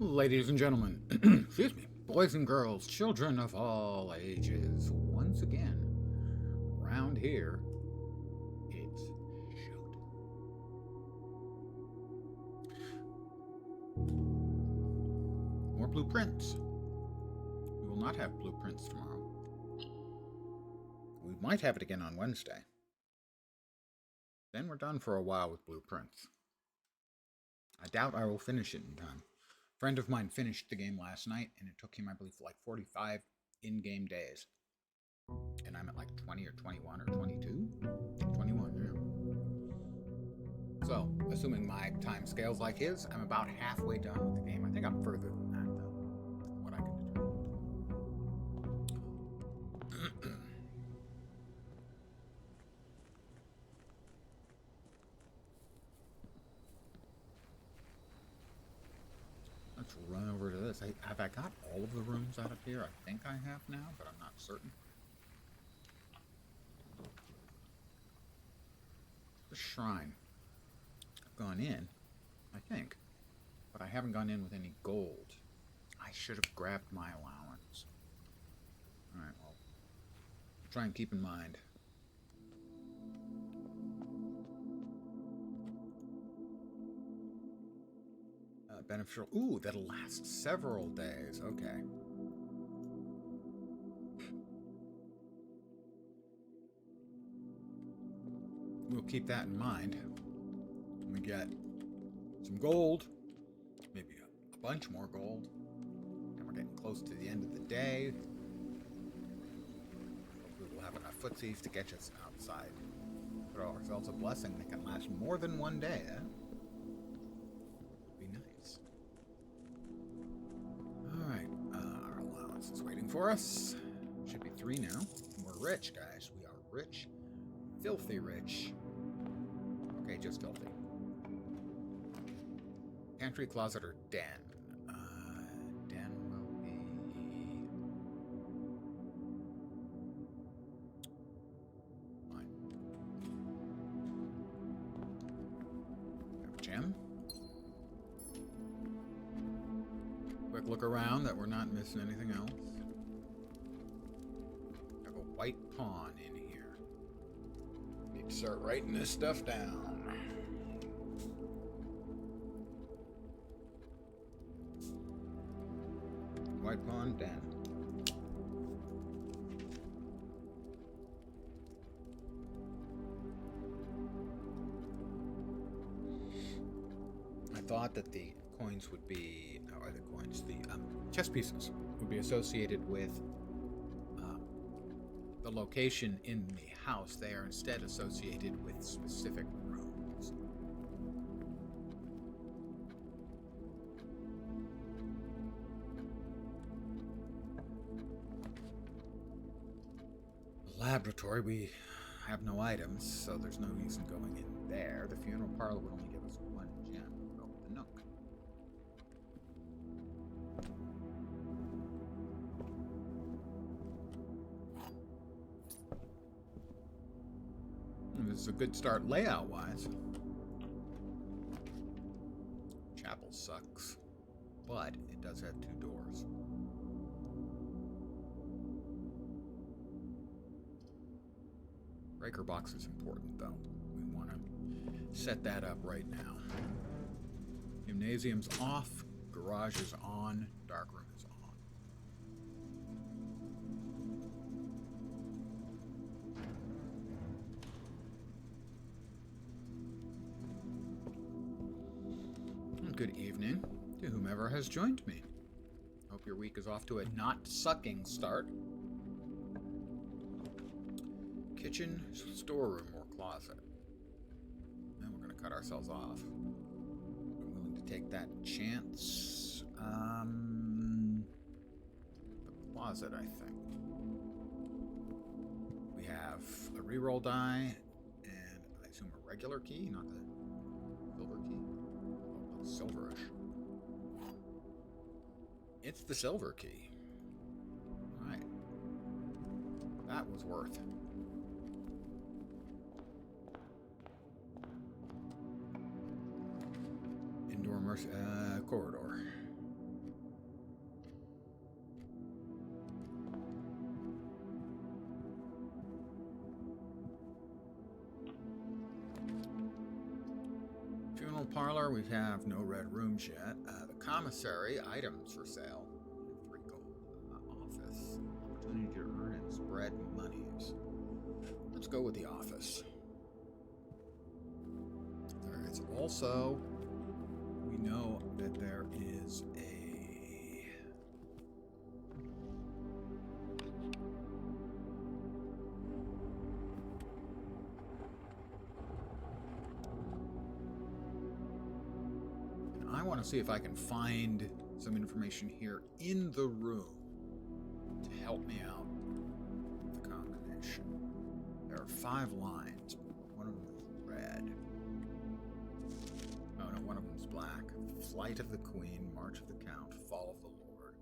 Ladies and gentlemen, excuse me, boys and girls, children of all ages, once again, round here, it's shoot. More blueprints. We will not have blueprints tomorrow. We might have it again on Wednesday. Then we're done for a while with blueprints. I doubt I will finish it in time. A friend of mine finished the game last night, and it took him, I believe, like 45 in-game days. And I'm at like 20 or 21 or 22? 21, yeah. So, assuming my time scales like his, I'm about halfway done with the game. I think I'm further than that, though, what I can determine. Let's run over to this. Have I got all of the rooms out of here? I think I have now, but I'm not certain. The shrine. I've gone in, I think, but I haven't gone in with any gold. I should have grabbed my allowance. Alright, well, try and keep in mind. Beneficial. Ooh, that'll last several days. Okay. We'll keep that in mind. We get some gold, maybe a bunch more gold, and we're getting close to the end of the day. Hopefully we'll have enough footsies to get us outside. Put ourselves a blessing that can last more than one day, eh? Would be nice. Alright, our allowance is waiting for us. Should be 3 now. We're rich, guys. We are rich. Filthy rich. Okay, just filthy. Pantry, closet, or den? Den will be... Fine. Have a gem. Quick look around that we're not missing anything else. Have a white pawn in here. Need to start writing this stuff down. White pawn, den. I thought that the coins would be, or the coins, the chess pieces would be associated with the location in the house. They are instead associated with specific rooms. The laboratory, we have no items, so there's no use in going in there. The funeral parlor would only give us 1 gem. We'll go with the nook. This is a good start layout-wise. Chapel sucks, but it does have 2 doors. Breaker box is important, though. We want to set that up right now. Gymnasium's off, garage is on, darkroom is on. Good evening to whomever has joined me. Hope your week is off to a not sucking start. Kitchen, storeroom, or closet. And we're going to cut ourselves off. I'm willing to take that chance. The closet, I think. We have a reroll die, and I assume a regular key, not the silver key. Silverish. It's the silver key. Right. That was worth. Indoor corridor. parlor, we have no red rooms yet. The commissary, items for sale. 3 gold. Office, opportunity to earn and spread monies. Let's go with the office. There is also, we know that there is a I want to see if I can find some information here in the room to help me out with the combination. There are 5 lines. One of them is red. Oh no, one of them is black. Flight of the Queen, March of the Count, Fall of the Lord.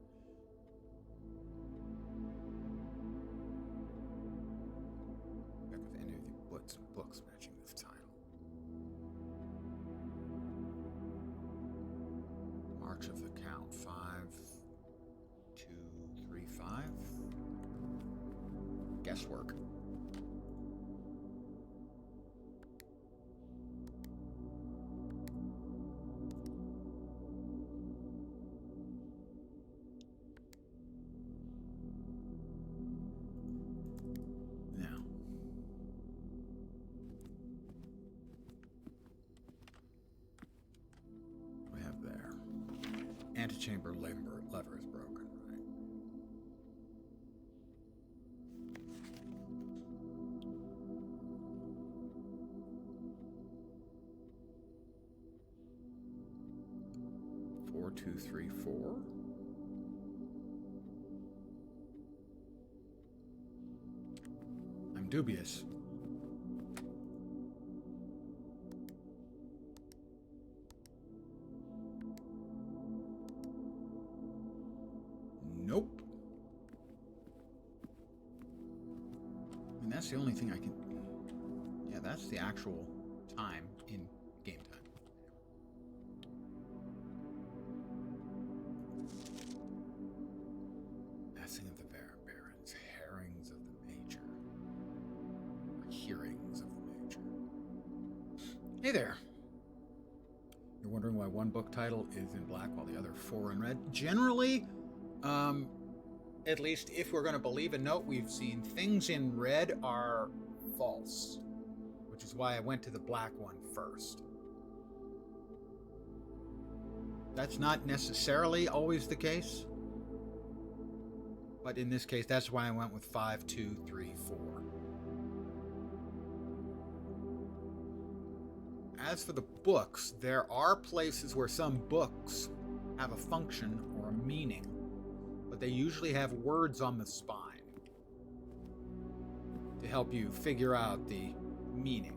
Check with any of the books matching this title. March of the Count, 5, 2, 3, 5. Guesswork. Now, we have there. Antechamber lever is broken, right? Four, 2, 3, 4. I'm dubious. Nope. I mean, that's the only thing I can... Yeah, that's the actual time in game time. Passing of the Barons, Herrings of the Major. Or Hearings of the Major. Hey there. You're wondering why one book title is in black while the other 4 in red? Generally... at least if we're going to believe a note we've seen, things in red are false, which is why I went to the black one first. That's not necessarily always the case, but in this case, that's why I went with 5, 2, 3, 4. As for the books, there are places where some books have a function or a meaning, but they usually have words on the spine to help you figure out the meaning.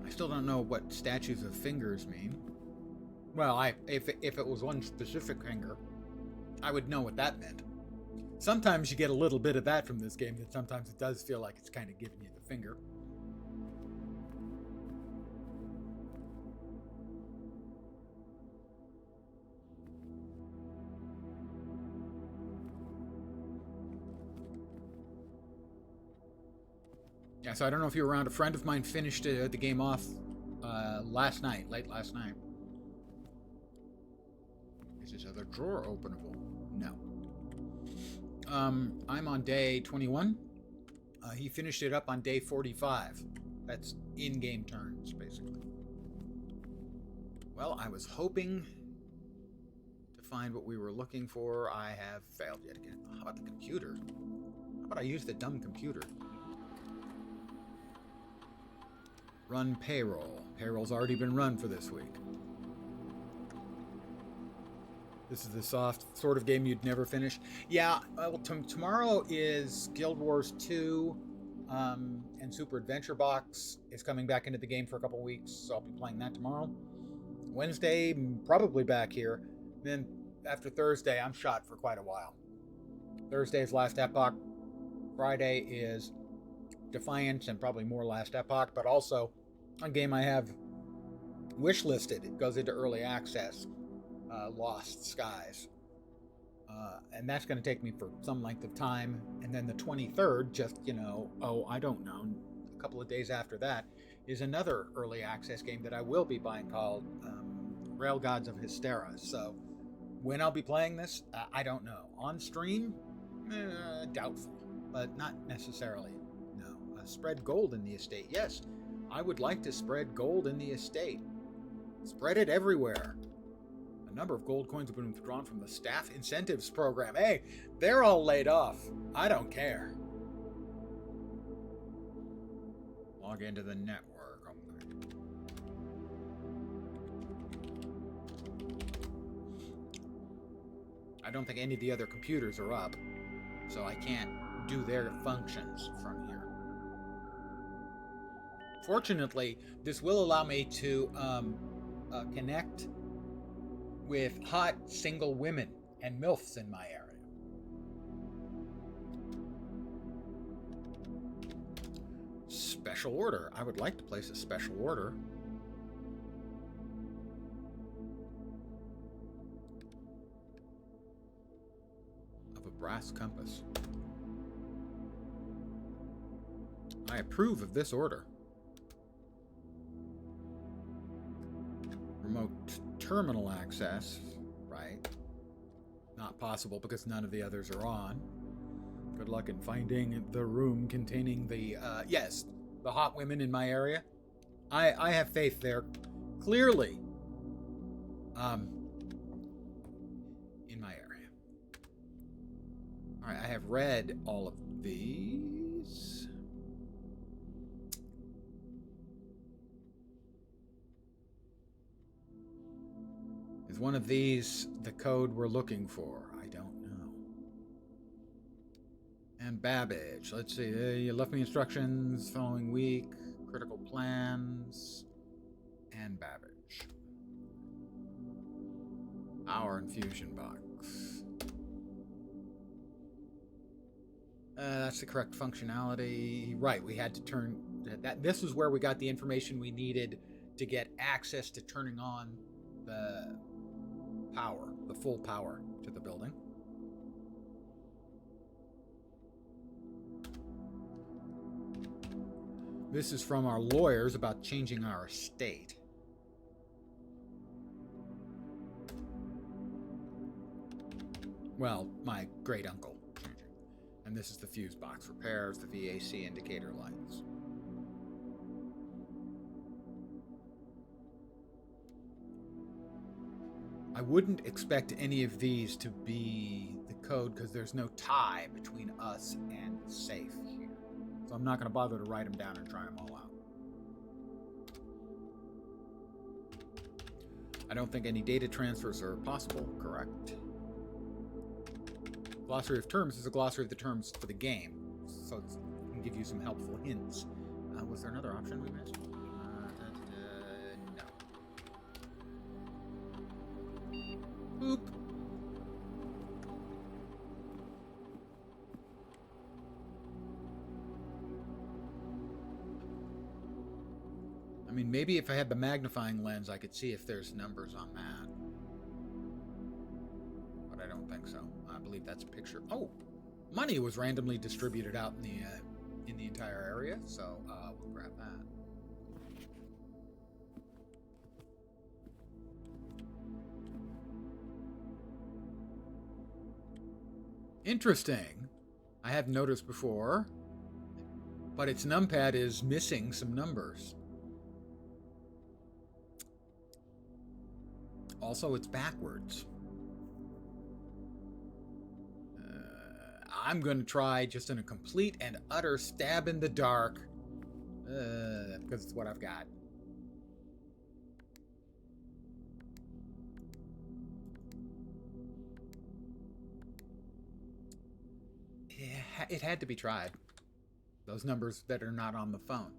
I still don't know what statues of fingers mean. Well, if it was one specific finger, I would know what that meant. Sometimes you get a little bit of that from this game, that sometimes it does feel like it's kind of giving you the finger. Yeah, so I don't know if you were around. A friend of mine finished the game off last night, late last night. Is this other drawer openable? No. I'm on day 21. He finished it up on day 45. That's in-game turns, basically. Well, I was hoping to find what we were looking for. I have failed yet again. How about the computer? How about I use the dumb computer? Run payroll. Payroll's already been run for this week. This is the soft sort of game you'd never finish. Yeah, well, tomorrow is Guild Wars 2, and Super Adventure Box is coming back into the game for a couple weeks, so I'll be playing that tomorrow. Wednesday, probably back here. Then after Thursday, I'm shot for quite a while. Thursday is Last Epoch. Friday is Defiance and probably more Last Epoch, but also a game I have wishlisted. It goes into early access. Lost Skies. And that's going to take me for some length of time. And then the 23rd, just, I don't know, a couple of days after that, is another early access game that I will be buying called Rail Gods of Hystera. So when I'll be playing this, I don't know. On stream, doubtful, but not necessarily. No. Spread gold in the estate. Yes, I would like to spread gold in the estate. Spread it everywhere. A number of gold coins have been withdrawn from the staff incentives program. Hey, they're all laid off. I don't care. Log into the network. I don't think any of the other computers are up, so I can't do their functions from here. Fortunately, this will allow me to connect with hot single women and MILFs in my area. Special order. I would like to place a special order. Of a brass compass. I approve of this order. Remote terminal access, right? Not possible because none of the others are on. Good luck in finding the room containing the, yes, the hot women in my area. I have faith there, clearly, in my area. All right, I have read all of these. Is one of these the code we're looking for? I don't know. And Babbage. Let's see. You left me instructions following week. Critical plans. And Babbage. Our infusion box. That's the correct functionality. Right, we had to turn that. This is where we got the information we needed to get access to turning on the power, the full power to the building. This is from our lawyers about changing our estate. Well, my great uncle changing. And this is the fuse box repairs, the VAC indicator lights. I wouldn't expect any of these to be the code because there's no tie between us and the safe here. So I'm not going to bother to write them down and try them all out. I don't think any data transfers are possible, correct? Glossary of terms is a glossary of the terms for the game, so it can give you some helpful hints. Was there another option we missed? No. Boop. I mean, maybe if I had the magnifying lens, I could see if there's numbers on that. But I don't think so. I believe that's a picture. Oh, money was randomly distributed out in the entire area, so we'll grab that. Interesting. I have noticed before, but its numpad is missing some numbers. Also, it's backwards. I'm going to try just in a complete and utter stab in the dark, because it's what I've got. It had to be tried. Those numbers that are not on the phone.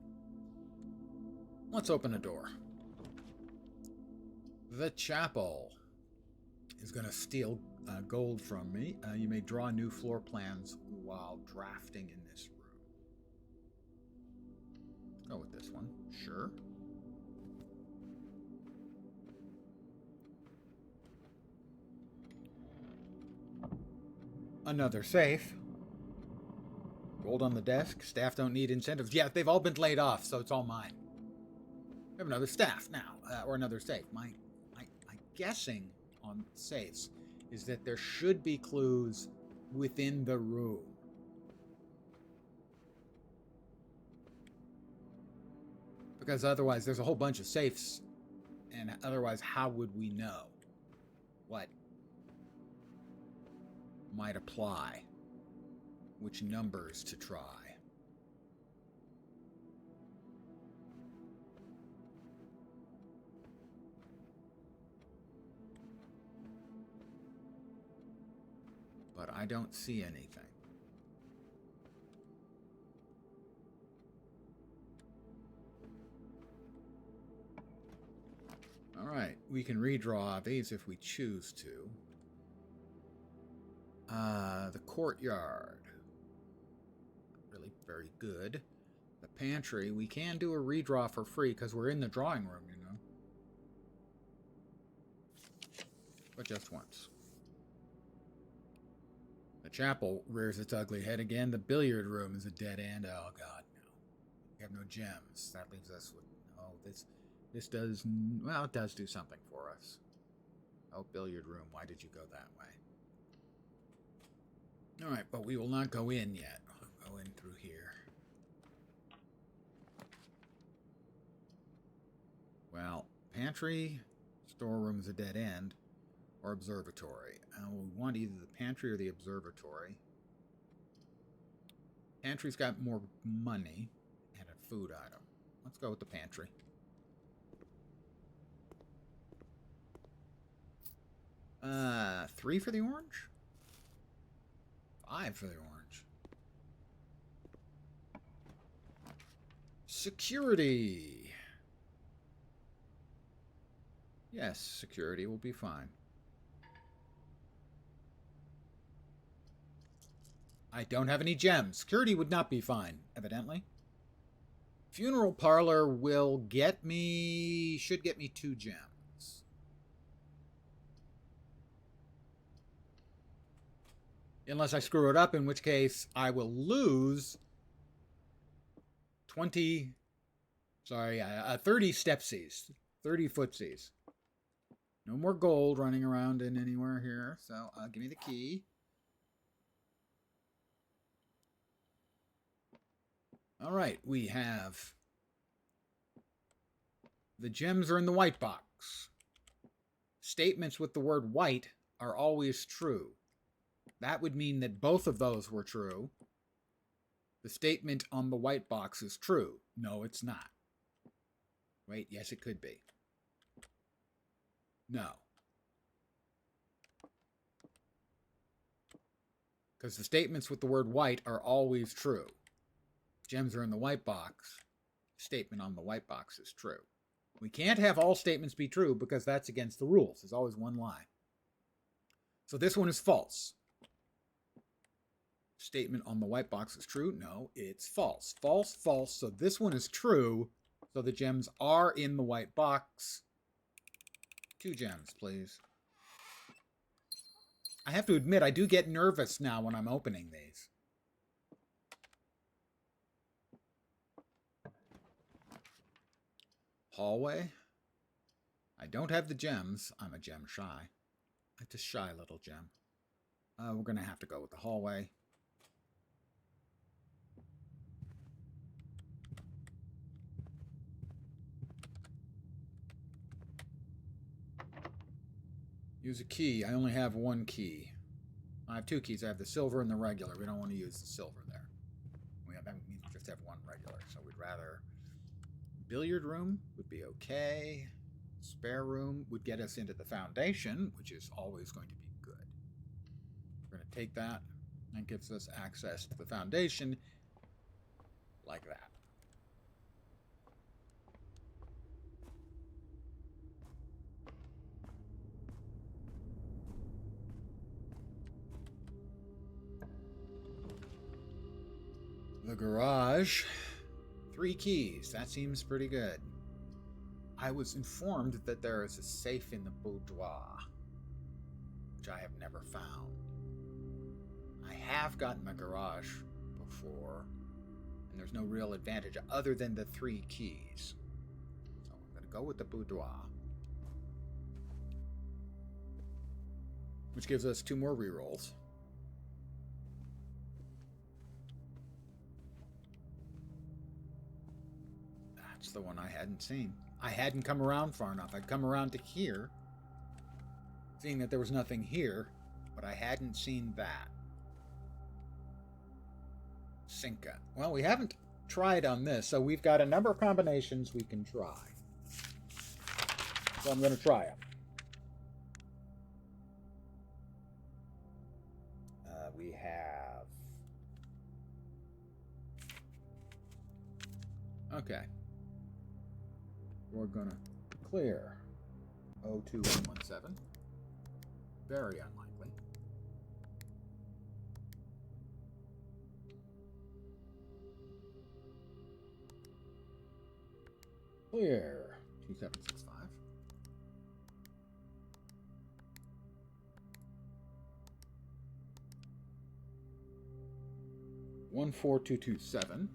Let's open a door. The chapel is going to steal gold from me. You may draw new floor plans while drafting in this room. Go with this one. Sure. Another safe. Gold on the desk. Staff don't need incentives. Yeah, they've all been laid off, so it's all mine. We have another staff now, or another safe. My guessing on safes is that there should be clues within the room. Because otherwise, there's a whole bunch of safes, and otherwise, how would we know what might apply? Which numbers to try? But I don't see anything. Alright, we can redraw these if we choose to. The courtyard. Really very good. The pantry, we can do a redraw for free because we're in the drawing room, you know. But just once. The chapel rears its ugly head again. The billiard room is a dead end. Oh, God, no. We have no gems. That leaves us with... Oh, this does... Well, it does do something for us. Oh, billiard room. Why did you go that way? Alright, but we will not go in yet. We'll go in through here. Well, pantry, storeroom is a dead end, or observatory. We want either the pantry or the observatory. Pantry's got more money and a food item. Let's go with the pantry. $3 for the orange? $5 for the orange. Security. Yes, security will be fine. I don't have any gems. Security would not be fine, evidently. Funeral parlor will get me... should get me 2 gems. Unless I screw it up, in which case I will lose 30 stepsies. 30 footsies. No more gold running around in anywhere here, so give me the key. All right, we have... The gems are in the white box. Statements with the word white are always true. That would mean that both of those were true. The statement on the white box is true. No, it's not. Wait, yes, it could be. No. Because the statements with the word white are always true. Gems are in the white box. Statement on the white box is true. We can't have all statements be true because that's against the rules. There's always one lie. So this one is false. Statement on the white box is true. No, it's false. False, false. So this one is true. So the gems are in the white box. 2 gems, please. I have to admit, I do get nervous now when I'm opening these. Hallway. I don't have the gems. I'm a gem shy. I'm just shy little gem. We're going to have to go with the hallway. Use a key. I only have 1 key. I have 2 keys. I have the silver and the regular. We don't want to use the silver there. We just have 1 regular, so we'd rather... Billiard room would be okay. Spare room would get us into the foundation, which is always going to be good. We're going to take that. That gives us access to the foundation like that. The garage. 3 keys. That seems pretty good. I was informed that there is a safe in the boudoir, which I have never found. I have gotten my garage before, and there's no real advantage other than the 3 keys. So I'm going to go with the boudoir, which gives us 2 more rerolls. That's the one I hadn't seen. I hadn't come around far enough. I'd come around to here, seeing that there was nothing here, but I hadn't seen that. Cinca. Well, we haven't tried on this, so we've got a number of combinations we can try. So I'm going to try them. We have... Okay. We're going to clear 02117. Very unlikely. Clear 2765. One 4227.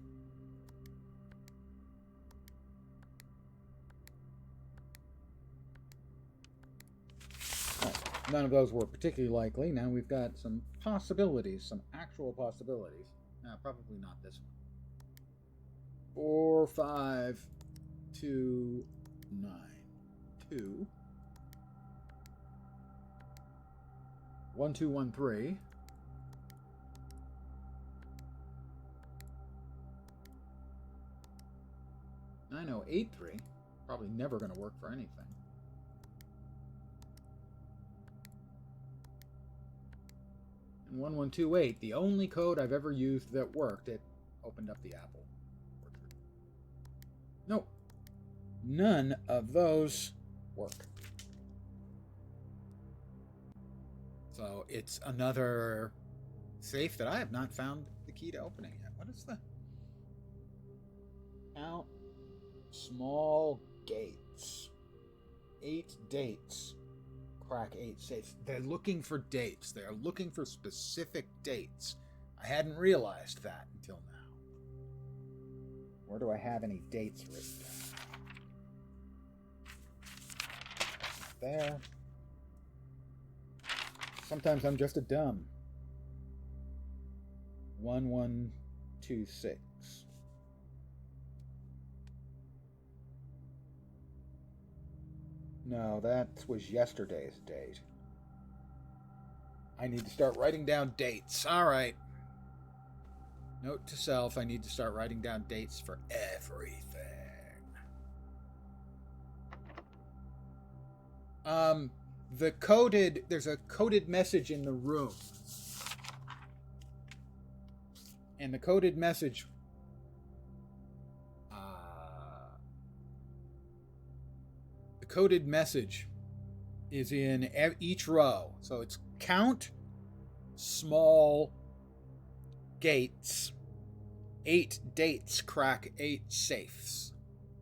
None of those were particularly likely. Now we've got some possibilities, some actual possibilities. Probably not this one. 4, 5, 2, 9, 2. 1, 2, 1, 3. 9083. Probably never going to work for anything. And 1128, the only code I've ever used that worked, it opened up the apple orchard. Nope. None of those work. So it's another safe that I have not found the key to opening yet. What is the... Count small gates. 8 dates. Crack 8 safes. They're looking for dates. They're looking for specific dates. I hadn't realized that until now. Where do I have any dates written down? There. Sometimes I'm just a dumb. 1126. No, that was yesterday's date. I need to start writing down dates. All right. Note to self, I need to start writing down dates for everything. There's a coded message in the room. And the coded message is in each row. So it's count small gates. 8 dates crack 8 safes.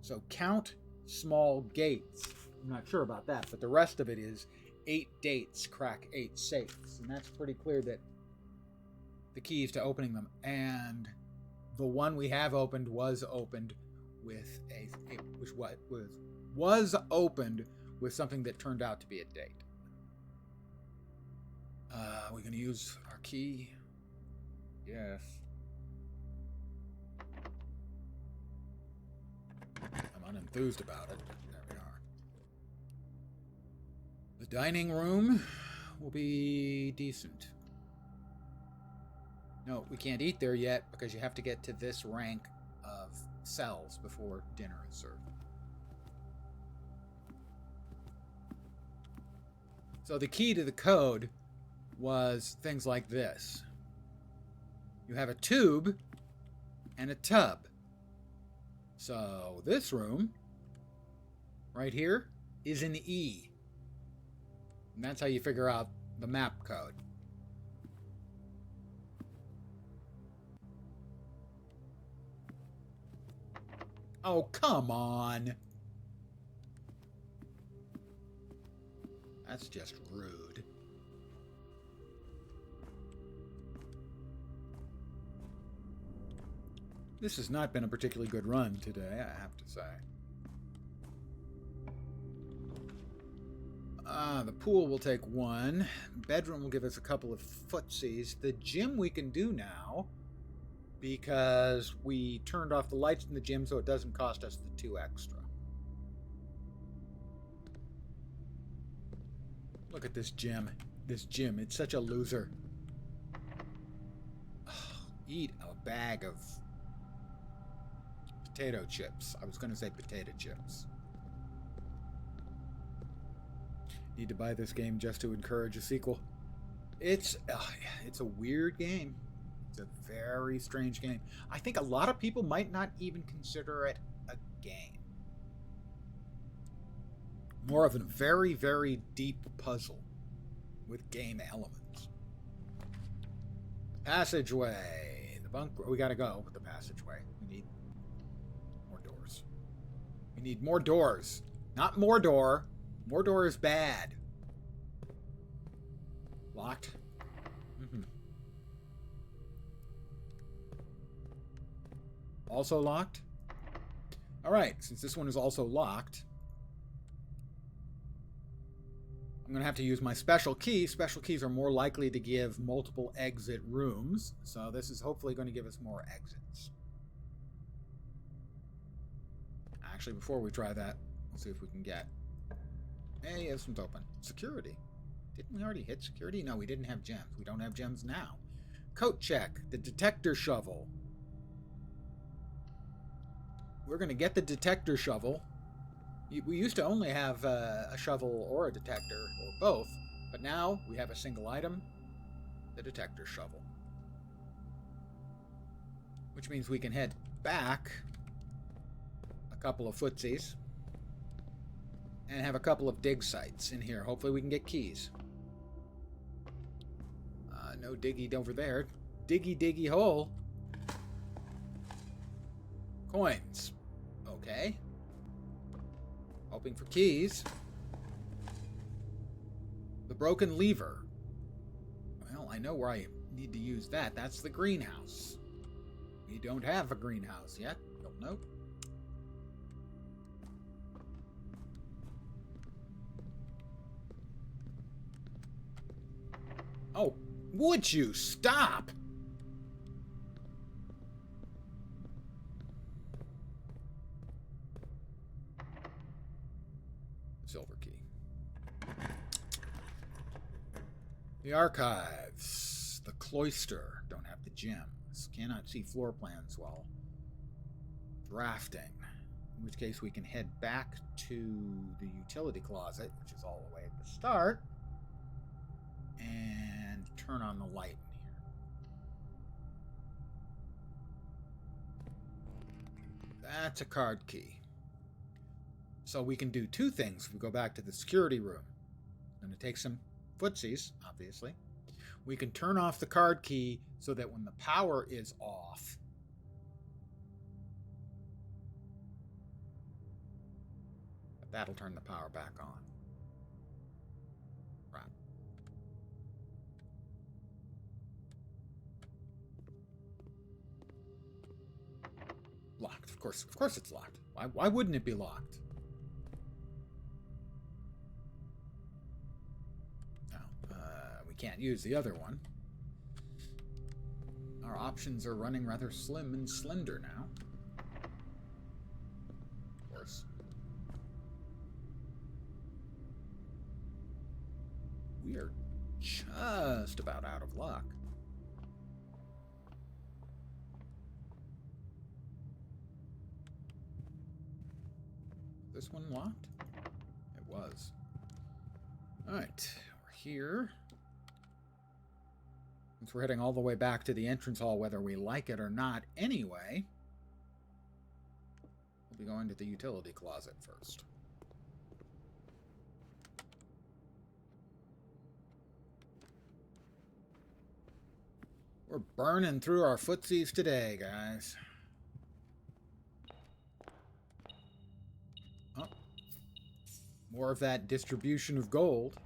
So count small gates. I'm not sure about that, but the rest of it is 8 dates crack 8 safes. And that's pretty clear that the keys to opening them. And the one we have opened was opened with was opened with something that turned out to be a date. We're going to use our key. Yes. I'm unenthused about it. There we are. The dining room will be decent. No, we can't eat there yet because you have to get to this rank of cells before dinner is served. So the key to the code was things like this. You have a tube and a tub. So this room, right here, is an E. And that's how you figure out the map code. Oh, come on. That's just rude. This has not been a particularly good run today, I have to say. The pool will take 1. Bedroom will give us a couple of footsies. The gym we can do now because we turned off the lights in the gym so it doesn't cost us the 2 extra. Look at this gym. It's such a loser. Eat a bag of potato chips. I was going to say potato chips. Need to buy this game just to encourage a sequel. It's a weird game. It's a very strange game. I think a lot of people might not even consider it a game. More of a very, very deep puzzle with game elements. Passageway. The bunker. We gotta go with the passageway. We need more doors. We need more doors. Not more door. More door is bad. Locked. Also locked? Alright, since this one is also locked, I'm going to have to use my special key. Special keys are more likely to give multiple exit rooms, so this is hopefully going to give us more exits. Actually, before we try that, let's see if we can get... Hey, this one's open. Security. Didn't we already hit security? No, we didn't have gems. We don't have gems now. Coat check. The detector shovel. We're going to get the detector shovel. We used to only have a shovel or a detector, or both, but now we have a single item, the detector shovel. Which means we can head back a couple of footsies and have a couple of dig sites in here. Hopefully we can get keys. No diggy over there. Diggy hole. Coins. Okay. Hoping for keys. The broken lever. Well, I know where I need to use that. That's the greenhouse. We don't have a greenhouse yet. Don't know. Oh, would you stop? Silver key. The archives. The cloister. Don't have the gems. Cannot see floor plans while drafting. In which case we can head back to the utility closet, which is all the way at the start, and turn on the light in here. That's a card key. So we can do 2 things if we go back to the security room. I'm going to take some footsies, obviously. We can turn off the card key so that when the power is off, that'll turn the power back on. Right. Locked. Of course it's locked. Why wouldn't it be locked? Can't use the other one. Our options are running rather slim and slender now. Of course. We are just about out of luck. This one locked? It was. Alright, we're here. Since we're heading all the way back to the entrance hall, whether we like it or not anyway, we'll be going to the utility closet first. We're burning through our footsies today, guys. Oh. More of that distribution of gold.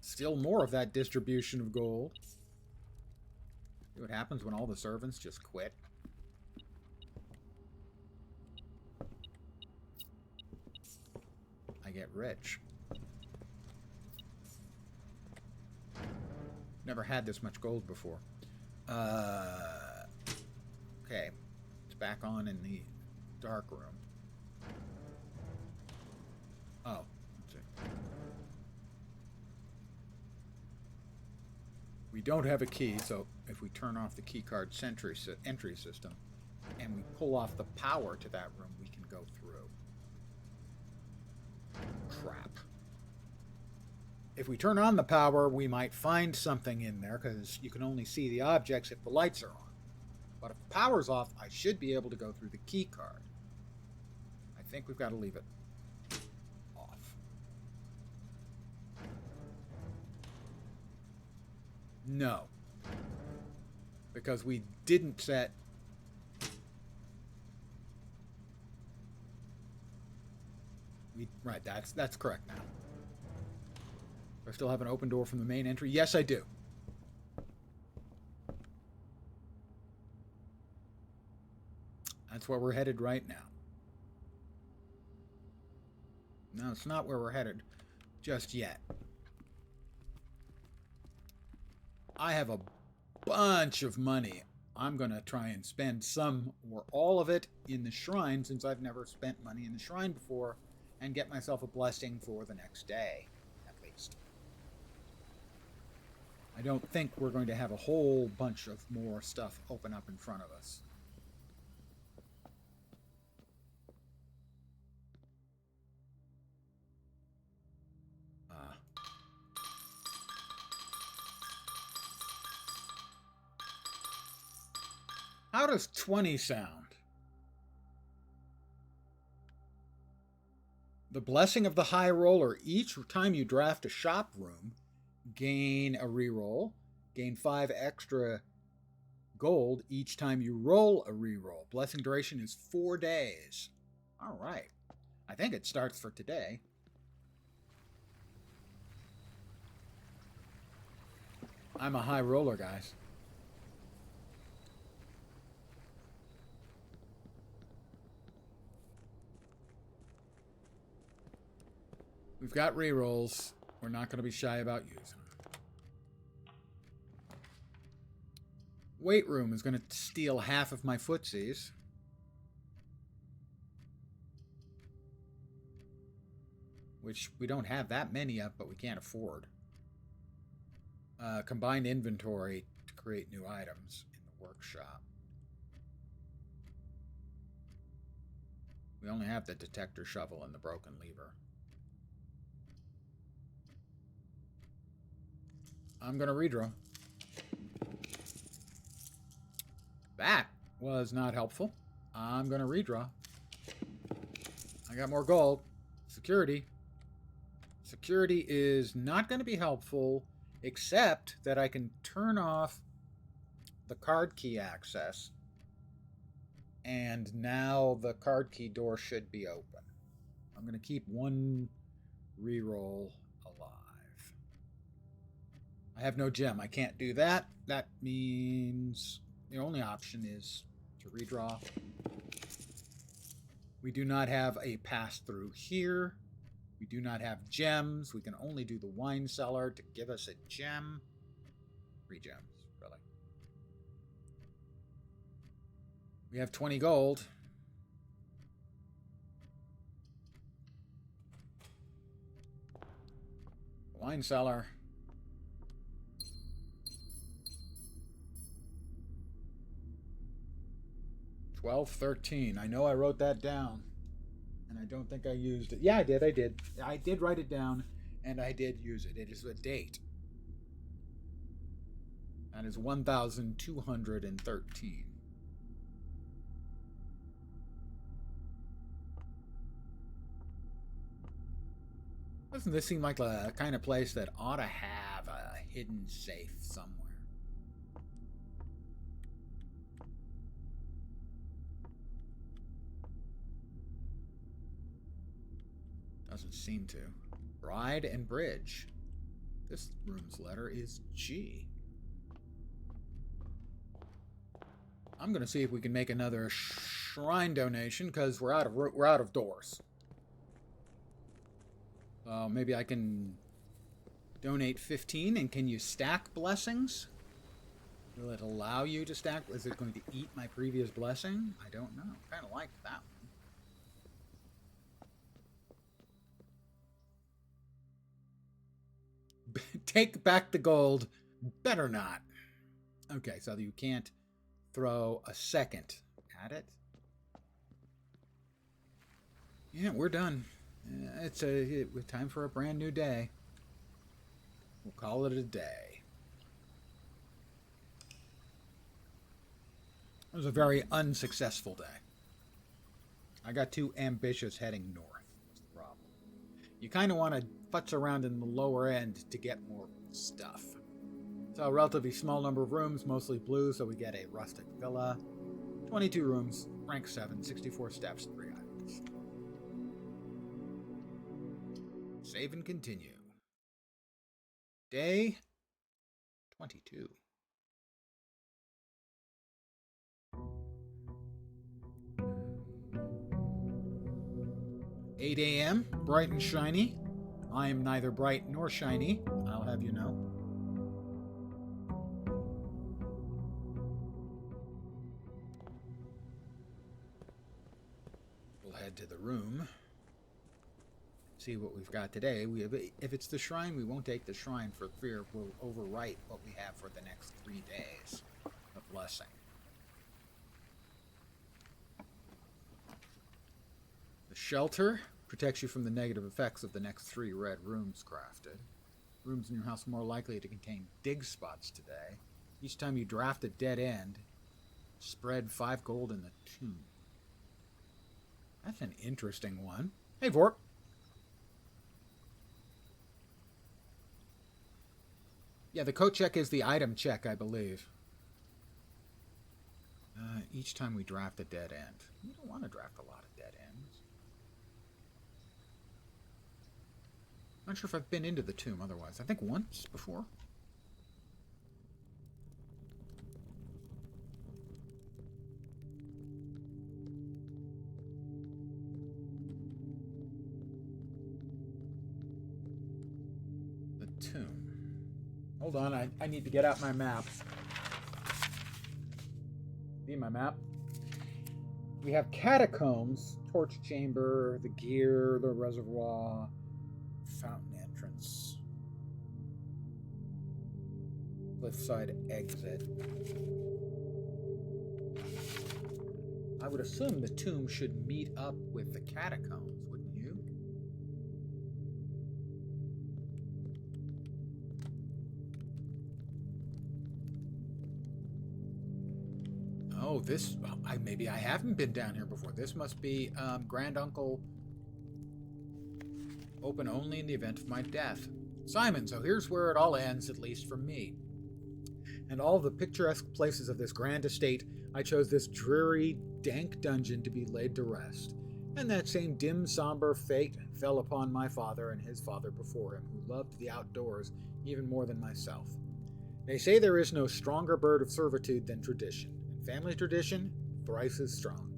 Still more of that distribution of gold. See what happens when all the servants just quit? get rich. Never had this much gold before. Okay. It's back on in the dark room. Oh. Let's see. We don't have a key, so if we turn off the keycard entry system and we pull off the power to that room, we can go through. Crap. If we turn on the power, we might find something in there because you can only see the objects if the lights are on. But if the power's off, I should be able to go through the key card. I think we've got to leave it off. No. Because we didn't set... Right, that's correct now. Do I still have an open door from the main entry? Yes, I do. That's where we're headed right now. No, it's not where we're headed just yet. I have a bunch of money. I'm going to try and spend some or all of it in the shrine, since I've never spent money in the shrine before, and get myself a blessing for the next day, at least. I don't think we're going to have a whole bunch of more stuff open up in front of us. How does 20 sound? The blessing of the high roller. Each time you draft a shop room, gain a reroll. Gain 5 extra gold each time you roll a reroll. Blessing duration is 4 days. All right. I think it starts for today. I'm a high roller, guys. We've got rerolls. We're not going to be shy about using them. Weight room is going to steal half of my footsies. Which we don't have that many of, but we can't afford. Combined inventory to create new items in the workshop. We only have the detector shovel and the broken lever. I'm going to redraw. That was not helpful. I'm going to redraw. I got more gold. Security. Security is not going to be helpful, except that I can turn off the card key access. And now the card key door should be open. I'm going to keep one reroll alive. I have no gem. I can't do that. That means the only option is to redraw. We do not have a pass-through here. We do not have gems. We can only do the wine cellar to give us a gem. 3 gems, really. We have 20 gold. Wine cellar. $12.13. I know I wrote that down. And I don't think I used it. Yeah, I did. I did write it down, and I did use it. It is a date. That is 1,213. Doesn't this seem like the kind of place that ought to have a hidden safe somewhere? Doesn't seem to. Bride and Bridge. This room's letter is G. I'm going to see if we can make another shrine donation, because we're out of doors. Maybe I can donate 15, and can you stack blessings? Will it allow you to stack? Is it going to eat my previous blessing? I don't know. Kind of like that one. Take back the gold. Better not. Okay, so you can't throw a second at it. Yeah, we're done. It's time for a brand new day. We'll call it a day. It was a very unsuccessful day. I got too ambitious heading north. That's the problem. You kind of want to futz around in the lower end to get more stuff. So a relatively small number of rooms, mostly blue, so we get a rustic villa. 22 rooms, rank 7, 64 steps, 3 items. Save and continue. Day 22. 8 a.m., bright and shiny. I am neither bright nor shiny, I'll have you know. We'll head to the room. See what we've got today. If it's the shrine, we won't take the shrine for fear we'll overwrite what we have for the next 3 days of blessing. The shelter protects you from the negative effects of the next 3 red rooms crafted. Rooms in your house are more likely to contain dig spots today. Each time you draft a dead end, spread 5 gold in the tomb. That's an interesting one. Hey, Vorp. Yeah, the coat check is the item check, I believe. Each time we draft a dead end. We don't want to draft a lot of dead ends. Not sure if I've been into the tomb otherwise. I think once before. The tomb. Hold on, I need to get out my map. See my map? We have catacombs, torch chamber, the gear, the reservoir, fountain entrance, cliffside exit. I would assume the tomb should meet up with the catacombs, wouldn't you? Oh, this... maybe I haven't been down here before. This must be Grand Uncle. Open only in the event of my death. Simon, so here's where it all ends, at least for me. And all the picturesque places of this grand estate, I chose this dreary, dank dungeon to be laid to rest. And that same dim, somber fate fell upon my father and his father before him, who loved the outdoors even more than myself. They say there is no stronger bird of servitude than tradition. Family tradition, thrice as strong.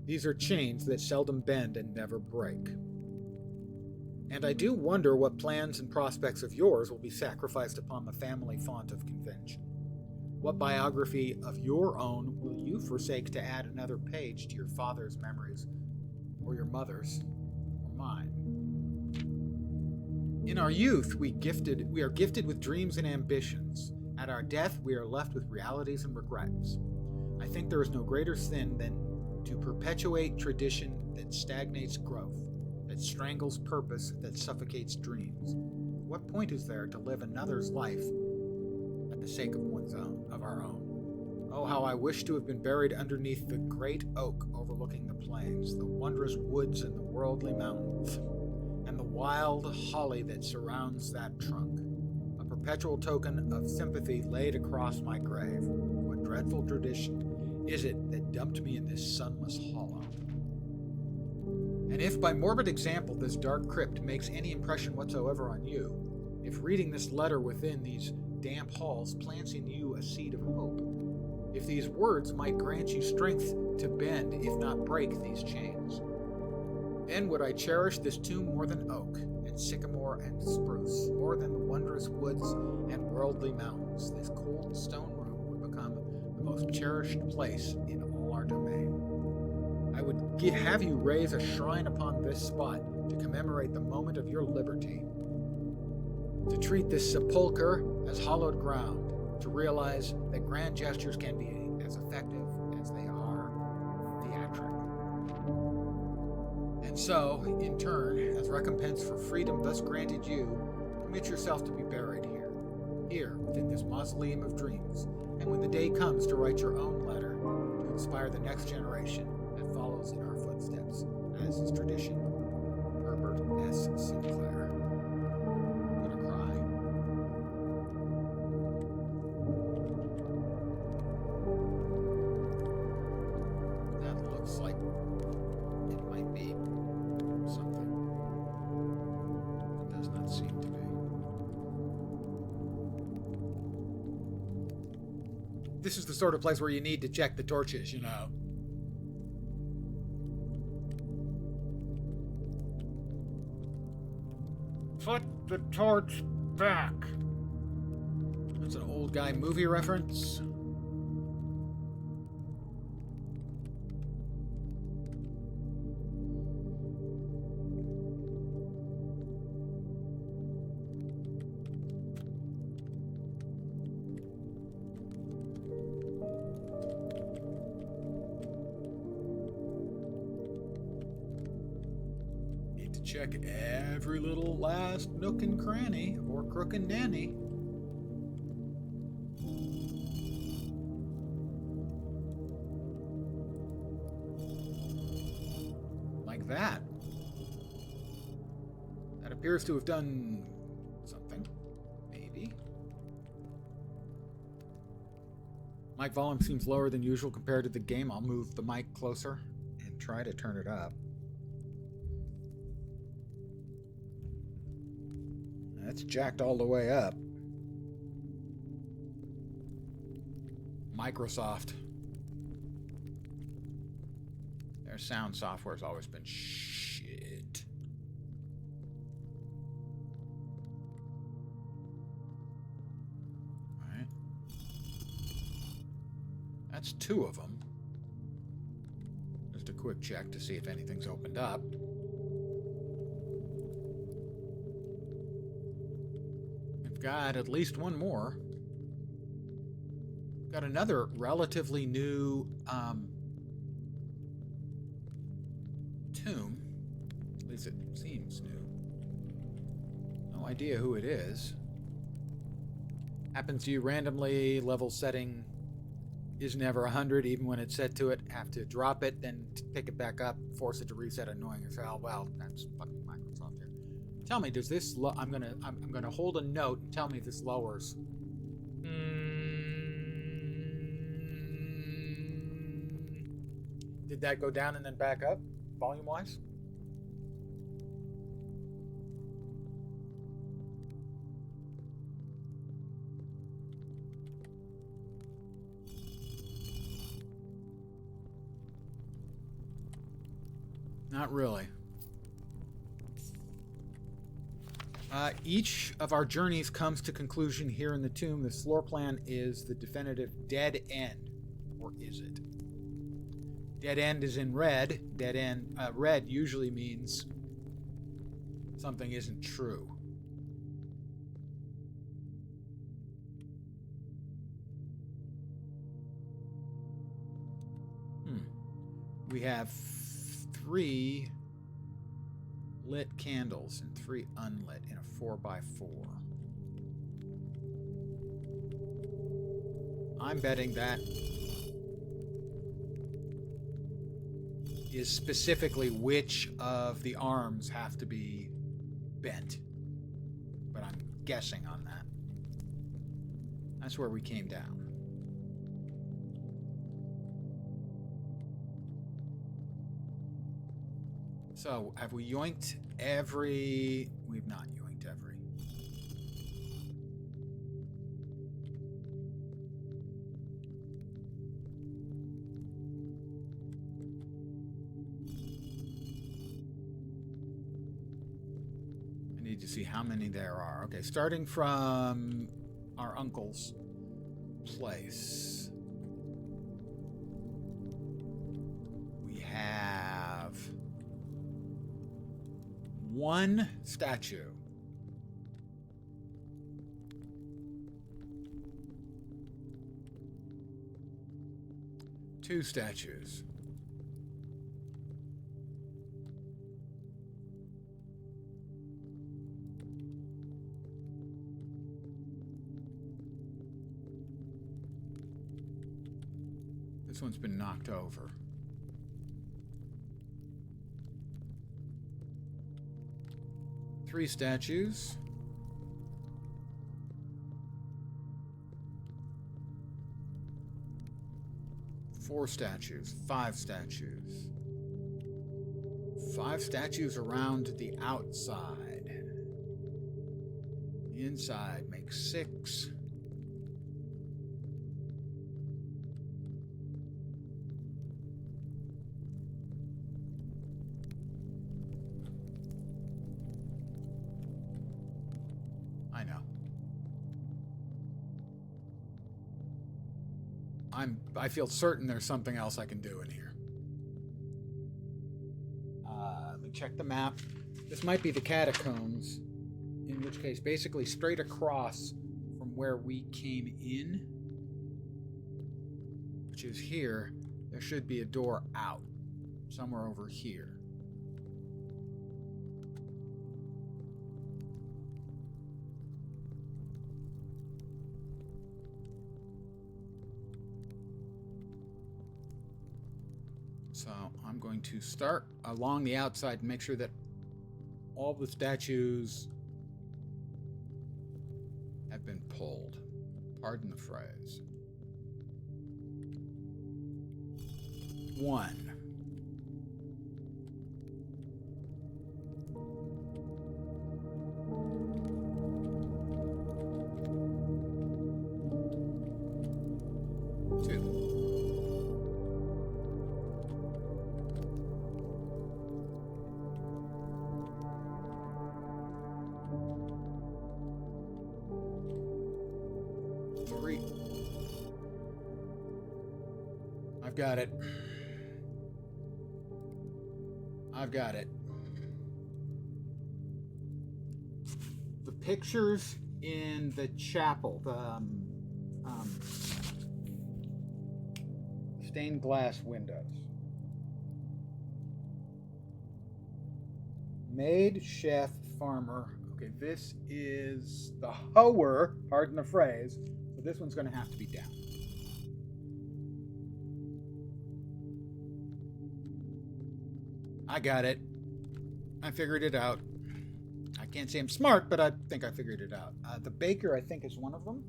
These are chains that seldom bend and never break. And I do wonder what plans and prospects of yours will be sacrificed upon the family font of convention. What biography of your own will you forsake to add another page to your father's memories, or your mother's, or mine? In our youth, we are gifted with dreams and ambitions. At our death, we are left with realities and regrets. I think there is no greater sin than to perpetuate tradition that stagnates growth, that strangles purpose, that suffocates dreams. What point is there to live another's life at the sake of of our own? Oh, how I wish to have been buried underneath the great oak overlooking the plains, the wondrous woods and the worldly mountains, and the wild holly that surrounds that trunk. A perpetual token of sympathy laid across my grave. What dreadful tradition is it that dumped me in this sunless hollow? And if by morbid example this dark crypt makes any impression whatsoever on you, if reading this letter within these damp halls plants in you a seed of hope, if these words might grant you strength to bend, if not break, these chains, then would I cherish this tomb more than oak, and sycamore and spruce. More than the wondrous woods and worldly mountains, this cold stone room would become the most cherished place in all our domain. I would have you raise a shrine upon this spot to commemorate the moment of your liberty, to treat this sepulchre as hallowed ground, to realize that grand gestures can be as effective as they are theatric. And so, in turn, as recompense for freedom thus granted you, commit yourself to be buried here within this mausoleum of dreams, and when the day comes to write your own letter, to inspire the next generation that follows in our footsteps, as is tradition. Herbert S. Sinclair. I'm gonna cry. That looks like it might be something. It does not seem to be. This is the sort of place where you need to check the torches, you know. Put the torch back. That's an old guy movie reference. Check every little last nook and cranny or crook and nanny. Like that. That appears to have done something. Maybe. Mic volume seems lower than usual compared to the game. I'll move the mic closer and try to turn it up. That's jacked all the way up. Microsoft. Their sound software's always been shit. Alright. That's 2 of them. Just a quick check to see if anything's opened up. Got at least one more. Got another relatively new tomb. At least it seems new. No idea who it is. Happens to you randomly. Level setting is never 100, even when it's set to it. Have to drop it, then pick it back up, force it to reset, annoying as hell. Well, that's fucking Microsoft here. Tell me, does this? I'm gonna hold a note and tell me if this lowers. Did that go down and then back up, volume-wise? Not really. Each of our journeys comes to conclusion here in the tomb. This floor plan is the definitive dead end. Or is it? Dead end is in red. Dead end, red usually means something isn't true. We have 3 lit candles and 3 unlit in a 4x4. I'm betting that is specifically which of the arms have to be bent. But I'm guessing on that. That's where we came down. So, have we yoinked every... We've not yoinked every. I to see how many there are. Okay, starting from our uncle's place. We have one statue. Two statues. This one's been knocked over. Three statues. Four statues. Five statues. Five statues around the outside. The inside makes six. I know. I feel certain there's something else I can do in here. Let me check the map. This might be the catacombs, in which case basically straight across from where we came in, which is here, there should be a door out somewhere over here. So I'm going to start along the outside and make sure that all the statues have been pulled. Pardon the phrase. 1. I've got it. I've got it. The pictures in the chapel, the stained glass windows. Maid, chef, farmer. Okay, this is the hoer, pardon the phrase. So this one's going to have to be down. I got it. I figured it out. I can't say I'm smart, but I think I figured it out. The baker, I think, is one of them.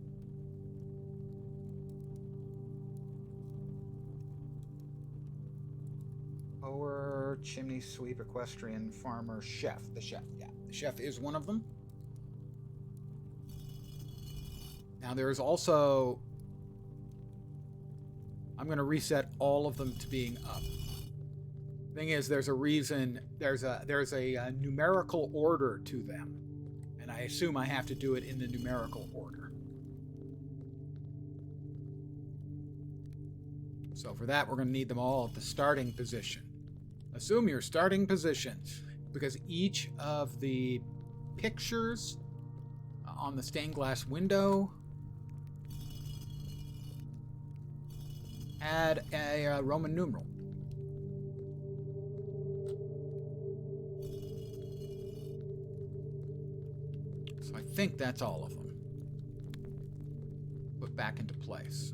Hoer, chimney sweep, equestrian, farmer, chef. The chef, yeah. The chef is one of them. Now there is also... I'm going to reset all of them to being up. Thing is, there's a reason, there's a numerical order to them, and I assume I have to do it in the numerical order. So for that, we're going to need them all at the starting position. Assume your starting positions, because each of the pictures on the stained glass window had a Roman numeral. So I think that's all of them. Put back into place.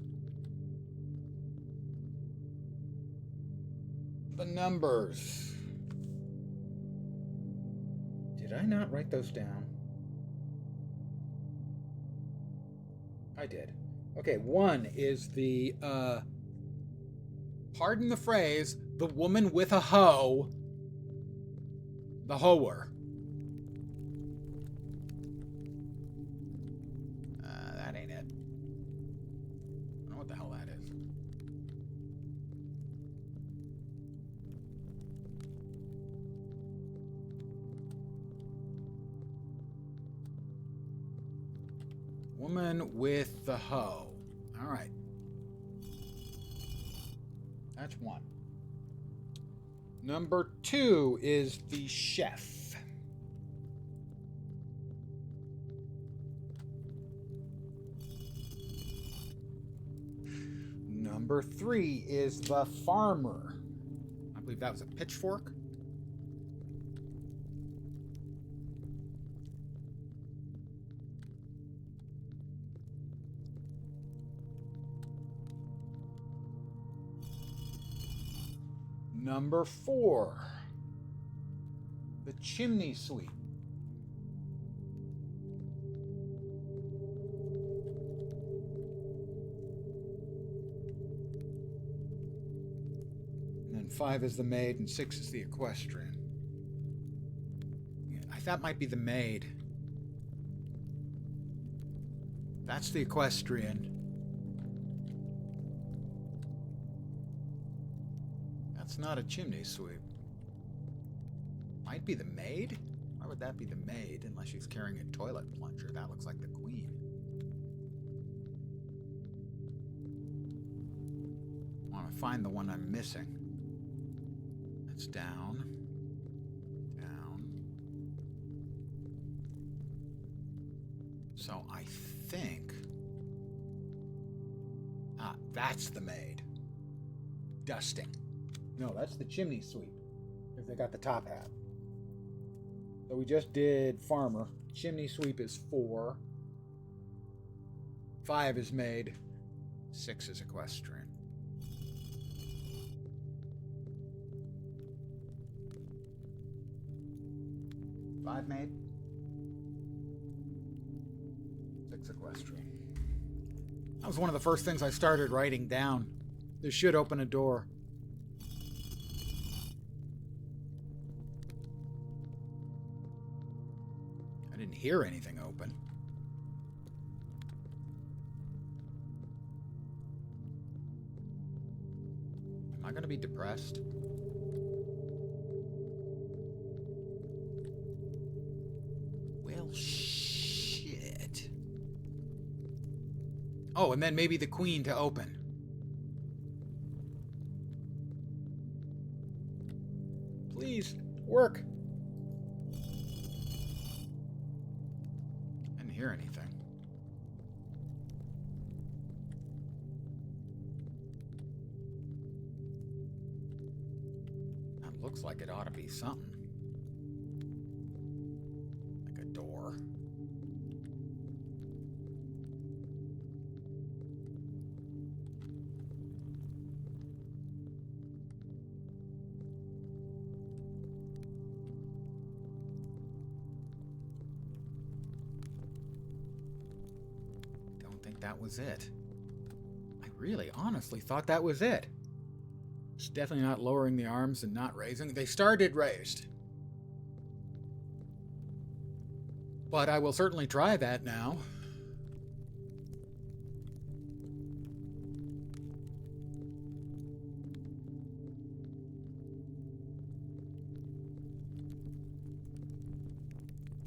The numbers. Did I not write those down? I did. Okay, 1 is the, pardon the phrase, the woman with a hoe, the hoer. That ain't it. I don't know what the hell that is. Woman with the hoe. All right. That's one. Number 2 is the chef. Number 3 is the farmer. I believe that was a pitchfork. Number 4, the chimney sweep. And then 5 is the maid and 6 is the equestrian. Yeah, I thought might be the maid. That's the equestrian. That's not a chimney sweep. Might be the maid? Why would that be the maid unless she's carrying a toilet plunger? That looks like the queen. I want to find the one I'm missing. That's down. Down. So I think... that's the maid. Dusting. No, that's the chimney sweep, if they got the top hat. So we just did farmer. Chimney sweep is 4. 5 is maid. 6 is equestrian. Five maid. 6 equestrian. That was one of the first things I started writing down. This should open a door. I didn't hear anything open. Am I going to be depressed? Well, shit. Oh, and then maybe the queen to open. Please, work. Hear anything. That looks like it ought to be something. Like a door. That was it. I really honestly thought that was it. It's definitely not lowering the arms and not raising. They started raised. But I will certainly try that now.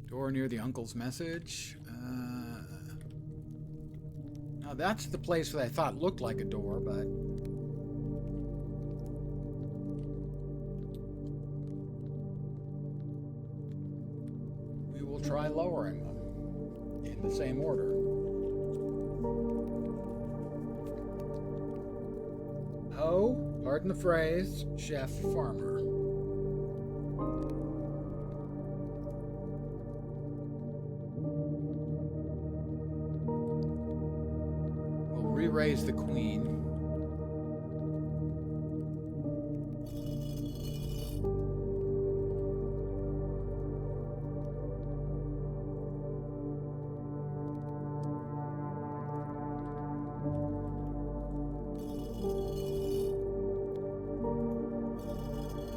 Door near the uncle's message. Now that's the place that I thought looked like a door, but... we will try lowering them in the same order. Ho, pardon the phrase, chef, farmer. Raise the queen.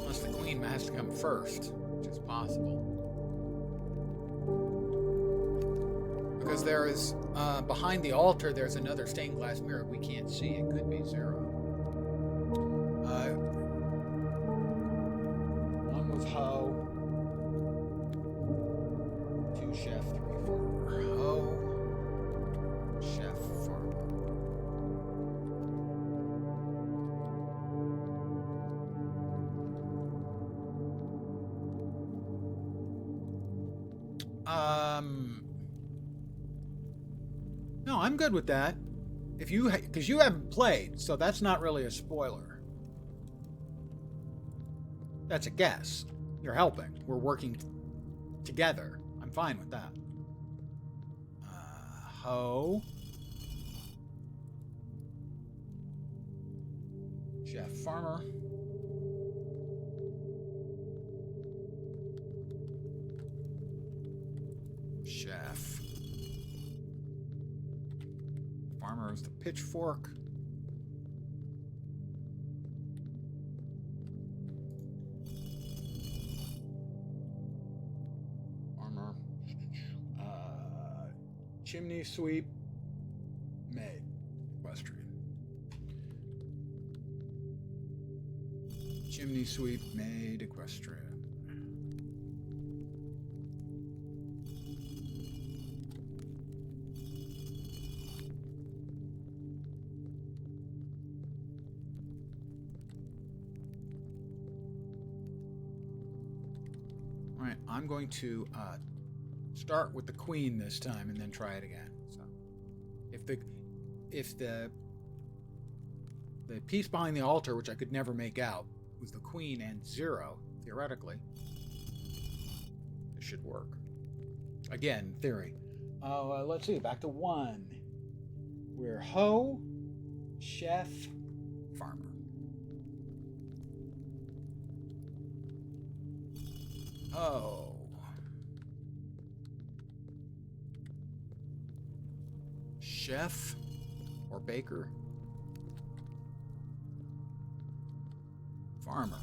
Unless the queen has to come first, which is possible. Because there is, behind the altar, there's another stained glass mirror we can't see. It could be 0. One was Ho. 2 chef, 3 farmer. Ho. No, I'm good with that. If you, because you haven't played, so that's not really a spoiler. That's a guess. You're helping. We're working together. I'm fine with that. Ho. Chef Farmer. Chef. Farmer is the pitchfork. Farmer. Chimney sweep. Maid. Equestrian. Chimney sweep, maid, equestrian. All right, I'm going to start with the queen this time and then try it again. So, if the piece behind the altar, which I could never make out, was the queen and 0, theoretically, it should work. Again, theory. Let's see, back to 1. We're Ho, Chef, Farmer. Oh. Chef or baker. Farmer.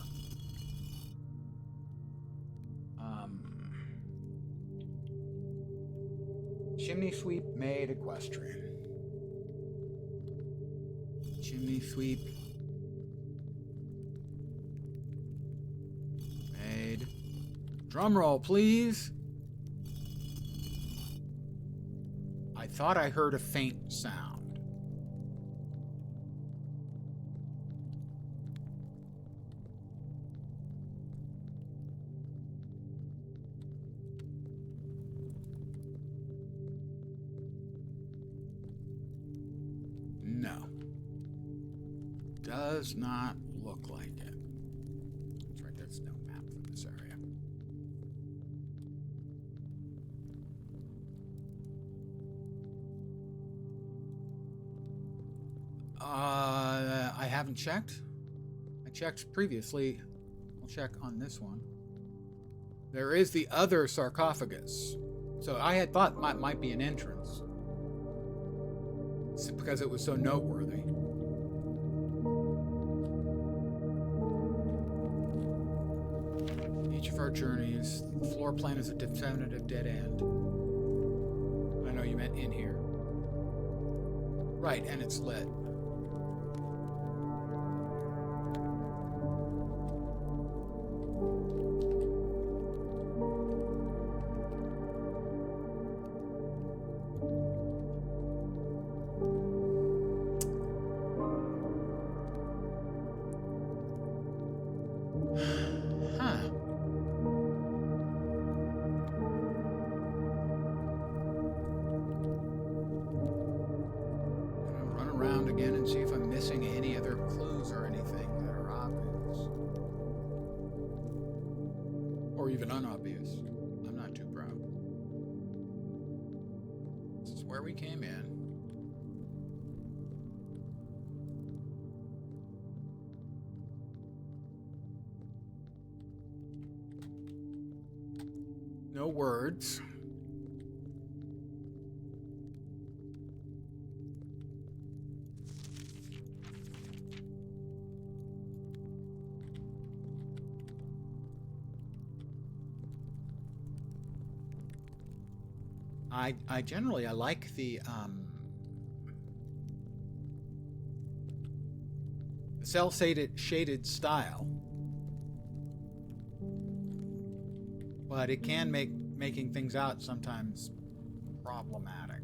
Chimney sweep, maid, equestrian. Chimney sweep. Maid. Drum roll, please. I thought I heard a faint sound. No. Does not look like it. That's right, there's no map for this area. I haven't checked. I checked previously. I'll check on this one. There is the other sarcophagus. So I had thought might be an entrance. It's because it was so noteworthy. Each of our journeys, the floor plan is a definitive dead end. I know you meant in here. Right, and it's lit. Again and see if I'm missing any other clues or anything that are obvious. Or even unobvious. I'm not too proud. This is where we came in. No words. I generally like the cell shaded style, but it can make making things out sometimes problematic.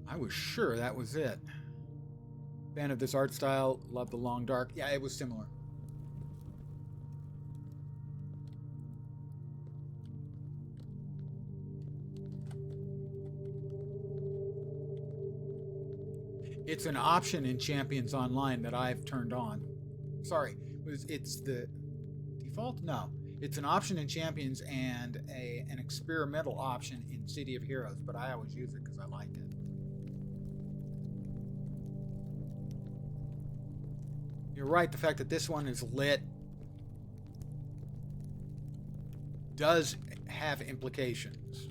I was sure that was it. Fan of this art style. Love the long dark. Yeah, it was similar. It's an option in Champions Online that I've turned on. Sorry, it's the default? No. It's an option in Champions and an experimental option in City of Heroes, but I always use it because I like it. You're right, the fact that this one is lit does have implications.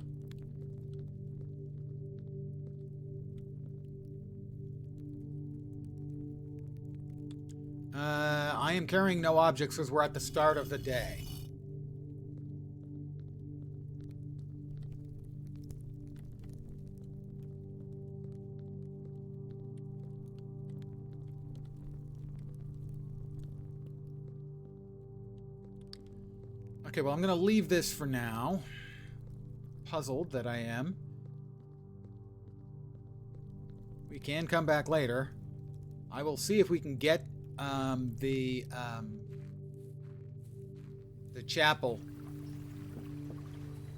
I am carrying no objects because we're at the start of the day. Okay, well, I'm going to leave this for now. Puzzled that I am. We can come back later. I will see if we can get the chapel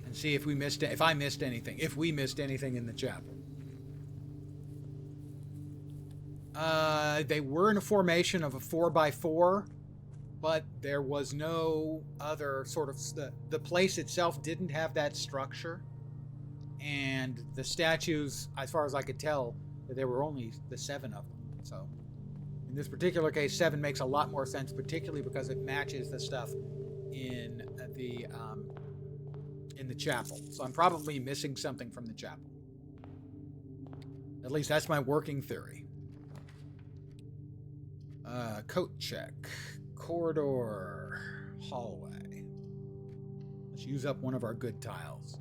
and see if we missed it. If I missed anything. If we missed anything in the chapel. They were in a formation of a 4x4. But there was no other sort of... The place itself didn't have that structure. And the statues, as far as I could tell, there were only the 7 of them. So, in this particular case, 7 makes a lot more sense, particularly because it matches the stuff in the chapel. So I'm probably missing something from the chapel. At least that's my working theory. Coat check. Corridor, hallway. Let's use up one of our good tiles.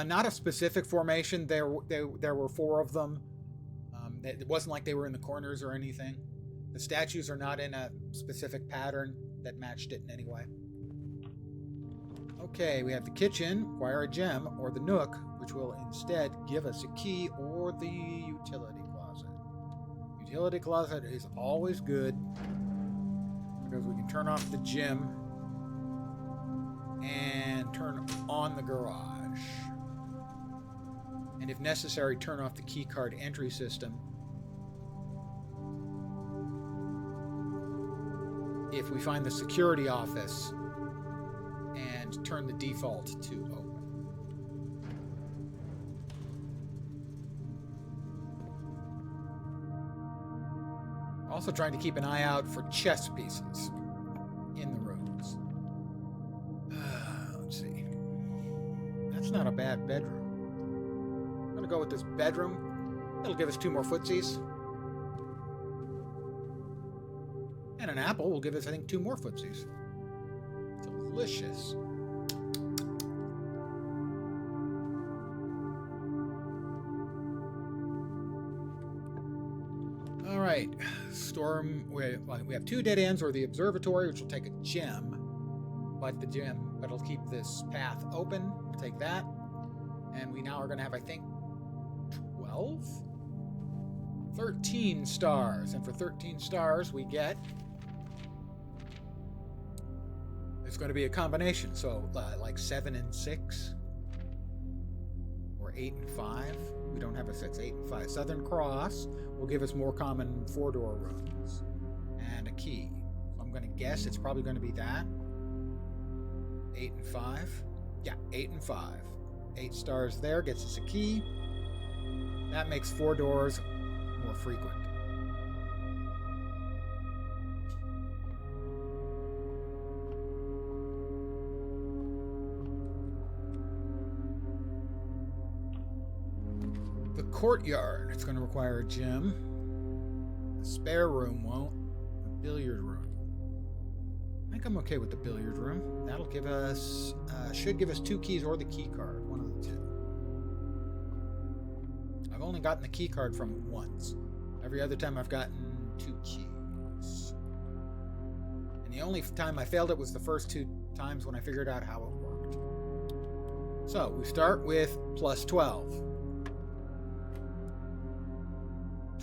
Not a specific formation. There were 4 of them. It wasn't like they were in the corners or anything. The statues are not in a specific pattern that matched it in any way. Okay, we have the kitchen, acquire a gem, or the nook, which will instead give us a key, or the utility closet. Utility closet is always good because we can turn off the gym and turn on the garage. And if necessary, turn off the keycard entry system if we find the security office and turn the default to open. Also trying to keep an eye out for chess pieces in the rooms. Let's see. That's not a bad bedroom. I'm going to go with this bedroom. It'll give us 2 more footsies. And an apple will give us, I think, 2 more footsies. Delicious. All right, storm. We have 2 dead ends, or the observatory, which will take a gem, but it'll keep this path open. We'll take that, and we now are going to have, I think, 13 stars, and for 13 stars we get. It's going to be a combination, so like 7 and 6, or 8 and 5. We don't have a 6, 8 and 5. Southern Cross will give us more common 4-door rooms and a key. So I'm going to guess it's probably going to be that. 8 and 5. Yeah, 8 and 5. 8 stars there gets us a key. That makes 4 doors more frequent. The courtyard, it's going to require a gym. The spare room won't. The billiard room. I think I'm okay with the billiard room. That'll give us, should give us 2 keys or the key card, one of the 2. I've only gotten the key card from it once. Every other time I've gotten 2 keys. And the only time I failed it was the first 2 times when I figured out how it worked. So we start with plus 12.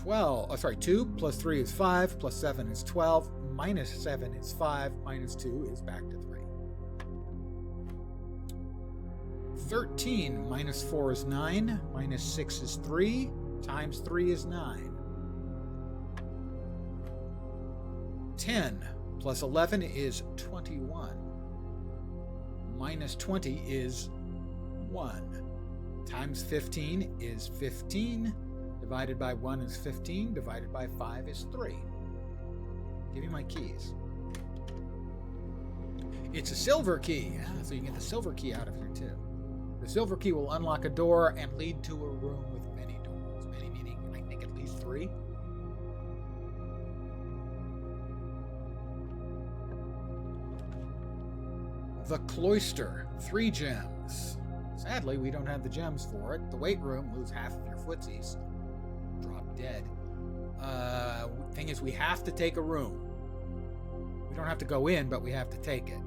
2 plus 3 is 5, plus 7 is 12, minus 7 is 5, minus 2 is back to 3. 13 minus 4 is 9, minus 6 is 3, times 3 is 9. 10 plus 11 is 21. Minus 20 is 1. Times 15 is 15. Divided by 1 is 15. Divided by 5 is 3. Give me my keys. It's a silver key. So you can get the silver key out of here too. The silver key will unlock a door and lead to a room with many doors. Many meaning, I think, at least 3. The Cloister, 3 gems. Sadly, we don't have the gems for it. The weight room, lose half of your footsies. Drop dead. Thing is, we have to take a room. We don't have to go in, but we have to take it.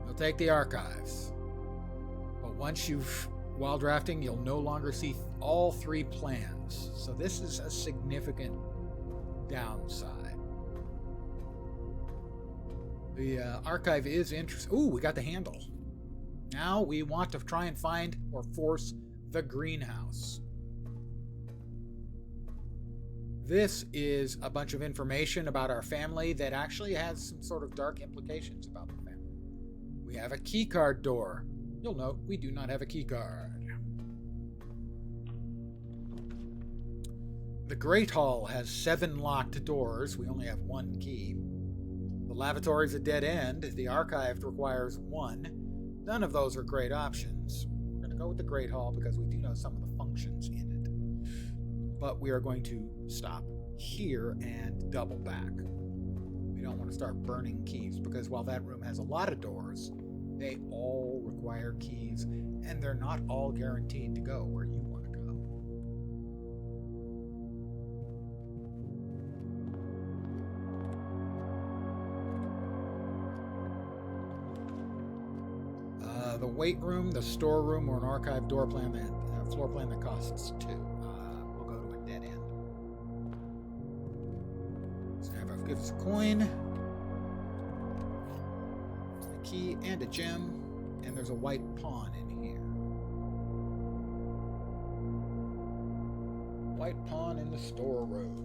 We'll take the archives. But once while drafting, you'll no longer see all 3 plans. So this is a significant downside. The archive is interesting. Ooh, we got the handle. Now we want to try and find or force the greenhouse. This is a bunch of information about our family that actually has some sort of dark implications about the family. We have a keycard door. You'll note we do not have a keycard. The Great Hall has 7 locked doors. We only have 1 key. The lavatory is a dead end. The archive requires 1. None of those are great options. We're going to go with the Great Hall because we do know some of the functions in it. But we are going to stop here and double back. We don't want to start burning keys because while that room has a lot of doors, they all require keys and they're not all guaranteed to go where you want to go. The weight room, the storeroom, or an archive floor plan that costs 2. We'll go to a dead end. So I've given us a coin, a key, and a gem, and there's a white pawn in here. White pawn in the storeroom.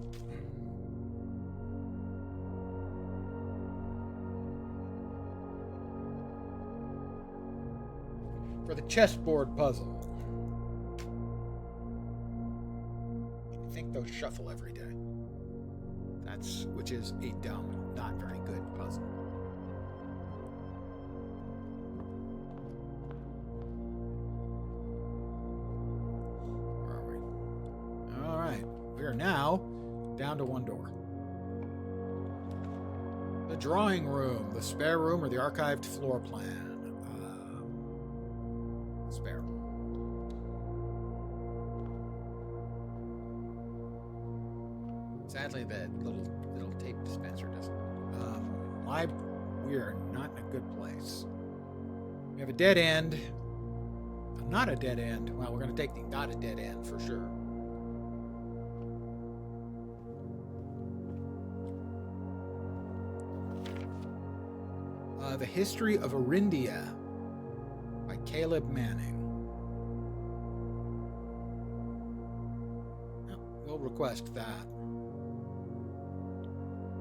For the chessboard puzzle. I think those shuffle every day. Which is a dumb, not very good puzzle. Where are we? All right, we are now down to 1 door. The drawing room, the spare room, or the archived floor plan. Spare. Sadly, that little tape dispenser doesn't. We are not in a good place. We have a dead end. Not a dead end. Well, we're going to take the not a dead end for sure. The History of Arindia by Caleb Manning. We'll request that.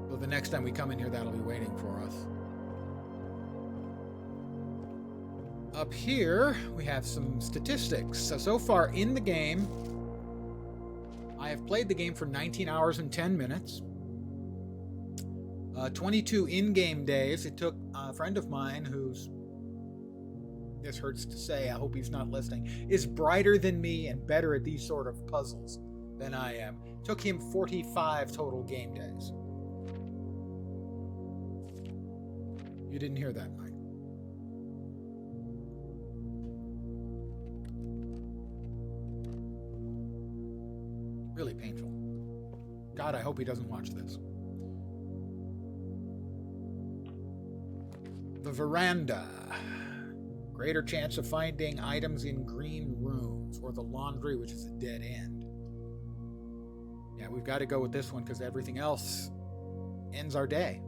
Well, the next time we come in here, that'll be waiting for us. Up here, we have some statistics. So far in the game, I have played the game for 19 hours and 10 minutes. 22 in-game days. It took a friend of mine who's, this hurts to say, I hope he's not listening, is brighter than me and better at these sort of puzzles than I am. Took him 45 total game days. You didn't hear that, Mike. Really painful. God, I hope he doesn't watch this. The veranda. Greater chance of finding items in green rooms, or the laundry, which is a dead end. Yeah, we've got to go with this one because everything else ends our day.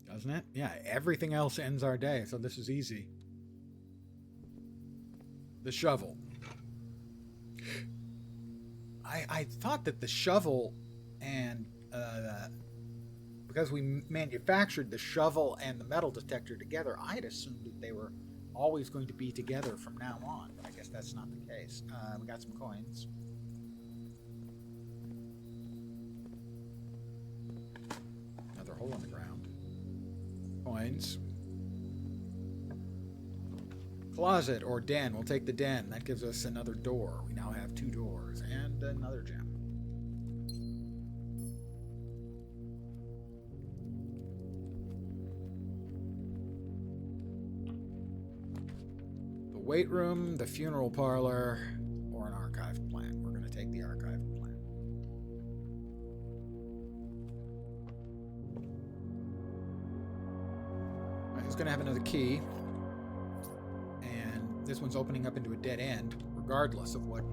Doesn't it? Yeah, everything else ends our day, so this is easy. The shovel. I thought that the shovel and because we manufactured the shovel and the metal detector together, I had assumed that they were always going to be together from now on, but I guess that's not the case. We got some coins. Another hole in the ground. Coins. Closet or den. We'll take the den. That gives us another door. We now have 2 doors and another gem. The weight room, the funeral parlor, or an archive plant. We're going to take the archive plant. Right, who's going to have another key? This one's opening up into a dead end, regardless of what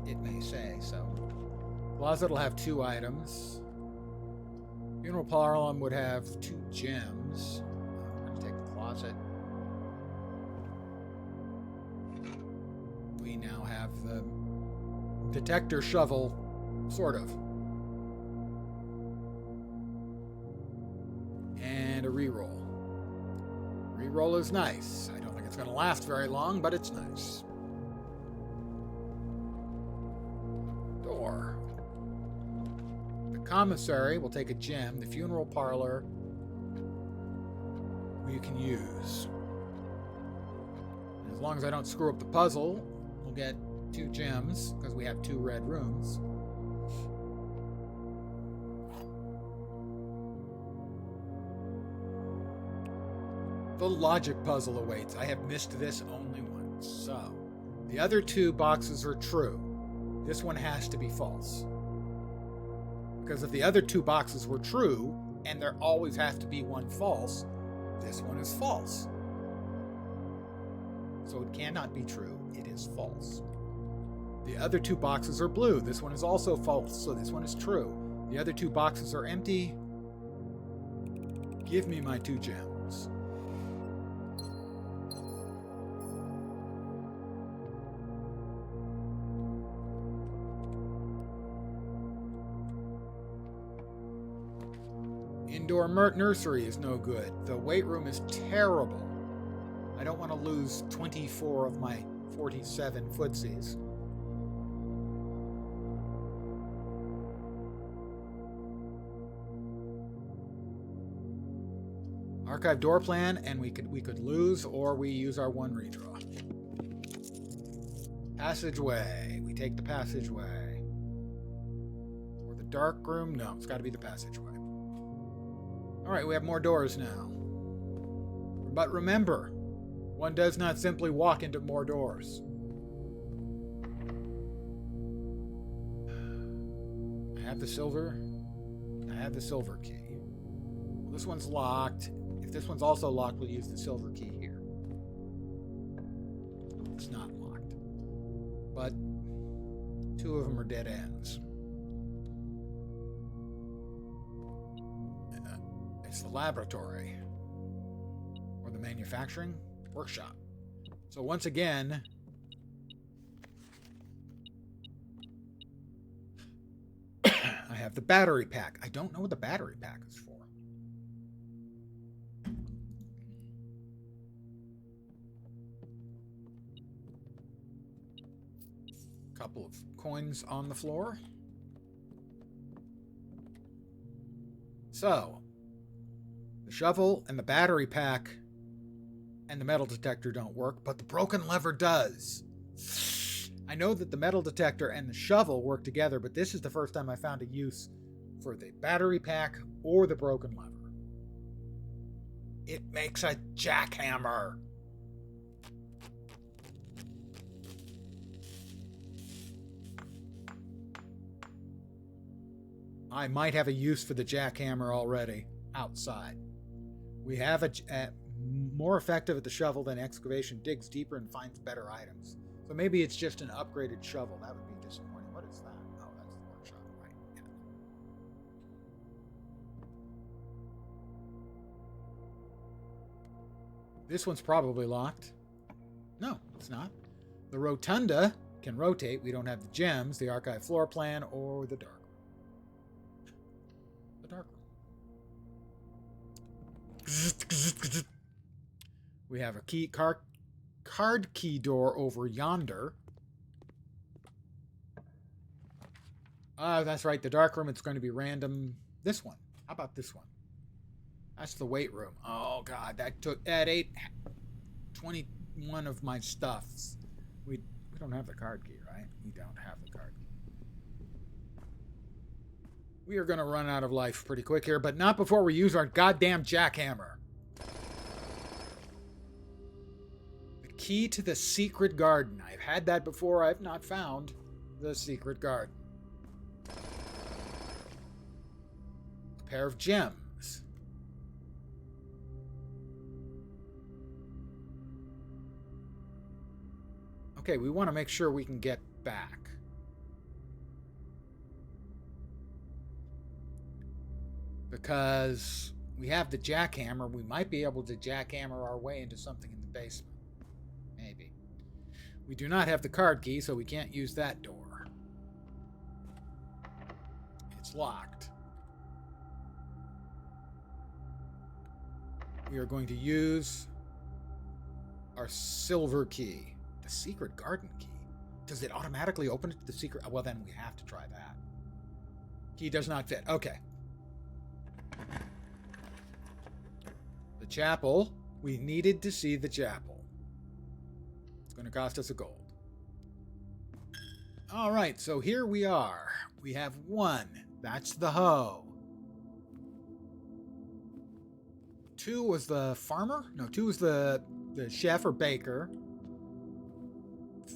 it may say, so. Closet will have 2 items. Funeral parlor would have 2 gems. I'm going to take the closet. We now have the detector shovel, sort of. And a reroll. Reroll is nice. I don't think it's going to last very long, but it's nice. Door. The commissary will take a gem. The funeral parlor we can use. As long as I don't screw up the puzzle, we'll get 2 gems because we have 2 red rooms. The logic puzzle awaits. I have missed this only once. So, the other 2 boxes are true. This one has to be false. Because if the other 2 boxes were true, and there always has to be one false, this one is false. So it cannot be true. It is false. The other 2 boxes are blue. This one is also false, so this one is true. The other 2 boxes are empty. Give me my 2 gems. Indoor nursery is no good. The weight room is terrible. I don't want to lose 24 of my 47 footsies. Archive door plan, and we could lose, or we use our 1 redraw. Passageway. We take the passageway. Or the dark room? No, it's got to be the passageway. Alright, we have more doors now. But remember, one does not simply walk into more doors. I have the silver. I have the silver key. Well, this one's locked. If this one's also locked, we'll use the silver key here. It's not locked. But 2 of them are dead ends. It's the laboratory. Or the manufacturing workshop. So once again, I have the battery pack. I don't know what the battery pack is for. Couple of coins on the floor. So, the shovel and the battery pack and the metal detector don't work, but the broken lever does. I know that the metal detector and the shovel work together, but this is the first time I found a use for the battery pack or the broken lever. It makes a jackhammer. I might have a use for the jackhammer already outside. We have more effective at the shovel than excavation, digs deeper and finds better items. So maybe it's just an upgraded shovel. That would be disappointing. What is that? Oh, that's the workshop, right? Yeah. This one's probably locked. No, it's not. The rotunda can rotate. We don't have the gems, the archive floor plan, or the dark room. The dark room. We have a card key door over yonder. That's right. The dark room, it's going to be random. This one. How about this one? That's the weight room. Oh, God. That ate 21 of my stuffs. We don't have the card key, right? We don't have the card key. We are going to run out of life pretty quick here, but not before we use our goddamn jackhammer. The key to the secret garden. I've had that before. I've not found the secret garden. A pair of gems. Okay, we want to make sure we can get back. Because we have the jackhammer, we might be able to jackhammer our way into something in the basement. Maybe. We do not have the card key, so we can't use that door. It's locked. We are going to use our silver key. The secret garden key. Does it automatically open it to the secret? Well, then we have to try that. Key does not fit. Okay. The chapel. We needed to see the chapel. It's going to cost us a gold. All right, so here we are. We have one. That's the hoe. 2 was the farmer? No, 2 was the chef or baker.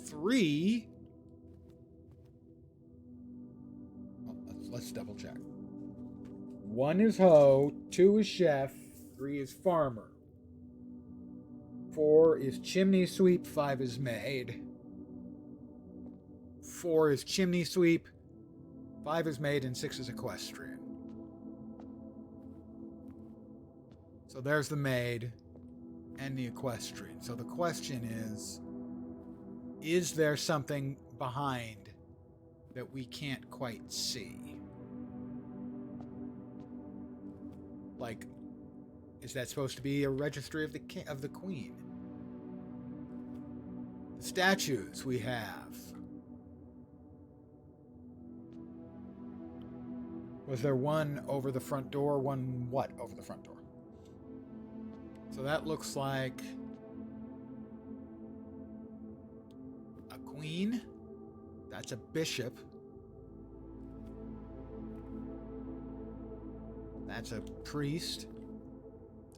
3. Well, let's double check. 1 is hoe, 2 is chef, 3 is farmer. 4 is chimney sweep, 5 is maid. 4 is chimney sweep, 5 is maid, and 6 is equestrian. So there's the maid and the equestrian. So the question is there something behind that we can't quite see? Like, is that supposed to be a registry of the queen? The statues we have. Was there one over the front door? One what over the front door? So that looks like a queen. That's a bishop. That's a priest.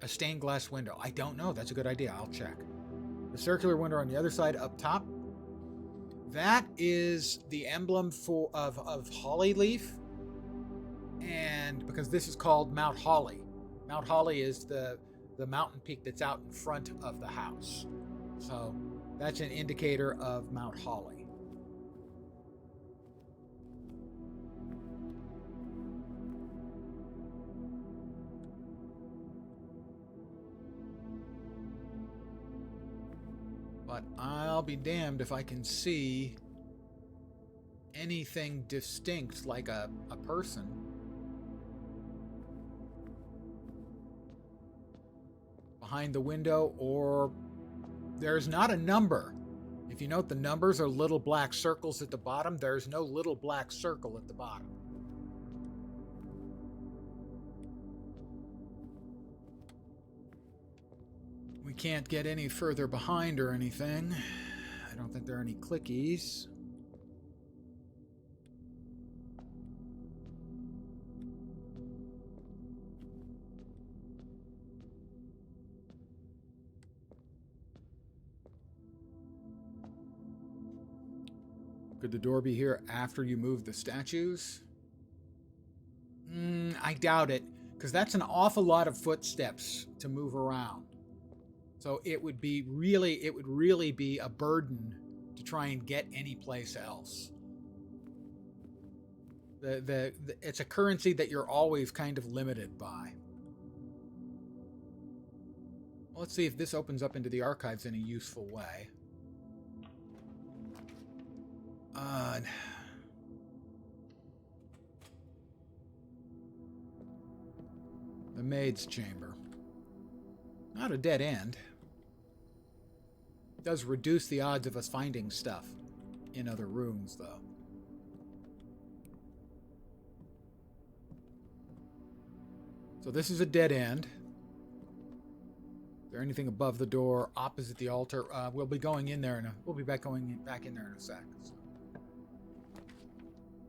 A stained glass window. I don't know. That's a good idea. I'll check. The circular window on the other side up top. That is the emblem of Hollyleaf. And because this is called Mount Holly. Mount Holly is the mountain peak that's out in front of the house. So that's an indicator of Mount Holly. But I'll be damned if I can see anything distinct like a person. Behind the window, or there's not a number. If you note, the numbers are little black circles at the bottom. There's no little black circle at the bottom. We can't get any further behind or anything. I don't think there are any clickies. Could the door be here after you move the statues? I doubt it, because that's an awful lot of footsteps to move around. So it would really be a burden to try and get any place else. It's a currency that you're always kind of limited by. Well, let's see if this opens up into the archives in a useful way. The maid's chamber. Not a dead end. It does reduce the odds of us finding stuff in other rooms, though. So this is a dead end. Is there anything above the door opposite the altar? We'll be going in there we'll be back in there in a sec. So.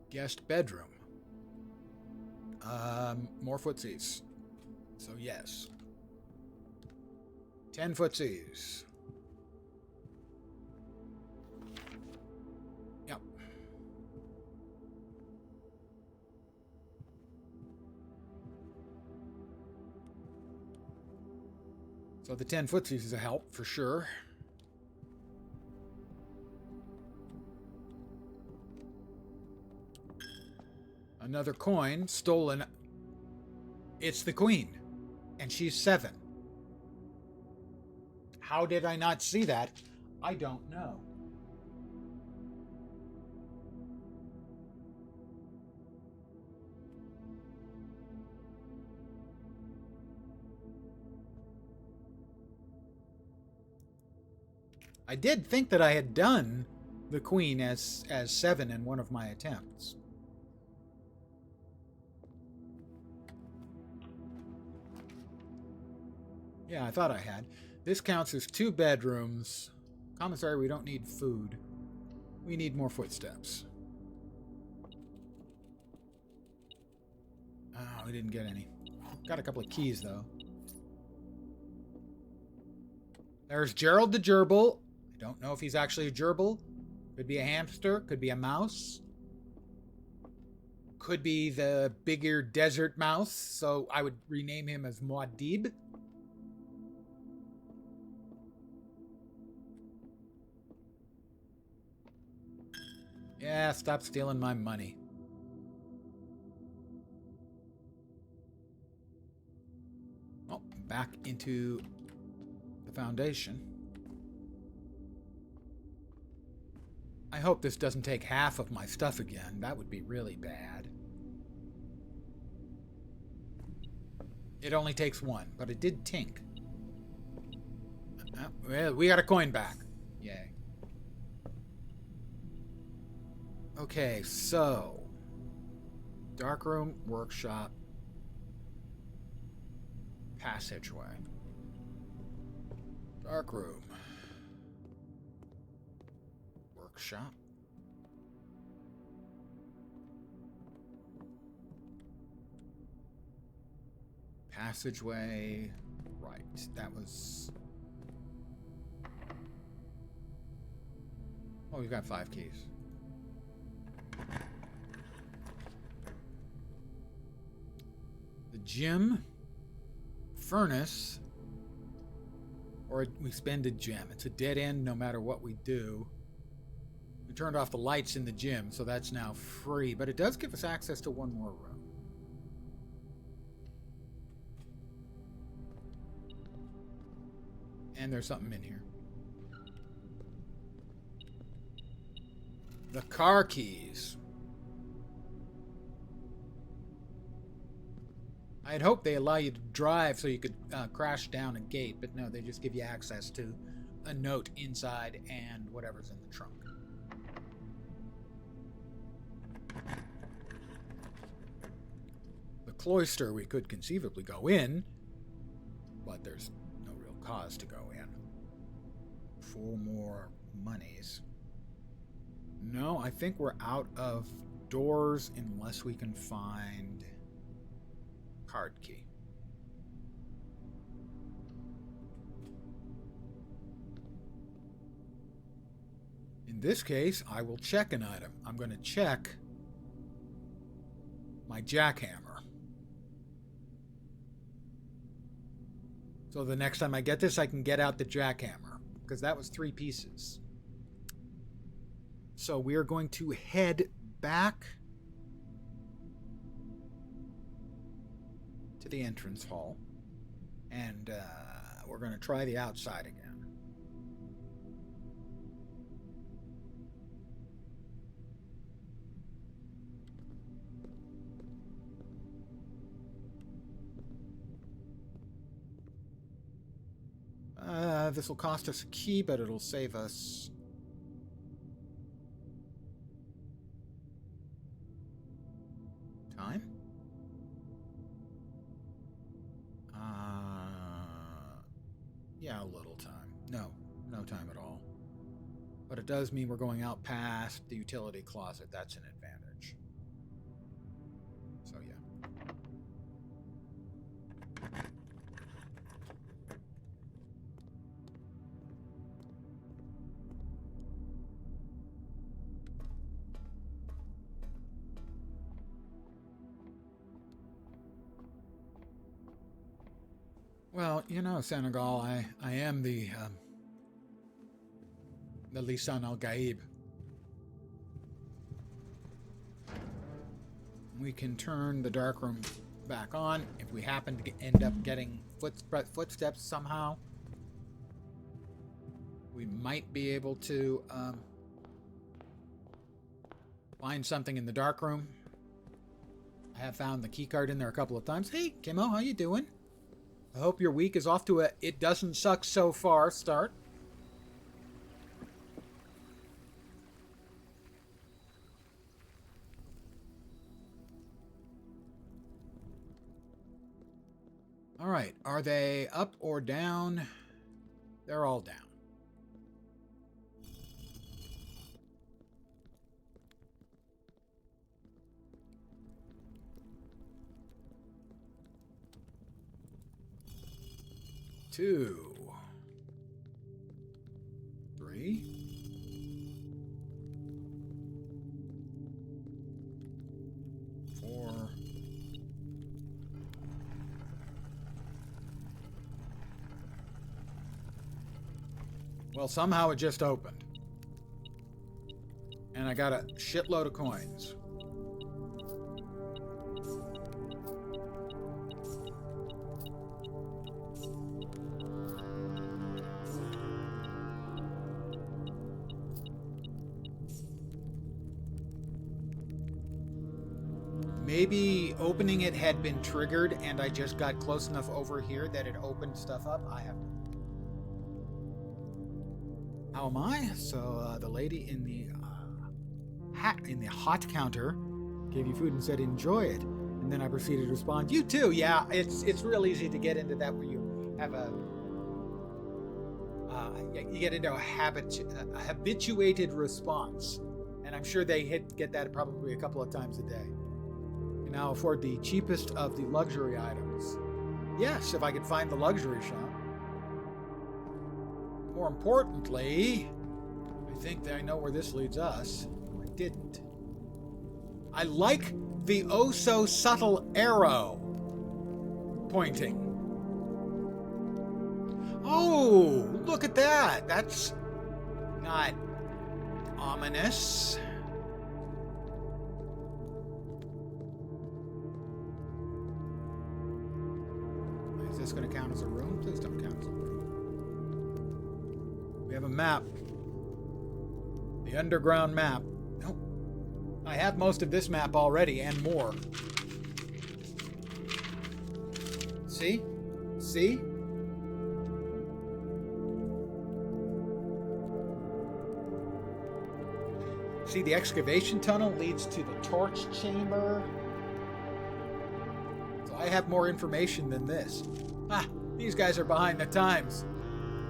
Guest bedroom. More footsies. So yes. 10 footsies. Yep. So the 10 footsies is a help for sure. Another coin stolen. It's the queen, and she's 7. How did I not see that? I don't know. I did think that I had done the queen as 7 in one of my attempts. Yeah, I thought I had. This counts as 2 bedrooms. Commissary, we don't need food. We need more footsteps. Oh, we didn't get any. Got a couple of keys, though. There's Gerald the gerbil. I don't know if he's actually a gerbil. Could be a hamster. Could be a mouse. Could be the bigger desert mouse. So I would rename him as Muad'Dib. Yeah, stop stealing my money. Oh, back into the foundation. I hope this doesn't take half of my stuff again. That would be really bad. It only takes 1, but it did tink. Well, we got a coin back. Yay. Okay, so darkroom, workshop, passageway. Darkroom, workshop, passageway. Right, that was. Oh, we've got 5 keys. The gym, furnace, or we spend a gem. It's a dead end no matter what we do. We turned off the lights in the gym, so that's now free, but it does give us access to 1 more room. And there's something in here. The car keys. I had hoped they allow you to drive so you could crash down a gate, but no, they just give you access to a note inside and whatever's in the trunk. The cloister we could conceivably go in, but there's no real cause to go in. 4 more monies. No, I think we're out of doors unless we can find card key. In this case, I will check an item. I'm going to check my jackhammer. So the next time I get this, I can get out the jackhammer, because that was 3 pieces. So we are going to head back to the entrance hall, and we're going to try the outside again. This will cost us a key, but it'll save us time. Yeah, a little time. No time at all. But it does mean we're going out past the utility closet. That's an advantage. So yeah. Well, you know, Senegal, I am the Lisan Al Gaib. We can turn the darkroom back on if we happen to end up getting footsteps somehow. We might be able to find something in the darkroom. I have found the keycard in there a couple of times. Hey, Kimmo, how you doing? I hope your week is off to a it doesn't suck so far start. All right, are they up or down? They're all down. Two. 3. 4. Well, somehow it just opened. And I got a shitload of coins. Maybe opening it had been triggered and I just got close enough over here that it opened stuff up. I have. How am I? So the lady in the hot counter gave you food and said enjoy it, and then I proceeded to respond, you too. Yeah, it's real easy to get into that where you have you get into a habituated response, and I'm sure they get that probably a couple of times a day. Can now afford the cheapest of the luxury items. Yes, if I could find the luxury shop. More importantly, I think that I know where this leads us. I didn't. I like the oh so subtle arrow pointing. Oh, look at that. That's not ominous. Is this going to count as a room? Please don't count as a room. We have a map. The underground map. Nope. I have most of this map already and more. See? See? See, the excavation tunnel leads to the torch chamber. So I have more information than this. Ah, these guys are behind the times.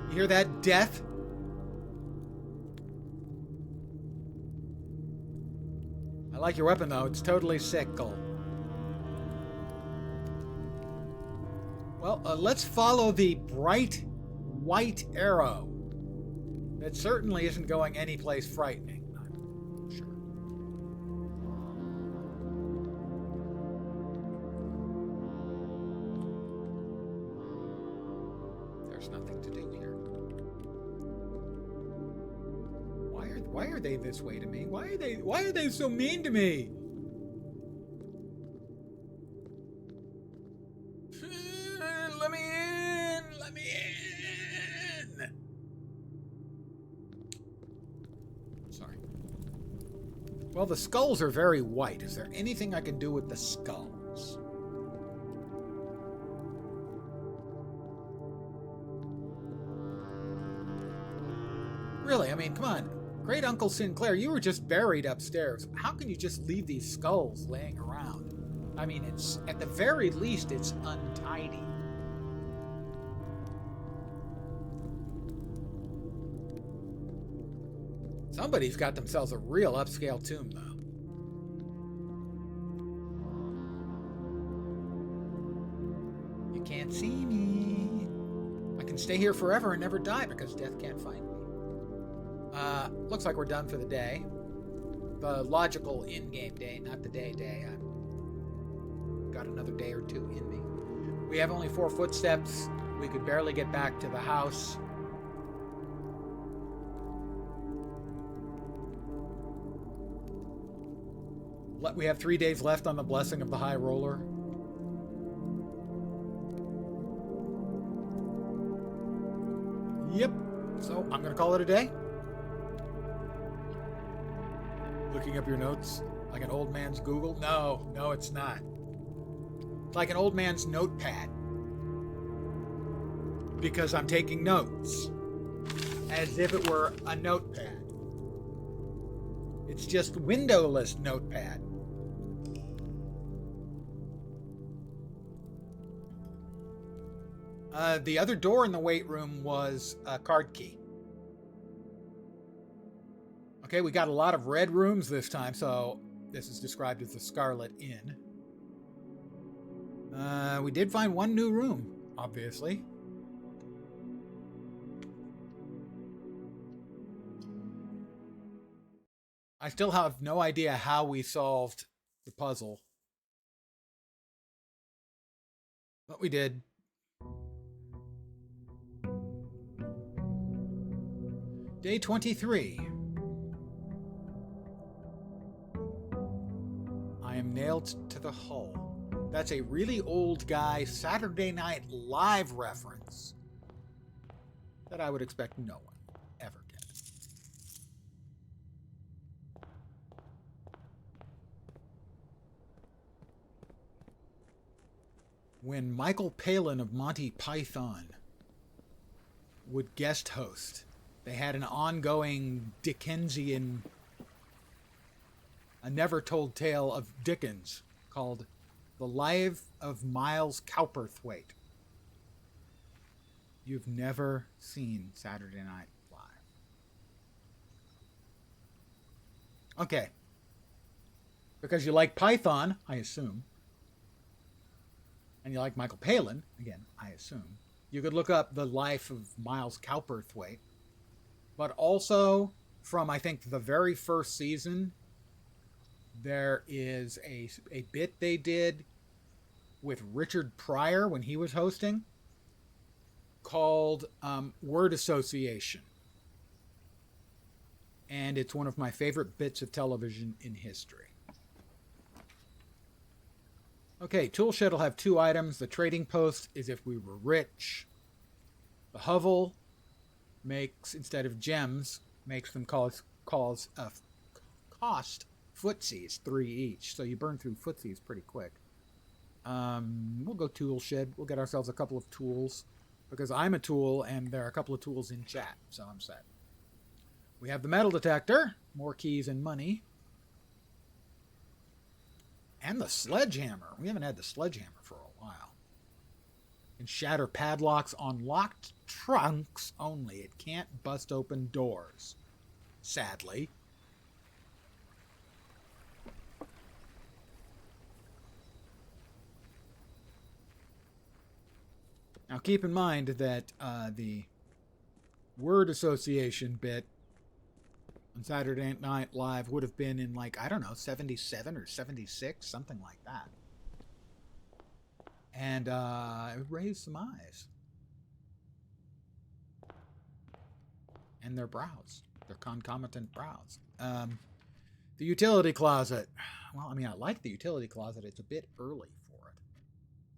You hear that, death? I like your weapon, though. It's totally sickle. Well, let's follow the bright white arrow. That certainly isn't going anyplace frightening. I'm sure. Why are they this way to me? Why are they so mean to me? Let me in! Let me in! Sorry. Well, the skulls are very white. Is there anything I can do with the skulls? Really? I mean, come on. Great Uncle Sinclair, you were just buried upstairs. How can you just leave these skulls laying around? I mean, it's, at the very least, it's untidy. Somebody's got themselves a real upscale tomb, though. You can't see me. I can stay here forever and never die because death can't find me. Looks like we're done for the day. The logical in-game day, not the day. I've got another day or two in me. We have only 4 footsteps. We could barely get back to the house. We have 3 days left on the Blessing of the High Roller. Yep. So I'm going to call it a day. Looking up your notes like an old man's Google? No, it's not. It's like an old man's notepad. Because I'm taking notes. As if it were a notepad. It's just windowless notepad. The other door in the weight room was a card key. Okay, we got a lot of red rooms this time, so this is described as the Scarlet Inn. We did find one new room, obviously. I still have no idea how we solved the puzzle. But we did. Day 23. I am nailed to the hull. That's a really old guy Saturday Night Live reference that I would expect no one ever get. When Michael Palin of Monty Python would guest host, they had an ongoing Dickensian, a never-told tale of Dickens called The Life of Miles Cowperthwaite. You've never seen Saturday Night Live. Okay. Because you like Python, I assume. And you like Michael Palin, again, I assume. You could look up The Life of Miles Cowperthwaite. But also, from I think the very first season, there is a bit they did with Richard Pryor when he was hosting called Word Association. And it's one of my favorite bits of television in history. Okay, Toolshed will have 2 items. The Trading Post is if we were rich. The Hovel makes, instead of gems, makes them cost footsies, 3 each. So you burn through footsies pretty quick. We'll go Toolshed. We'll get ourselves a couple of tools. Because I'm a tool, and there are a couple of tools in chat, so I'm set. We have the metal detector. More keys and money. And the sledgehammer. We haven't had the sledgehammer for a while. Can shatter padlocks on locked trunks only. It can't bust open doors. Sadly. Now keep in mind that the word association bit on Saturday Night Live would have been in, like, I don't know, 77 or 76, something like that. And it raised some eyes. And their brows. They're concomitant browse. The utility closet. Well, I mean, I like the utility closet. It's a bit early for it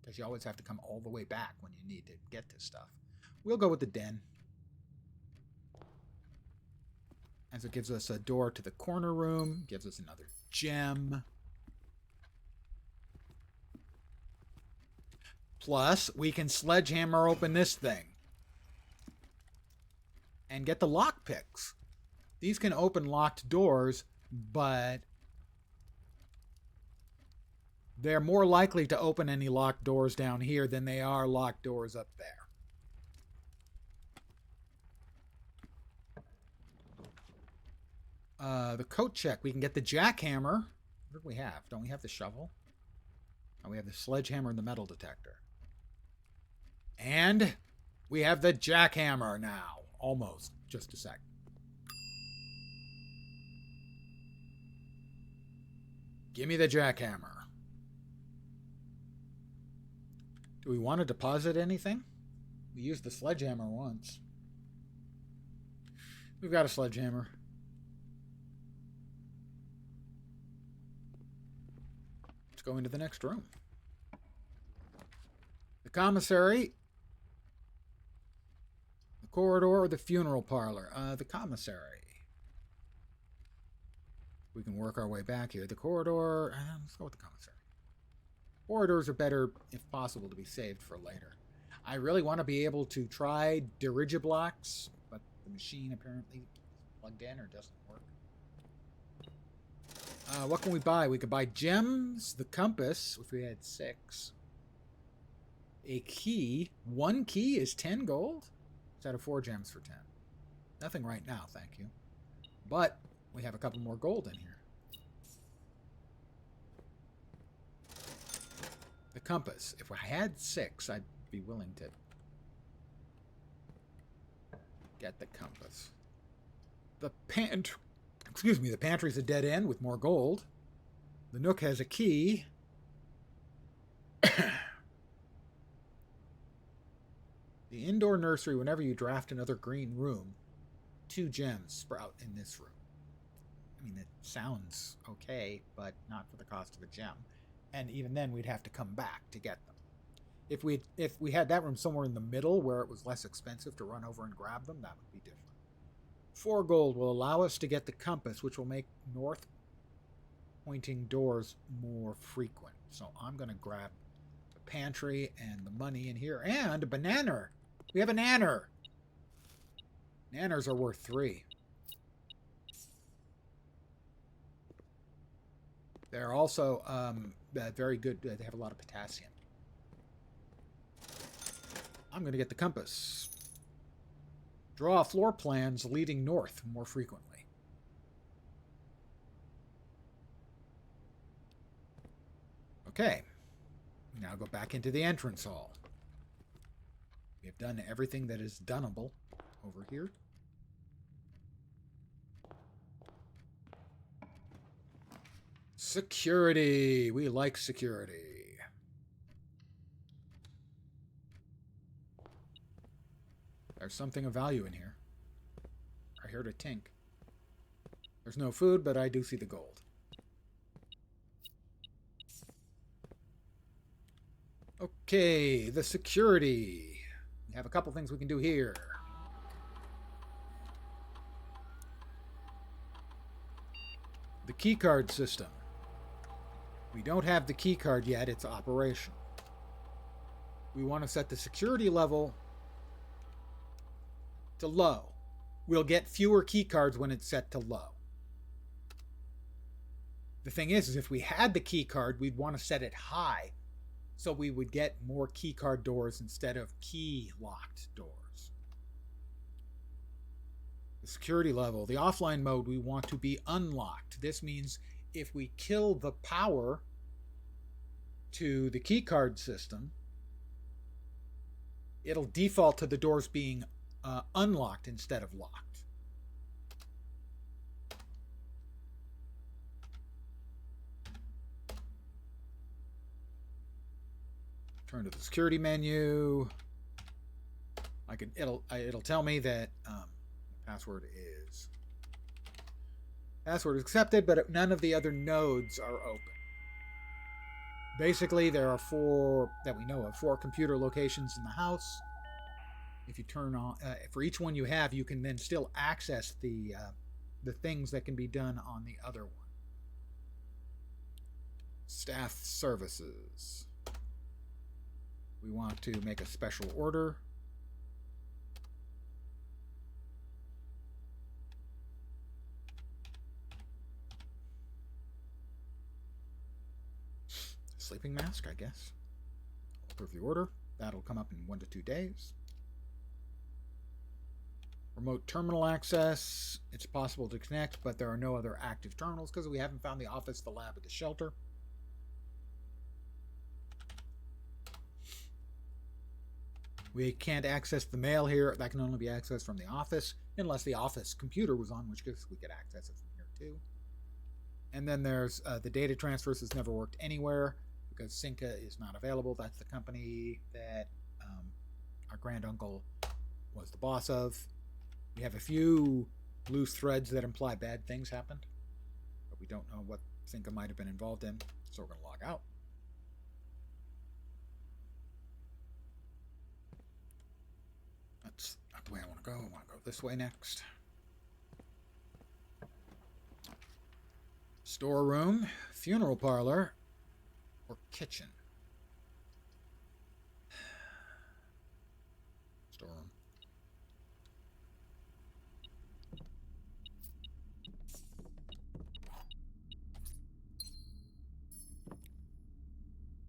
because you always have to come all the way back when you need to get to stuff. We'll go with the den, as it gives us a door to the corner room, gives us another gem. Plus, we can sledgehammer open this thing and get the lockpicks. These can open locked doors, but they're more likely to open any locked doors down here than they are locked doors up there. The coat check. We can get the jackhammer. What do we have? Don't we have the shovel? Oh, we have the sledgehammer and the metal detector. And we have the jackhammer now. Almost. Just a sec. Give me the jackhammer. Do we want to deposit anything? We used the sledgehammer once. We've got a sledgehammer. Let's go into the next room. The commissary, the corridor, or the funeral parlor? The commissary. We can work our way back here. The corridor, let's go with the commissary. Corridors are better, if possible, to be saved for later. I really want to be able to try Dirigiblocks, but the machine apparently is plugged in or doesn't work. What can we buy? We could buy gems, the compass, if we had 6. A key. 1 key is 10 gold? It's out of 4 gems for 10. Nothing right now, thank you. But we have a couple more gold in here. The compass. If I had 6, I'd be willing to get the compass. The the pantry's a dead end with more gold. The nook has a key. The indoor nursery, whenever you draft another green room, 2 gems sprout in this room. I mean, it sounds okay, but not for the cost of a gem. And even then, we'd have to come back to get them. If we had that room somewhere in the middle where it was less expensive to run over and grab them, that would be different. 4 gold will allow us to get the compass, which will make north-pointing doors more frequent. So I'm going to grab the pantry and the money in here. And a banana. We have a nanner. Nanners are worth 3. They're also very good. They have a lot of potassium. I'm going to get the compass. Draw floor plans leading north more frequently. Okay. Now go back into the entrance hall. We have done everything that is doneable over here. Security. We like security. There's something of value in here. I heard a tink. There's no food, but I do see the gold. Okay, the security. We have a couple things we can do here. The keycard system. We don't have the keycard yet. It's operational. We want to set the security level to low. We'll get fewer keycards when it's set to low. The thing is if we had the keycard, we'd want to set it high so we would get more keycard doors instead of key-locked doors. The security level, the offline mode, we want to be unlocked. This means if we kill the power to the keycard system, it'll default to the doors being unlocked instead of locked. Turn to the security menu. It'll tell me that the password is Password accepted, but none of the other nodes are open. Basically, there are four, that we know of, 4 computer locations in the house. If you turn on, for each one you have, you can then still access the things that can be done on the other one. Staff services. We want to make a special order. Sleeping mask, I guess. Approve the order. That'll come up in 1 to 2 days. Remote terminal access. It's possible to connect, but there are no other active terminals because we haven't found the office, the lab, or the shelter. We can't access the mail here. That can only be accessed from the office, unless the office computer was on, which case we could access it from here too. And then there's the data transfers has never worked anywhere because Cinca is not available. That's the company that our granduncle was the boss of. We have a few loose threads that imply bad things happened, but we don't know what Cinca might have been involved in, so we're going to log out. That's not the way I want to go. I want to go this way next. Storeroom, funeral parlor, or kitchen? Storeroom.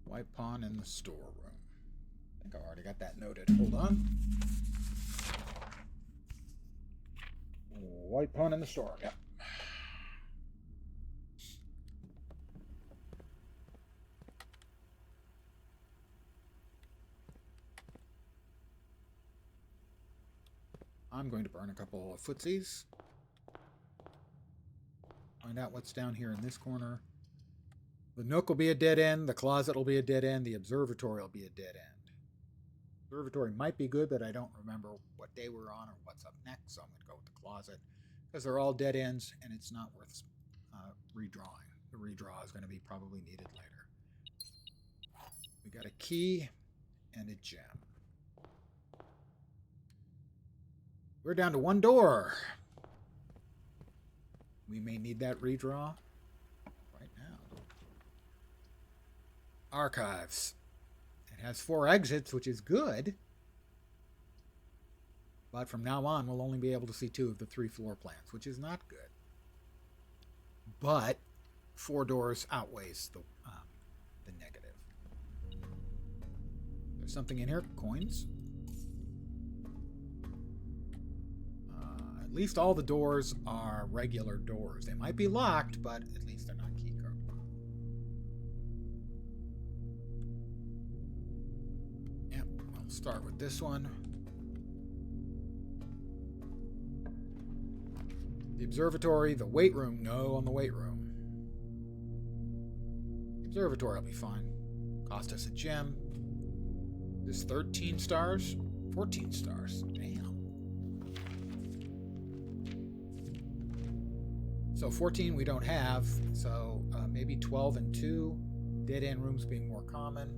White pawn in the storeroom. I think I already got that noted. Hold on. White pawn in the storeroom. Yep. I'm going to burn a couple of footsies. Find out what's down here in this corner. The nook will be a dead end. The closet will be a dead end. The observatory will be a dead end. Observatory might be good, but I don't remember what day we're on or what's up next, so I'm going to go with the closet because they're all dead ends and it's not worth redrawing. The redraw is going to be probably needed later. We got a key and a gem. We're down to 1 door. We may need that redraw right now. Archives. It has 4 exits, which is good. But from now on, we'll only be able to see 2 of the 3 floor plans, which is not good. But 4 doors outweighs the negative. There's something in here. Coins. At least all the doors are regular doors. They might be locked, but at least they're not key card. Yep, I'll start with this one. The observatory, the weight room. No on the weight room. The observatory will be fine. Cost us a gem. This 13 stars? 14 stars. Damn. So 14 we don't have, so maybe 12 and 2. Dead end rooms being more common.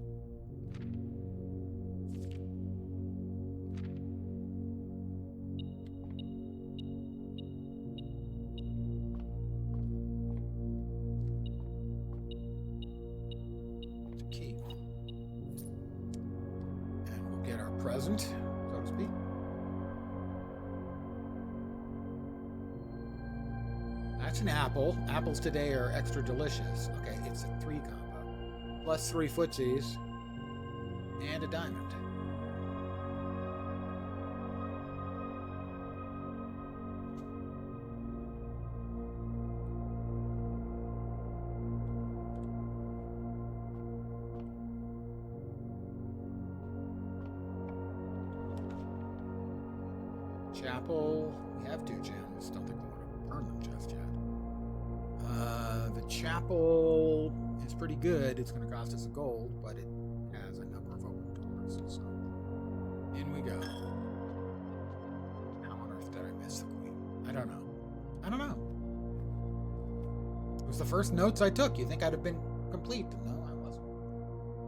It's a key. And we'll get our present, so to speak. That's an apple. Apples today are extra delicious. Okay, it's a 3 combo. Plus 3 footsies. And a diamond. Chapel. We have 2 gems. Don't think we want to burn them just yet. The chapel is pretty good. It's going to cost us a gold, but it has a number of open doors. So in we go. How on earth did I miss the queen? I don't know. was the first notes I took. You think I'd have been complete? No, I wasn't.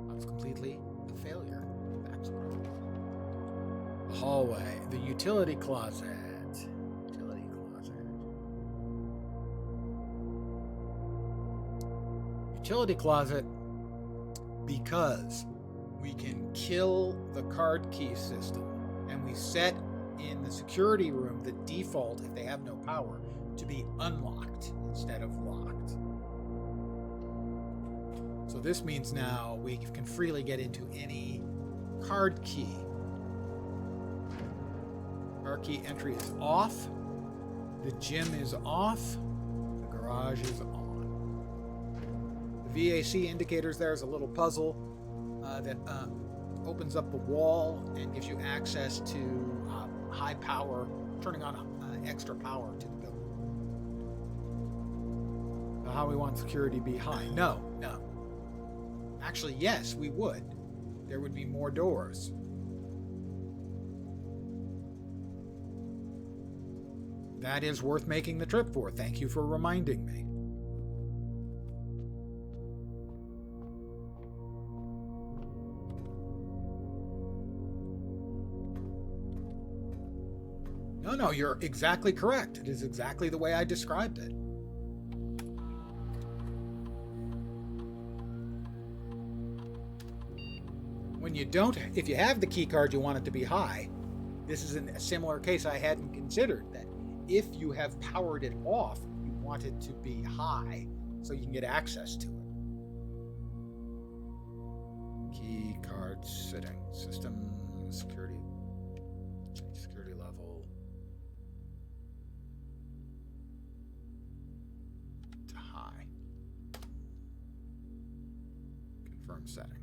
I was completely a failure. That's what I was. The hallway. The utility closet. Utility closet. Utility closet because we can kill the card key system and we set in the security room the default, if they have no power, to be unlocked instead of locked. So this means now we can freely get into any card key. Card key entry is off. The gym is off. The garage is on. The VAC indicators there is a little puzzle that opens up the wall and gives you access to high power, turning on extra power to the building. How we want security to be high? No. Actually, yes, we would. There would be more doors. That is worth making the trip for. Thank you for reminding me. No, you're exactly correct. It is exactly the way I described it. When you don't, if you have the key card, you want it to be high. This is a similar case I hadn't considered, that if you have powered it off, you want it to be high so you can get access to it. Key card setting, system, security level to high. Confirm setting.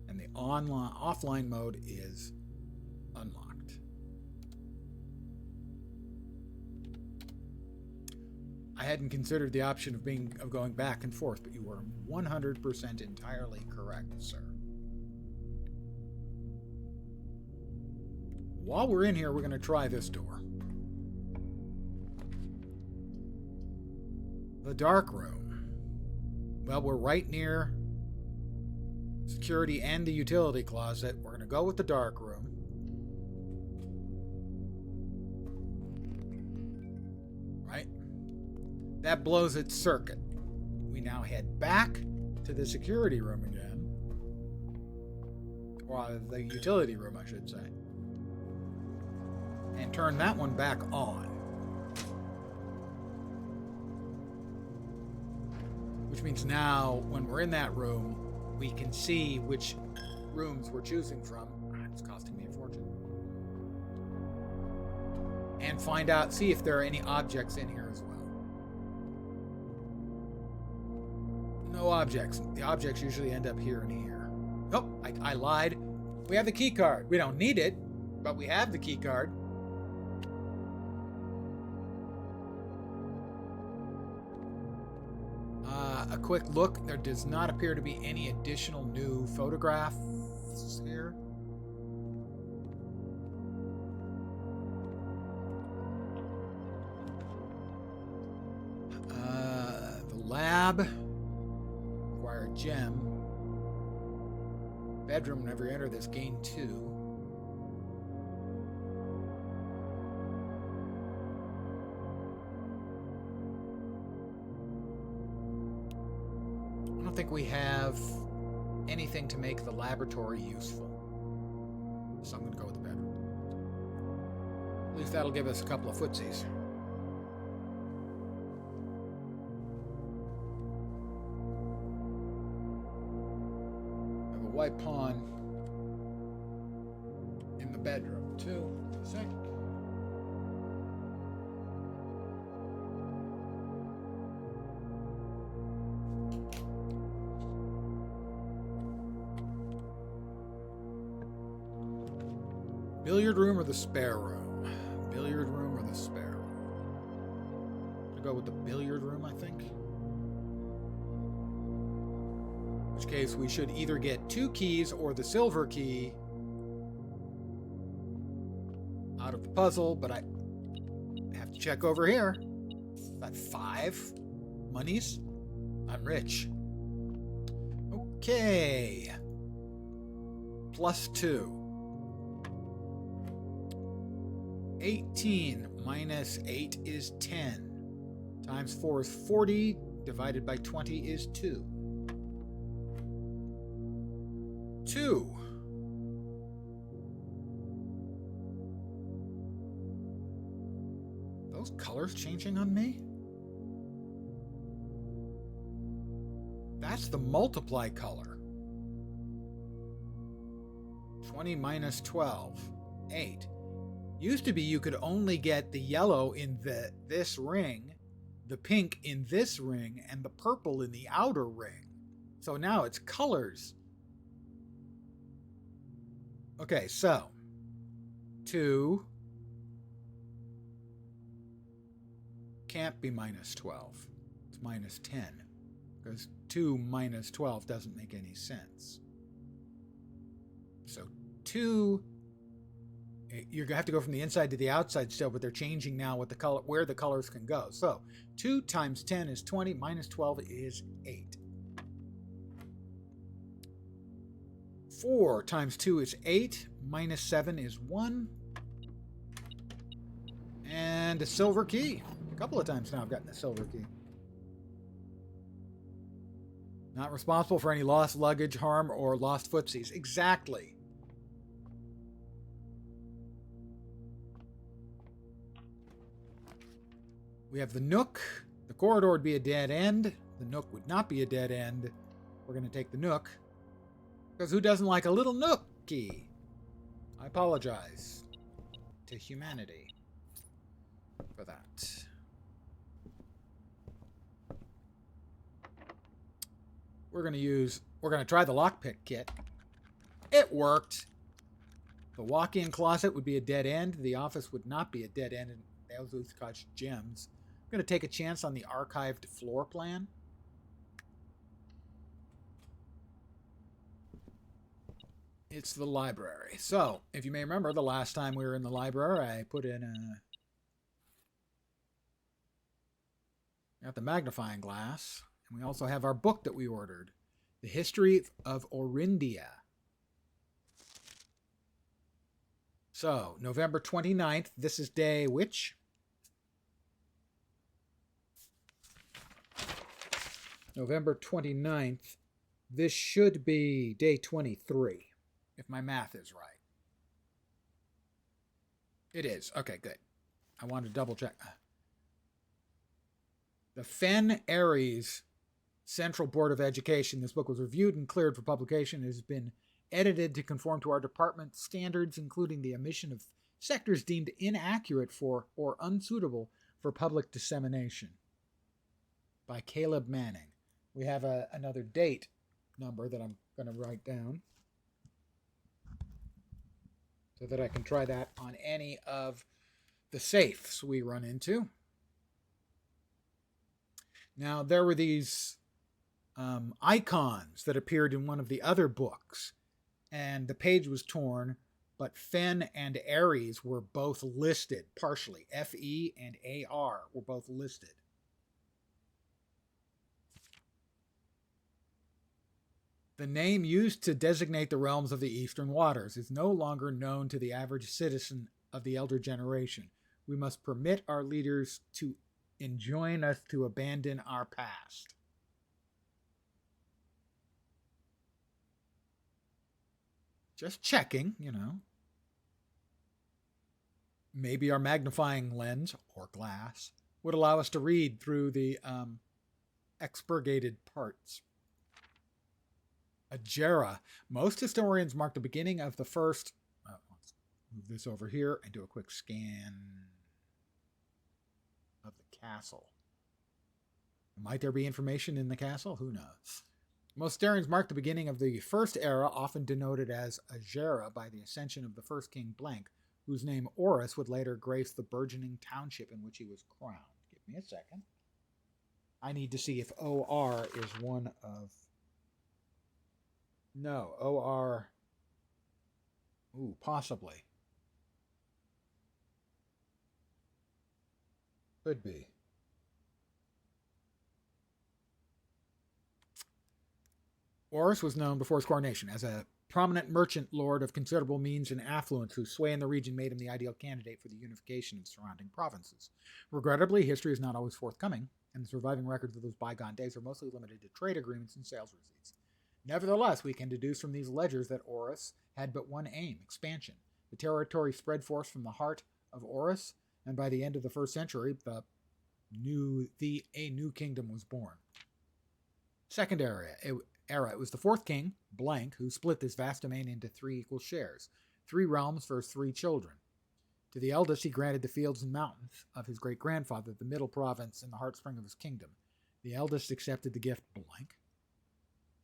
And the offline mode is unlocked. I hadn't considered the option of going back and forth, but you were 100% entirely correct, sir. While we're in here, we're going to try this door. The dark room. Well, we're right near security and the utility closet. We're going to go with the dark room. Right? That blows its circuit. We now head back to the security room again. Or the utility room, I should say. And turn that one back on. Which means now, when we're in that room, we can see which rooms we're choosing from. It's costing me a fortune. And see if there are any objects in here as well. No objects. The objects usually end up here and here. Oh, I lied. We have the key card. We don't need it, but we have the key card. A quick look. There does not appear to be any additional new photographs here. The lab. Acquire a gem. Bedroom, whenever you enter this, gain 2. I don't think we have anything to make the laboratory useful. So I'm going to go with the bedroom. At least that'll give us a couple of footsies. I have a white pawn in the bedroom, too. Sink. Billiard room or the spare room? Billiard room or the spare room? I'll go with the billiard room, I think. In which case, we should either get 2 keys or the silver key out of the puzzle, but I have Let's check over here. Got 5 monies. I'm rich. Okay. +2. 18 minus 8 is 10. Times 4 is 40. Divided by 20 is 2. 2. Those colors changing on me? That's the multiply color. 20 minus 12. 8. Used to be you could only get the yellow in this ring, the pink in this ring, and the purple in the outer ring. So now it's colors. Okay, so 2 can't be minus 12. It's minus 10. Because 2 minus 12 doesn't make any sense. So 2, you're gonna have to go from the inside to the outside still, but they're changing now what the color, where the colors can go. So 2 times 10 is 20, minus 12 is 8. 4 times 2 is 8, minus 7 is 1. And a silver key. A couple of times now I've gotten a silver key. Not responsible for any lost luggage, harm, or lost footsies. Exactly. We have the Nook. The corridor would be a dead end. The Nook would not be a dead end. We're going to take the Nook. Because who doesn't like a little Nookie? I apologize to humanity for that. We're going to try the lockpick kit. It worked. The walk-in closet would be a dead end. The office would not be a dead end. And those cost gems. I'm going to take a chance on the archived floor plan. It's the library. So, if you may remember, the last time we were in the library, I put in got the magnifying glass. And we also have our book that we ordered. The History of Orindia. So, November 29th. This is day which? November 29th. This should be day 23. If my math is right. It is. Okay, good. I wanted to double check. The Fen Aries Central Board of Education. This book was reviewed and cleared for publication. It has been edited to conform to our department standards, including the omission of sectors deemed inaccurate for or unsuitable for public dissemination. By Caleb Manning. We have another date number that I'm going to write down, so that I can try that on any of the safes we run into. Now, there were these icons that appeared in one of the other books, and the page was torn, but Fen and Aries were both listed partially. F-E and A-R were both listed. The name used to designate the realms of the Eastern Waters is no longer known to the average citizen of the elder generation. We must permit our leaders to enjoin us to abandon our past. Just checking, you know. Maybe our magnifying lens, or glass, would allow us to read through the expurgated parts. Agera. Most historians mark the beginning of the first... let's move this over here and do a quick scan of the castle. Might there be information in the castle? Who knows? Most historians mark the beginning of the first era, often denoted as Agera, by the ascension of the first king Blank, whose name Horus would later grace the burgeoning township in which he was crowned. Give me a second. I need to see if OR is one of... No, OR... Ooh, possibly. Could be. Horus was known before his coronation as a prominent merchant lord of considerable means and affluence whose sway in the region made him the ideal candidate for the unification of surrounding provinces. Regrettably, history is not always forthcoming, and the surviving records of those bygone days are mostly limited to trade agreements and sales receipts. Nevertheless, we can deduce from these ledgers that Horus had but one aim: expansion. The territory spread forth from the heart of Horus, and by the end of the first century, a new kingdom was born. Second era, it was the fourth king, Blank, who split this vast domain into 3 equal shares, 3 realms for his 3 children. To the eldest, he granted the fields and mountains of his great-grandfather, the middle province and the heartspring of his kingdom. The eldest accepted the gift Blank.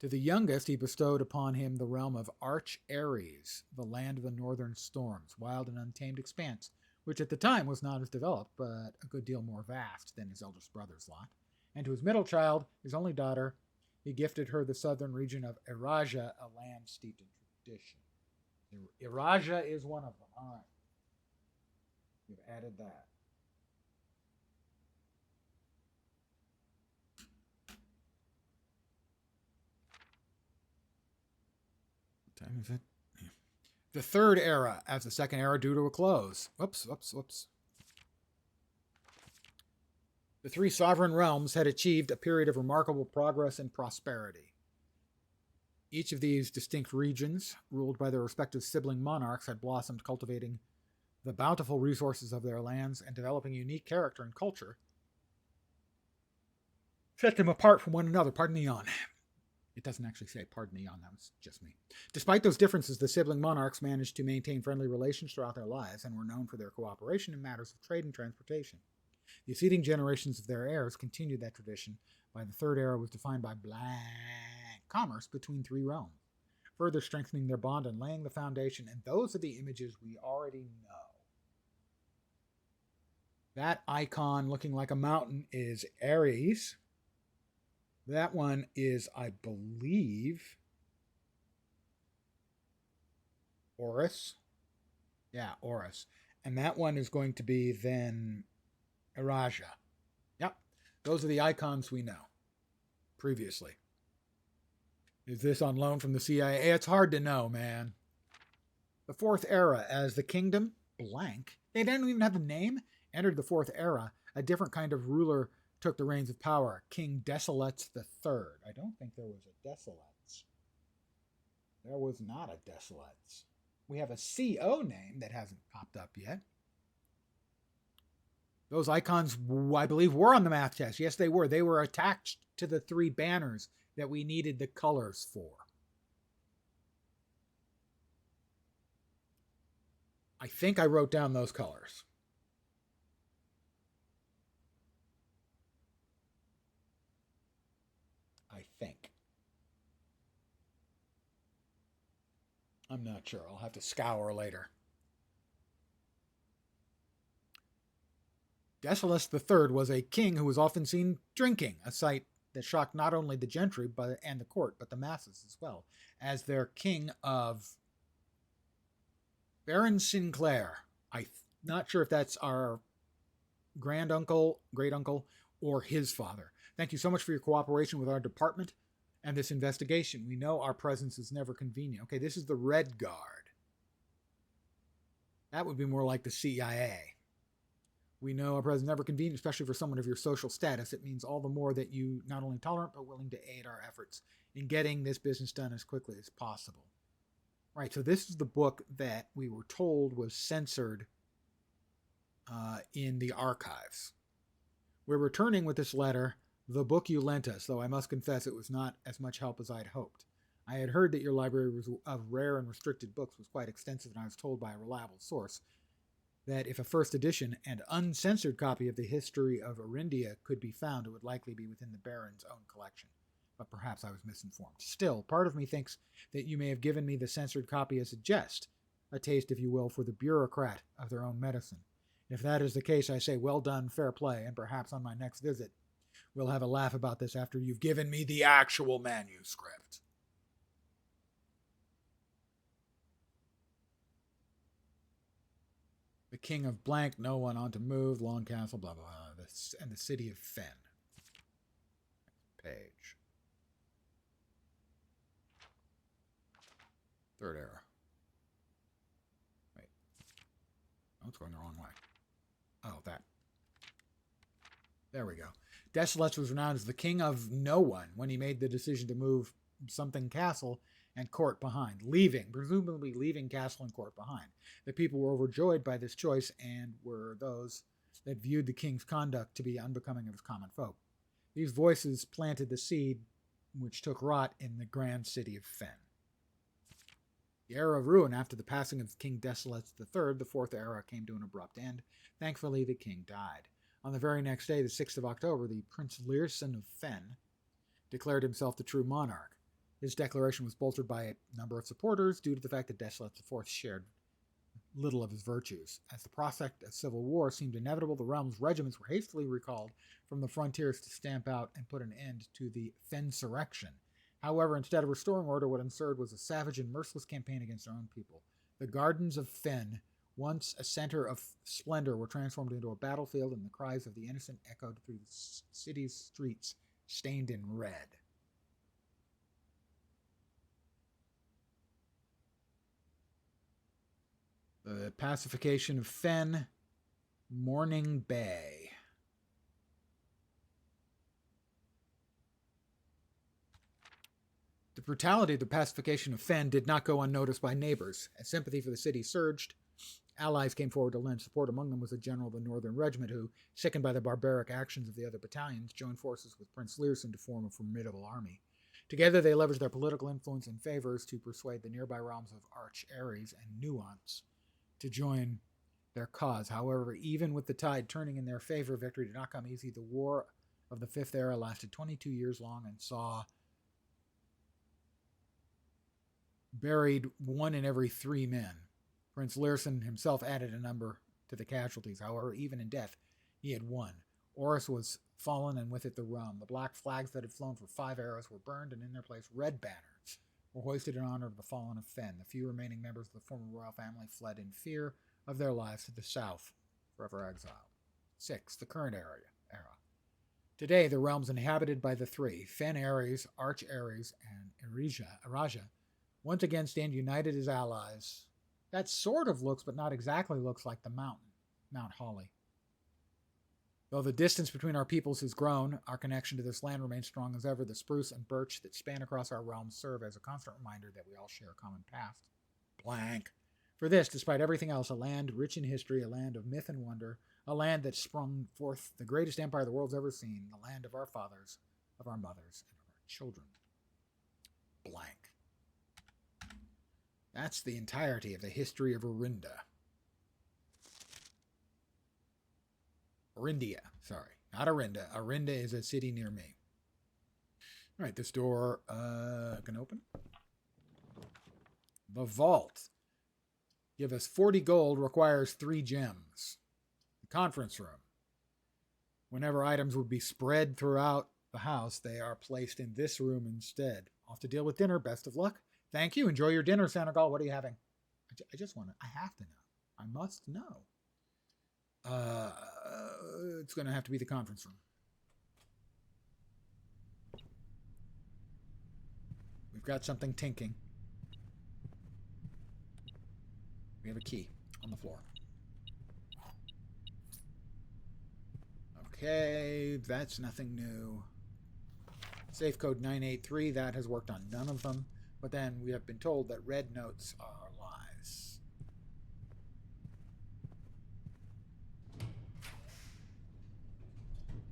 To the youngest, he bestowed upon him the realm of Arch Ares, the land of the northern storms, wild and untamed expanse, which at the time was not as developed, but a good deal more vast than his eldest brother's lot. And to his middle child, his only daughter, he gifted her the southern region of Erasia, a land steeped in tradition. Erasia is one of them. All right. We've added that. What time is it? Yeah. The third era, as the second era drew to a close. Whoops. The 3 sovereign realms had achieved a period of remarkable progress and prosperity. Each of these distinct regions, ruled by their respective sibling monarchs, had blossomed, cultivating the bountiful resources of their lands and developing unique character and culture, set them apart from one another. Pardon the yawn. It doesn't actually say pardon the yawn, that was just me. Despite those differences, the sibling monarchs managed to maintain friendly relations throughout their lives and were known for their cooperation in matters of trade and transportation. The succeeding generations of their heirs continued that tradition. By the third era was defined by blank commerce between 3 realms, further strengthening their bond and laying the foundation. And those are the images we already know. That icon looking like a mountain is Ares. That one is, I believe, Horus. Yeah, Horus. And that one is going to be then Erasia. Yep. Those are the icons we know previously. Is this on loan from the CIA? It's hard to know, man. The fourth era, as the kingdom, Blank, they didn't even have a name, entered the fourth era. A different kind of ruler took the reins of power, King Desolates III. I don't think there was a Desolates. There was not a Desolates. We have a CO name that hasn't popped up yet. Those icons, I believe, were on the math test. Yes, they were. They were attached to the 3 banners that we needed the colors for. I think I wrote down those colors. I think. I'm not sure. I'll have to scour later. Desolates III was a king who was often seen drinking, a sight that shocked not only the gentry and the court, but the masses as well, as their king of Baron Sinclair. I'm not sure if that's our granduncle, great-uncle, or his father. Thank you so much for your cooperation with our department and this investigation. We know our presence is never convenient. Okay, this is the Red Guard. That would be more like the CIA. We know our presence is never convenient, especially for someone of your social status. It means all the more that you not only tolerant, but willing to aid our efforts in getting this business done as quickly as possible. Right, so this is the book that we were told was censored in the archives. We're returning with this letter, the book you lent us, though I must confess it was not as much help as I'd hoped. I had heard that your library of rare and restricted books was quite extensive, and I was told by a reliable source that if a first edition and uncensored copy of the history of Arindia could be found, it would likely be within the Baron's own collection. But perhaps I was misinformed. Still, part of me thinks that you may have given me the censored copy as a jest, a taste, if you will, for the bureaucrat of their own medicine. If that is the case, I say well done, fair play, and perhaps on my next visit, we'll have a laugh about this after you've given me the actual manuscript. The king of blank, no one on to move, long castle, blah, blah, blah. and the city of Fen. Page. Third era. Wait. Oh, it's going the wrong way. Oh, that. There we go. Desilets was renowned as the king of no one when he made the decision to move something castle and court behind, presumably leaving castle and court behind. The people were overjoyed by this choice and were those that viewed the king's conduct to be unbecoming of his common folk. These voices planted the seed which took rot in the grand city of Fen. The era of ruin after the passing of King Desilets III, the fourth era, came to an abrupt end. Thankfully, the king died. On the very next day, the 6th of October, the Prince Learson of Fen declared himself the true monarch. His declaration was bolstered by a number of supporters due to the fact that Desilets IV shared little of his virtues. As the prospect of civil war seemed inevitable, the realm's regiments were hastily recalled from the frontiers to stamp out and put an end to the Fensurrection. However, instead of restoring order, what ensued was a savage and merciless campaign against their own people. The gardens of Fen, once a center of splendor, were transformed into a battlefield, and the cries of the innocent echoed through the city's streets, stained in red. The pacification of Fen, Morning Bay. The brutality of the pacification of Fen did not go unnoticed by neighbors. As sympathy for the city surged, allies came forward to lend support. Among them was a general of the Northern Regiment who, sickened by the barbaric actions of the other battalions, joined forces with Prince Learson to form a formidable army. Together they leveraged their political influence and favors to persuade the nearby realms of Arch Ares and Nuance to join their cause. However, even with the tide turning in their favor, victory did not come easy. The War of the Fifth Era lasted 22 years long and saw buried 1 in every 3 men. Prince Learson himself added a number to the casualties. However, even in death, he had won. Oris was fallen, and with it the realm. The black flags that had flown for 5 eras were burned, and in their place red banners were hoisted in honor of the fallen of Fen. The few remaining members of the former royal family fled in fear of their lives to the south, forever exiled. 6. The current era. Today, the realms inhabited by the 3, Fen Ares, Arch Ares, and Eraja, once again stand united as allies. That sort of looks, but not exactly looks, like the mountain, Mount Holly. Though the distance between our peoples has grown, our connection to this land remains strong as ever. The spruce and birch that span across our realms serve as a constant reminder that we all share a common past. Blank. For this, despite everything else, a land rich in history, a land of myth and wonder, a land that sprung forth the greatest empire the world's ever seen, the land of our fathers, of our mothers, and of our children. Blank. That's the entirety of the history of Orinda. Orindia, sorry. Not Orinda. Orinda is a city near me. All right, this door can open. The vault. Give us 40 gold, requires 3 gems. The conference room. Whenever items would be spread throughout the house, they are placed in this room instead. Off to deal with dinner. Best of luck. Thank you. Enjoy your dinner, Senegal. What are you having? I just want to. I have to know. I must know. It's going to have to be the conference room. We've got something tinking. We have a key on the floor. Okay, that's nothing new. Safe code 983, that has worked on none of them. But then we have been told that red notes are lies.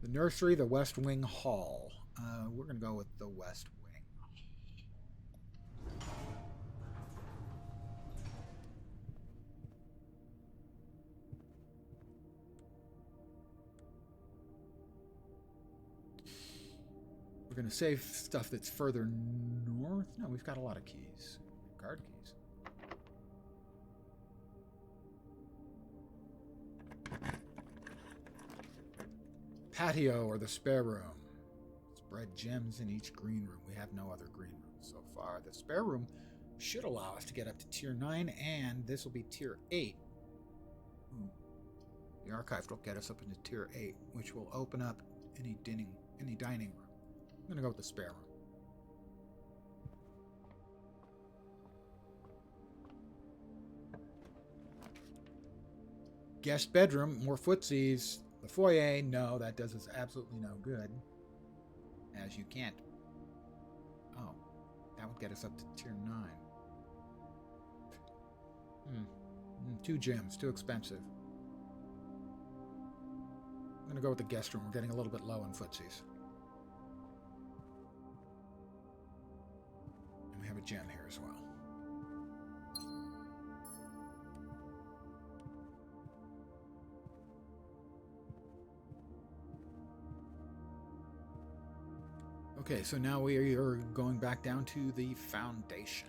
The nursery, the West Wing Hall. We're going to go with the West Wing. We're going to save stuff that's further north. No, we've got a lot of keys. Card keys. Patio or the spare room. Spread gems in each green room. We have no other green rooms so far. The spare room should allow us to get up to tier 9, and this will be tier 8. Ooh. The archive will get us up into Tier 8, which will open up any dining room. I'm going to go with the spare room. Guest bedroom, more footsies. The foyer, no, that does us absolutely no good. As you can't. Oh, that would get us up to Tier 9. 2 gyms, too expensive. I'm going to go with the guest room. We're getting a little bit low on footsies. And we have a gym here as well. Okay, so now we are going back down to the foundation.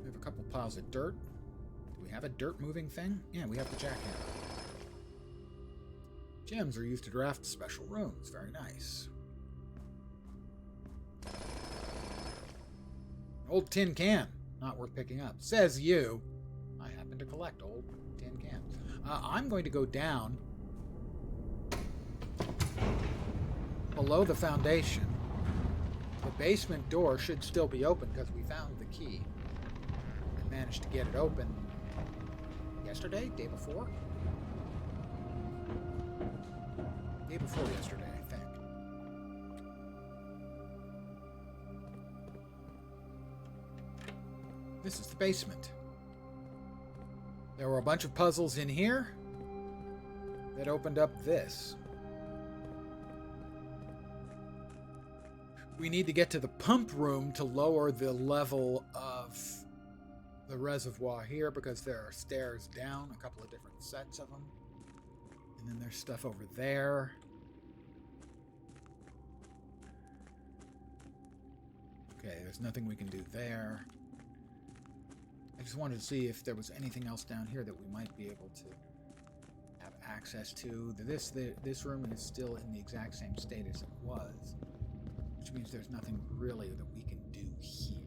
We have a couple piles of dirt. Do we have a dirt moving thing? Yeah, we have the jackhammer. Gems are used to draft special rooms. Very nice. Old tin can. Not worth picking up. Says you. I happen to collect old tin cans. I'm going to go down below the foundation. The basement door should still be open because we found the key. I managed to get it open yesterday? Day before? Day before yesterday, I think. This is the basement. There were a bunch of puzzles in here that opened up this. We need to get to the pump room to lower the level of the reservoir here because there are stairs down, a couple of different sets of them. And then there's stuff over there. Okay, there's nothing we can do there. I just wanted to see if there was anything else down here that we might be able to have access to. This room is still in the exact same state as it was, which means there's nothing really that we can do here.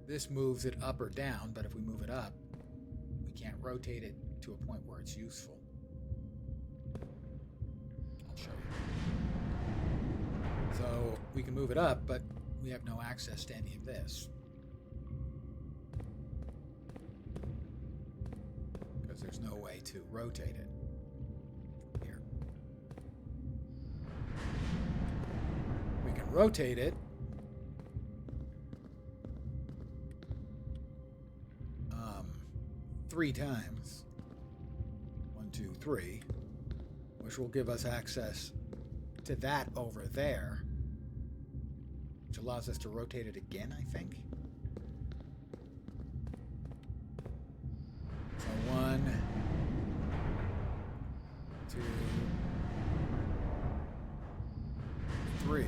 This moves it up or down, but if we move it up, we can't rotate it to a point where it's useful. I'll show you. So we can move it up, but we have no access to any of this. Because there's no way to rotate it. Here. We can rotate it. 3 times. 1, 2, 3. Which will give us access to that over there. Which allows us to rotate it again, I think. So 1, 2, 3.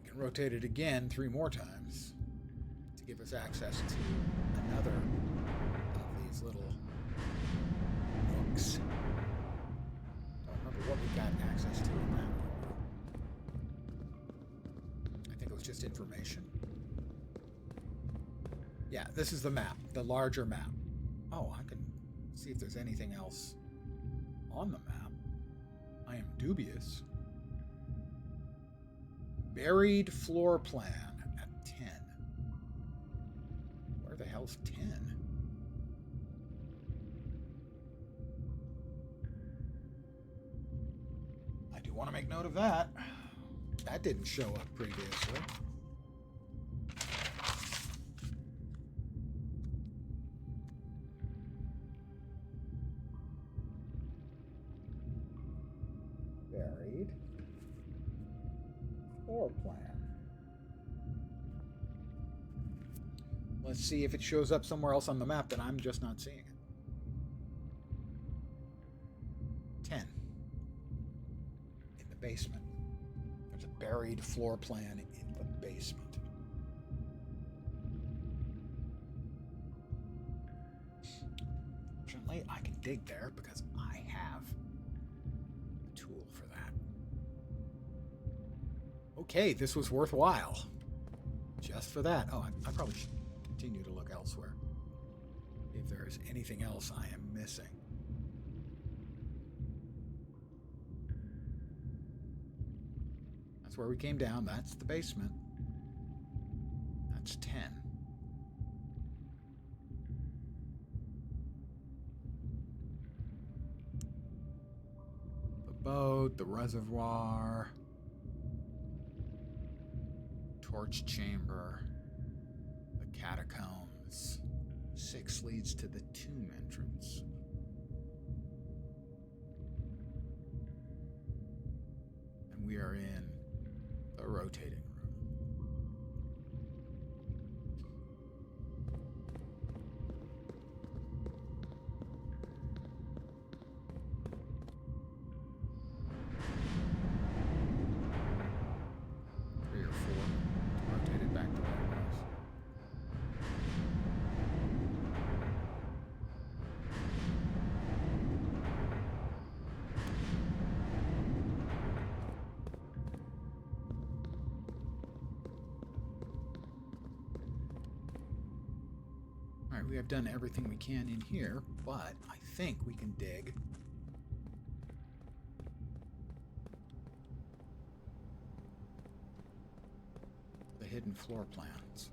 We can rotate it again 3 more times to give us access to another of these little nooks. What we got access to in that one. I think it was just information. Yeah, this is the map, the larger map. Oh, I can see if there's anything else on the map. I am dubious. Buried floor plan at 10. Where the hell's 10? Want to make note of that. That didn't show up previously. Buried floor plan. Let's see if it shows up somewhere else on the map that I'm just not seeing it. 10. Basement. There's a buried floor plan in the basement. Apparently, I can dig there because I have a tool for that. Okay, this was worthwhile. Just for that. Oh, I probably should continue to look elsewhere. If there's anything else I am missing. That's where we came down. That's the basement. That's 10. The boat, the reservoir, torch chamber, the catacombs. 6 leads to the tomb entrance. And we are in the rotating room. Alright, we have done everything we can in here, but I think we can dig the hidden floor plans.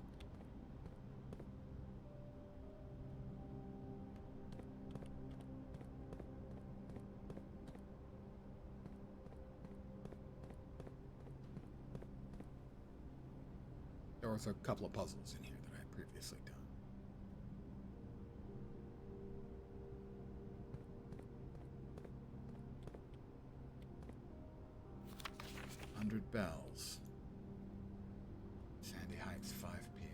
There was a couple of puzzles in here that I had previously done. Bells. Sandy Heights, 5 p.m.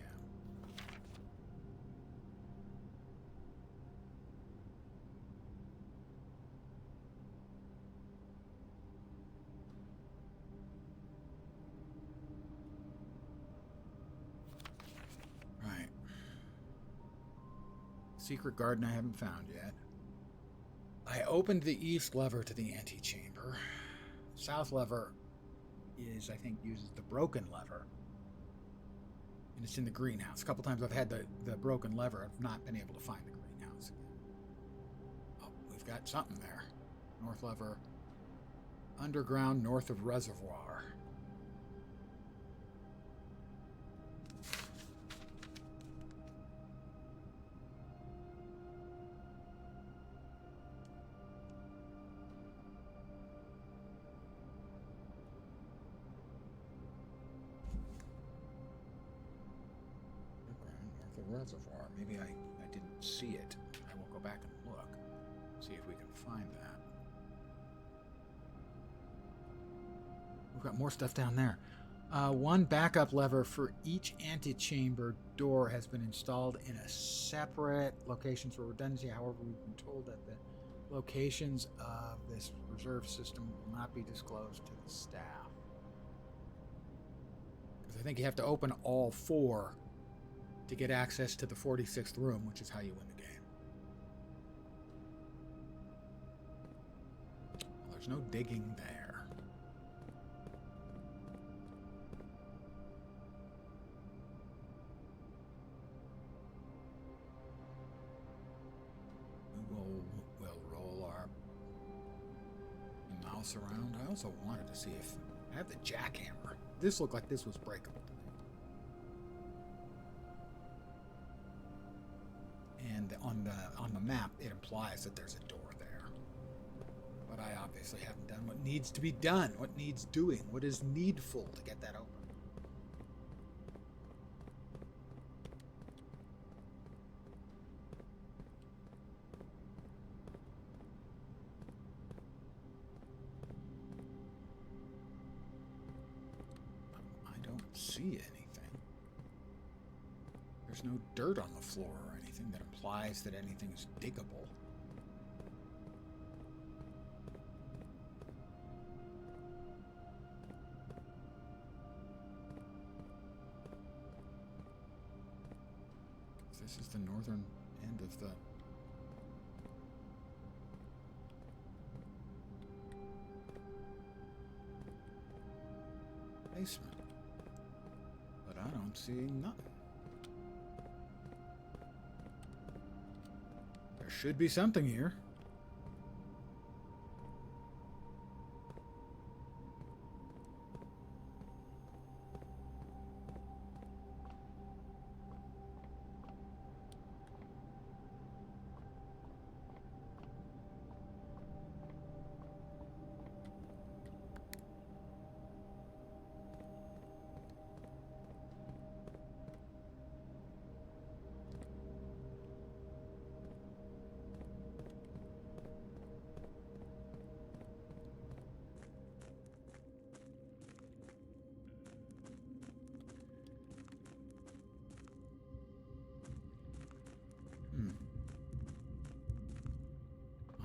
Right. Secret garden I haven't found yet. I opened the east lever to the antechamber. South lever is, I think, uses the broken lever. And it's in the greenhouse. A couple times I've had the broken lever. I've not been able to find the greenhouse again. Oh, we've got something there. North lever. Underground north of reservoir. Reservoir. Maybe I didn't see it. I will go back and look. See if we can find that. We've got more stuff down there. One backup lever for each antechamber door has been installed in a separate locations for redundancy. However, we've been told that the locations of this reserve system will not be disclosed to the staff. Because I think you have to open all 4 to get access to the 46th room, which is how you win the game. Well, there's no digging there. We'll roll our mouse around. I also wanted to see if I have the jackhammer. This looked like this was breakable. And on the map, it implies that there's a door there. But I obviously haven't done what needs to be done, what needs doing, what is needful to get that open. I don't see anything. There's no dirt on the floor or anything that implies that anything is diggable. This is the northern end of the basement. But I don't see nothing. There should be something here.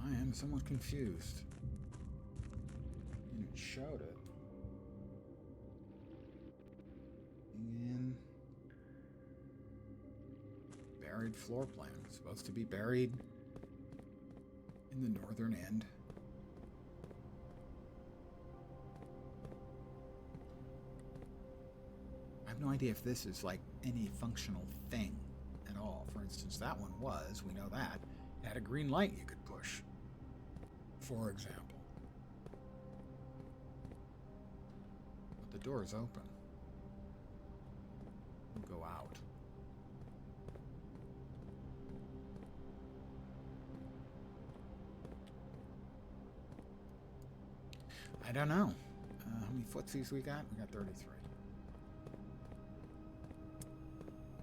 I am somewhat confused. And it showed it. And buried floor plan. Supposed to be buried in the northern end. I have no idea if this is like any functional thing at all. For instance, that one was, we know that, it had a green light you could push, for example. But the door is open. We'll go out. I don't know. How many footsies we got? We got 33.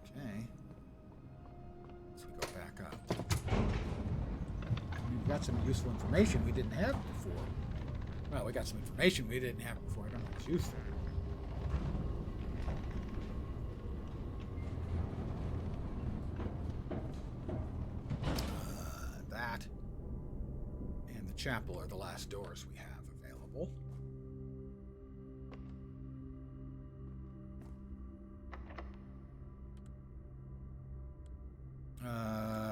Okay. So we go back up. We've got some useful information we didn't have before. Well, we got some information we didn't have before. I don't know if it's useful. That and the chapel are the last doors we have available.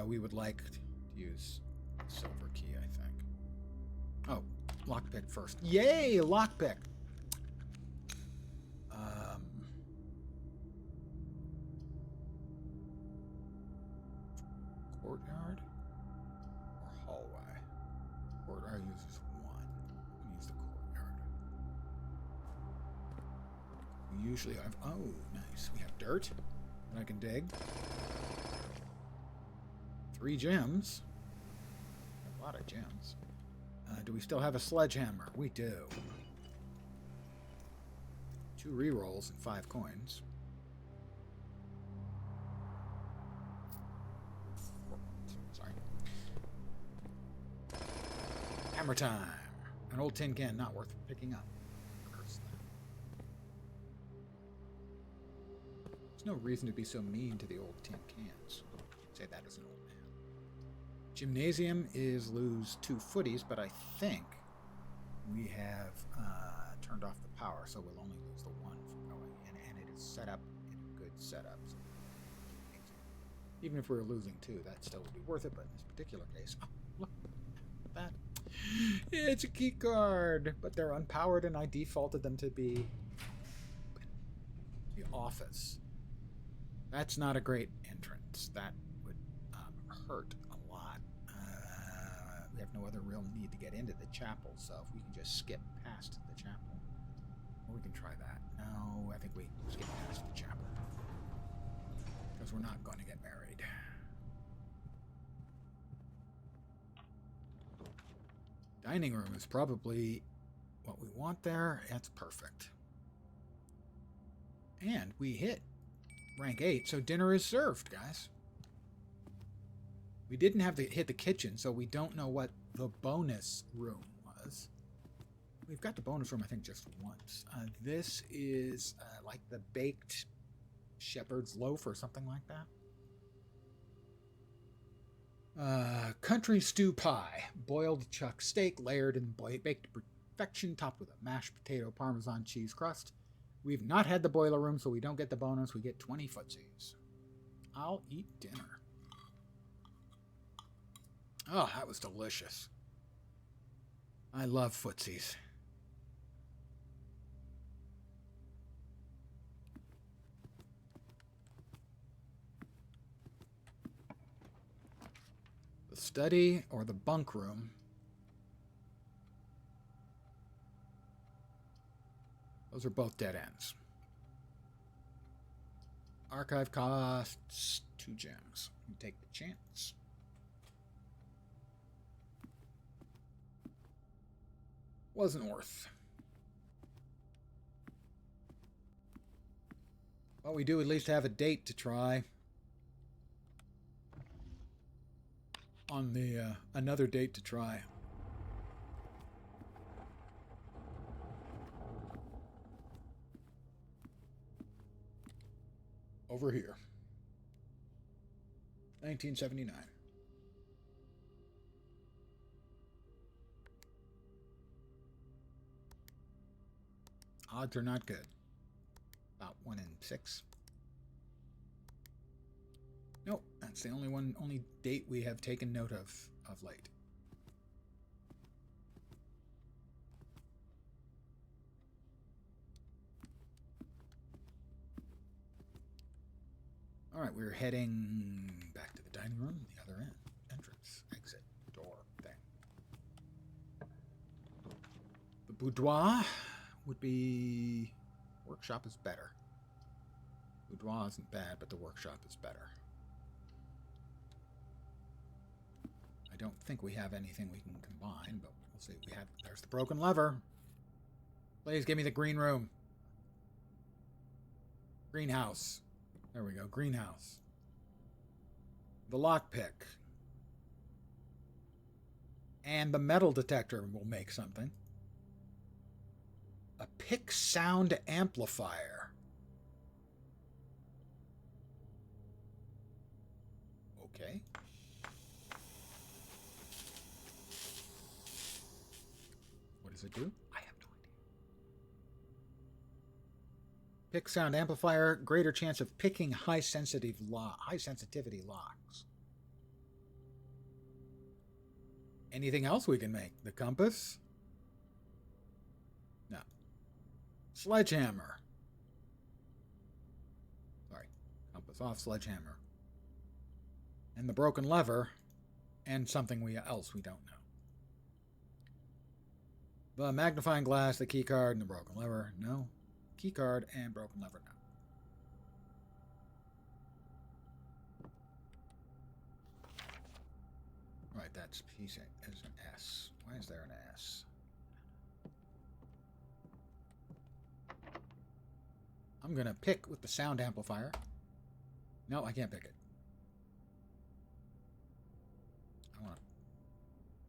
We would like to use silver key, I think. Oh, lockpick first. Yay, lockpick! Courtyard or hallway? Courtyard uses one. We use the courtyard. We usually have. Oh, nice. We have dirt that I can dig. 3 gems. A lot of gems. Do we still have a sledgehammer? We do. 2 rerolls and 5 coins. Sorry. Hammer time. An old tin can not worth picking up. Curse that. There's no reason to be so mean to the old tin cans. Say that as an old man. Gymnasium is lose 2 footies, but I think we have turned off the power, so we'll only lose the 1 from going in, and it is set up in a good setup. So even if we were losing 2, that still would be worth it, but in this particular case, oh, look at that. It's a key card, but they're unpowered, and I defaulted them to be the office. That's not a great entrance. That would hurt a lot. We have no other real need to get into the chapel, so if we can just skip past the chapel. Or we can try that. No, I think we skip past the chapel. Because we're not going to get married. Dining room is probably what we want there. That's perfect. And we hit rank 8, so dinner is served, guys. We didn't have to hit the kitchen, so we don't know what the bonus room was. We've got the bonus room, I think, just once. This is like the baked shepherd's loaf or something like that. Country stew pie. Boiled chuck steak layered in baked to perfection, topped with a mashed potato Parmesan cheese crust. We've not had the boiler room, so we don't get the bonus. We get 20 footsies. I'll eat dinner. Oh, that was delicious. I love footsies. The study or the bunk room. Those are both dead ends. Archive costs 2 gems. We take the chance. Wasn't worth. But we do at least have a date to try. On the another date to try. Over here. 1979. Odds are not good. About 1 in 6. Nope, that's the only date we have taken note of late. All right, we're heading back to the dining room, the other end, entrance, exit, door thing. The boudoir would be... Workshop is better. Boudoir isn't bad, but the workshop is better. I don't think we have anything we can combine, but we'll see. There's the broken lever. Please give me the green room. Greenhouse. There we go, greenhouse. The lockpick. And the metal detector will make something. A pick sound amplifier. Okay. What does it do? I have no idea. Pick sound amplifier, greater chance of picking high sensitivity locks. Anything else we can make? The compass? No. Sledgehammer. Sorry. Compass off, sledgehammer. And the broken lever, and something else we don't know. The magnifying glass, the key card, and the broken lever. No. Key card and broken lever. No. Right, that's piece is an S. Why is there an S? I'm going to pick with the sound amplifier. No, I can't pick it.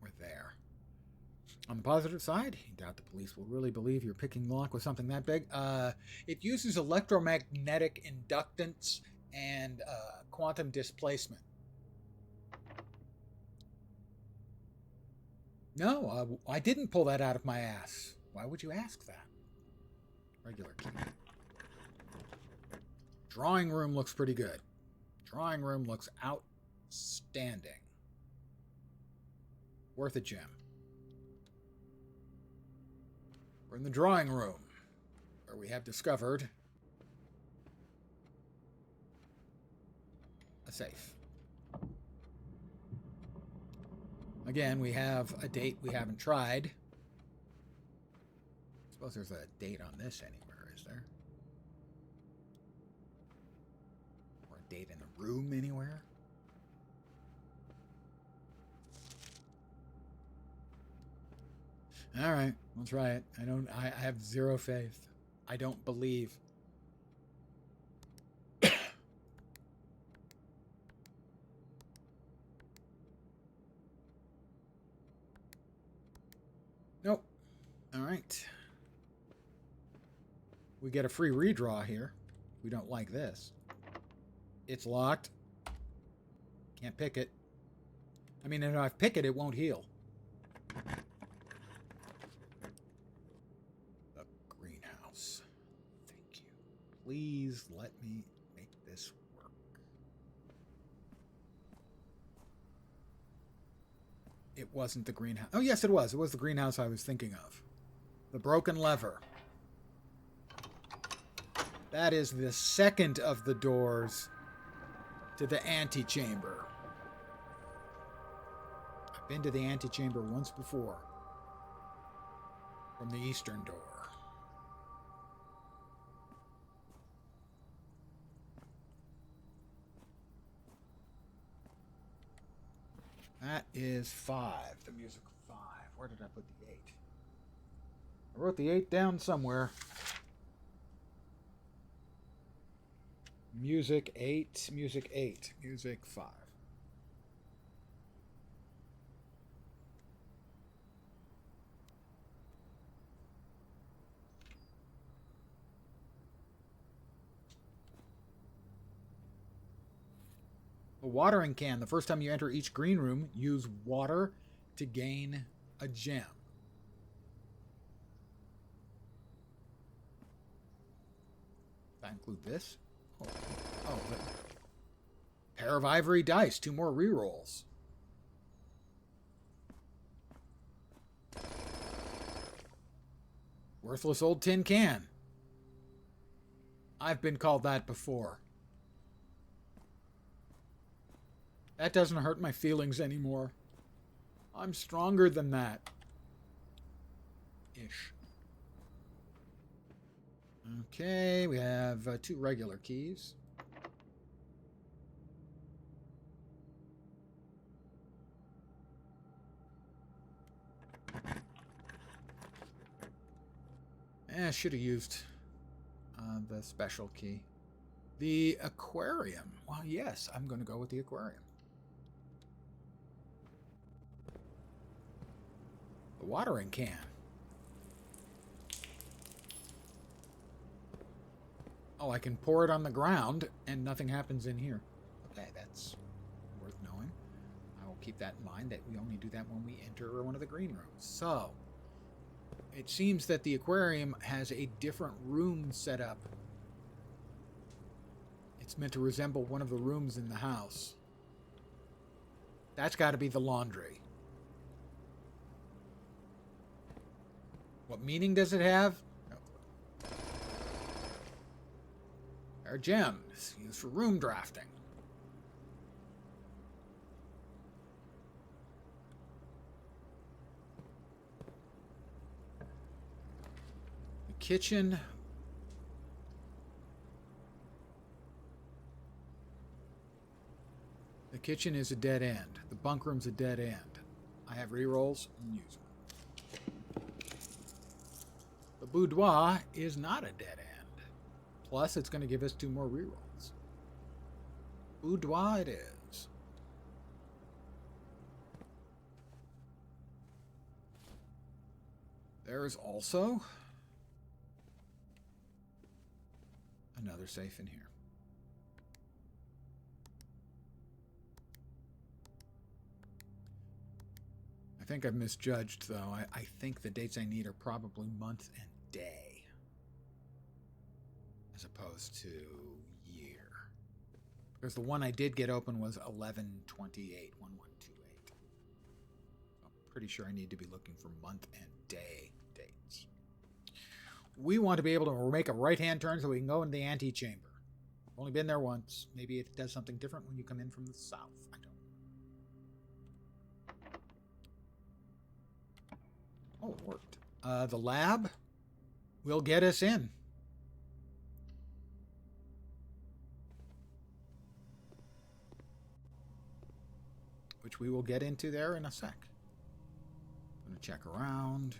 We're there. On the positive side, you doubt the police will really believe you're picking the lock with something that big. It uses electromagnetic inductance and quantum displacement. No, I didn't pull that out of my ass. Why would you ask that? Regular key. Drawing room looks pretty good. Drawing room looks outstanding. Worth a gem. We're in the drawing room, where we have discovered a safe. Again, we have a date we haven't tried. I suppose there's a date on this anywhere, is there? Or a date in the room anywhere? All right, we'll try it. I have zero faith. I don't believe. Nope. All right. We get a free redraw here. We don't like this. It's locked. Can't pick it. I mean, if I pick it, it won't heal. Please let me make this work. It wasn't the greenhouse. Oh, yes, it was. It was the greenhouse I was thinking of. The broken lever. That is the second of the doors to the antechamber. Been to the antechamber once before. From the eastern door. That is 5. The music 5. Where did I put the 8? I wrote the 8 down somewhere. Music 8. Music 8. Music 5. A watering can. The first time you enter each green room, use water to gain a gem. Does that include this? Oh, pair of ivory dice. 2 more rerolls. Worthless old tin can. I've been called that before. That doesn't hurt my feelings anymore. I'm stronger than that. Ish. Okay, we have 2 regular keys. I should have used the special key. The aquarium. Well, yes, I'm going to go with the aquarium. The watering can. Oh, I can pour it on the ground and nothing happens in here. Okay, that's worth knowing. I will keep that in mind that we only do that when we enter one of the green rooms. So, it seems that the aquarium has a different room set up. It's meant to resemble one of the rooms in the house. That's got to be the laundry. What meaning does it have? No clue. There are gems used for room drafting. The kitchen. The kitchen is a dead end. The bunk room's a dead end. I have rerolls and use them. The boudoir is not a dead end. Plus, it's going to give us 2 more rerolls. Boudoir it is. There is also another safe in here. I think I've misjudged, though. I think the dates I need are probably month and day, as opposed to year. Because the one I did get open was 11/28, 1128. I'm pretty sure I need to be looking for month and day dates. We want to be able to make a right-hand turn so we can go into the antechamber. I've only been there once. Maybe it does something different when you come in from the south. I don't know. Oh, it worked. The lab will get us in. Which we will get into there in a sec. I'm going to check around.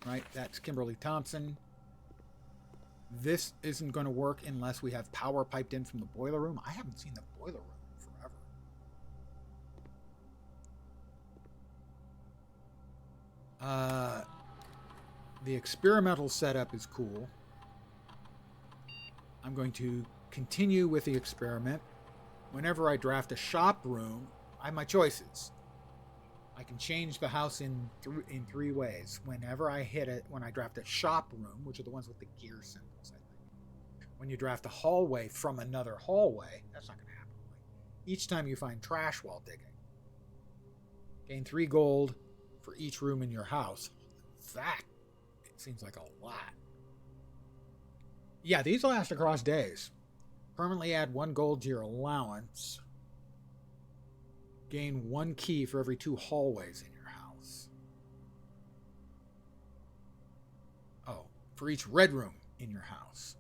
Right, that's Kimberly Thompson. This isn't going to work unless we have power piped in from the boiler room. I haven't seen the boiler room forever. The experimental setup is cool. I'm going to continue with the experiment. Whenever I draft a shop room, I have my choices. I can change the house in 3 ways. Whenever I hit it, when I draft a shop room, which are the ones with the gear symbols, I think. When you draft a hallway from another hallway, that's not going to happen. Each time you find trash while digging. Gain 3 gold for each room in your house. That seems like a lot. Yeah, these last across days. Permanently add 1 gold to your allowance. Gain 1 key for every 2 hallways in your for each red room in your house.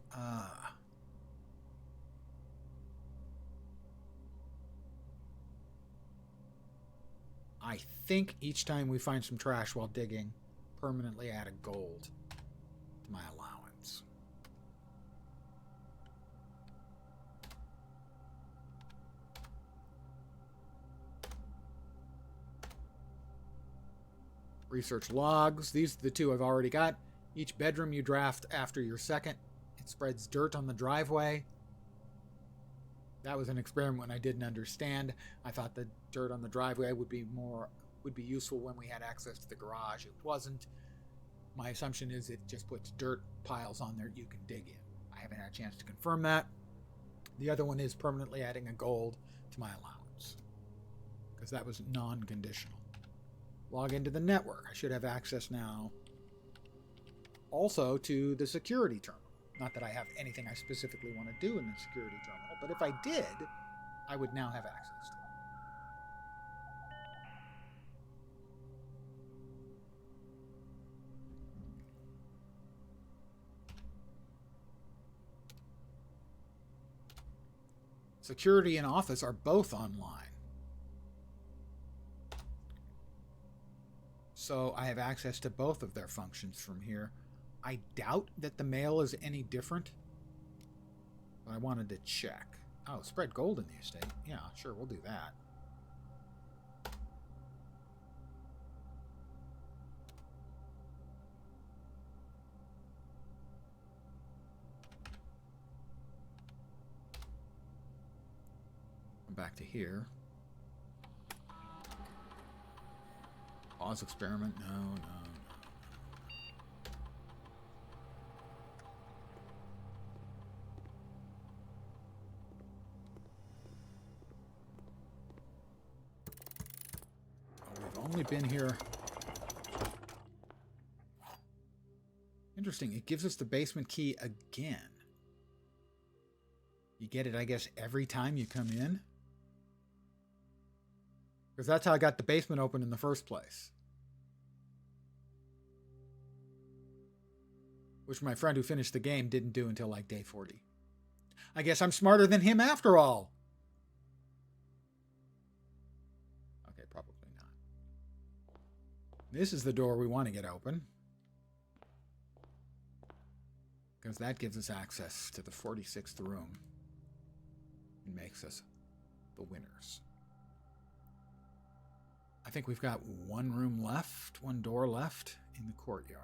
I think each time we find some trash while digging, permanently add a gold to my allowance. Research logs. These are the two I've already got. Each bedroom you draft after your second. It spreads dirt on the driveway. That was an experiment I didn't understand. I thought the dirt on the driveway would be useful when we had access to the garage. It wasn't. My assumption is it just puts dirt piles on there you can dig in. I haven't had a chance to confirm that. The other one is permanently adding a gold to my allowance, because that was non-conditional. Log into the network. I should have access now also to the security terminal. Not that I have anything I specifically want to do in the security terminal, but if I did, I would now have access to it. Security and office are both online. So I have access to both of their functions from here. I doubt that the mail is any different, but I wanted to check. Oh, spread gold in the estate. Yeah, sure, we'll do that. Back to here. Pause experiment. No. Oh, we've only been here. Interesting. It gives us the basement key again. You get it, I guess, every time you come in. Because that's how I got the basement open in the first place. Which my friend who finished the game didn't do until like day 40. I guess I'm smarter than him after all. Okay, probably not. This is the door we want to get open, because that gives us access to the 46th room and makes us the winners. I think we've got one room left, one door left in the courtyard.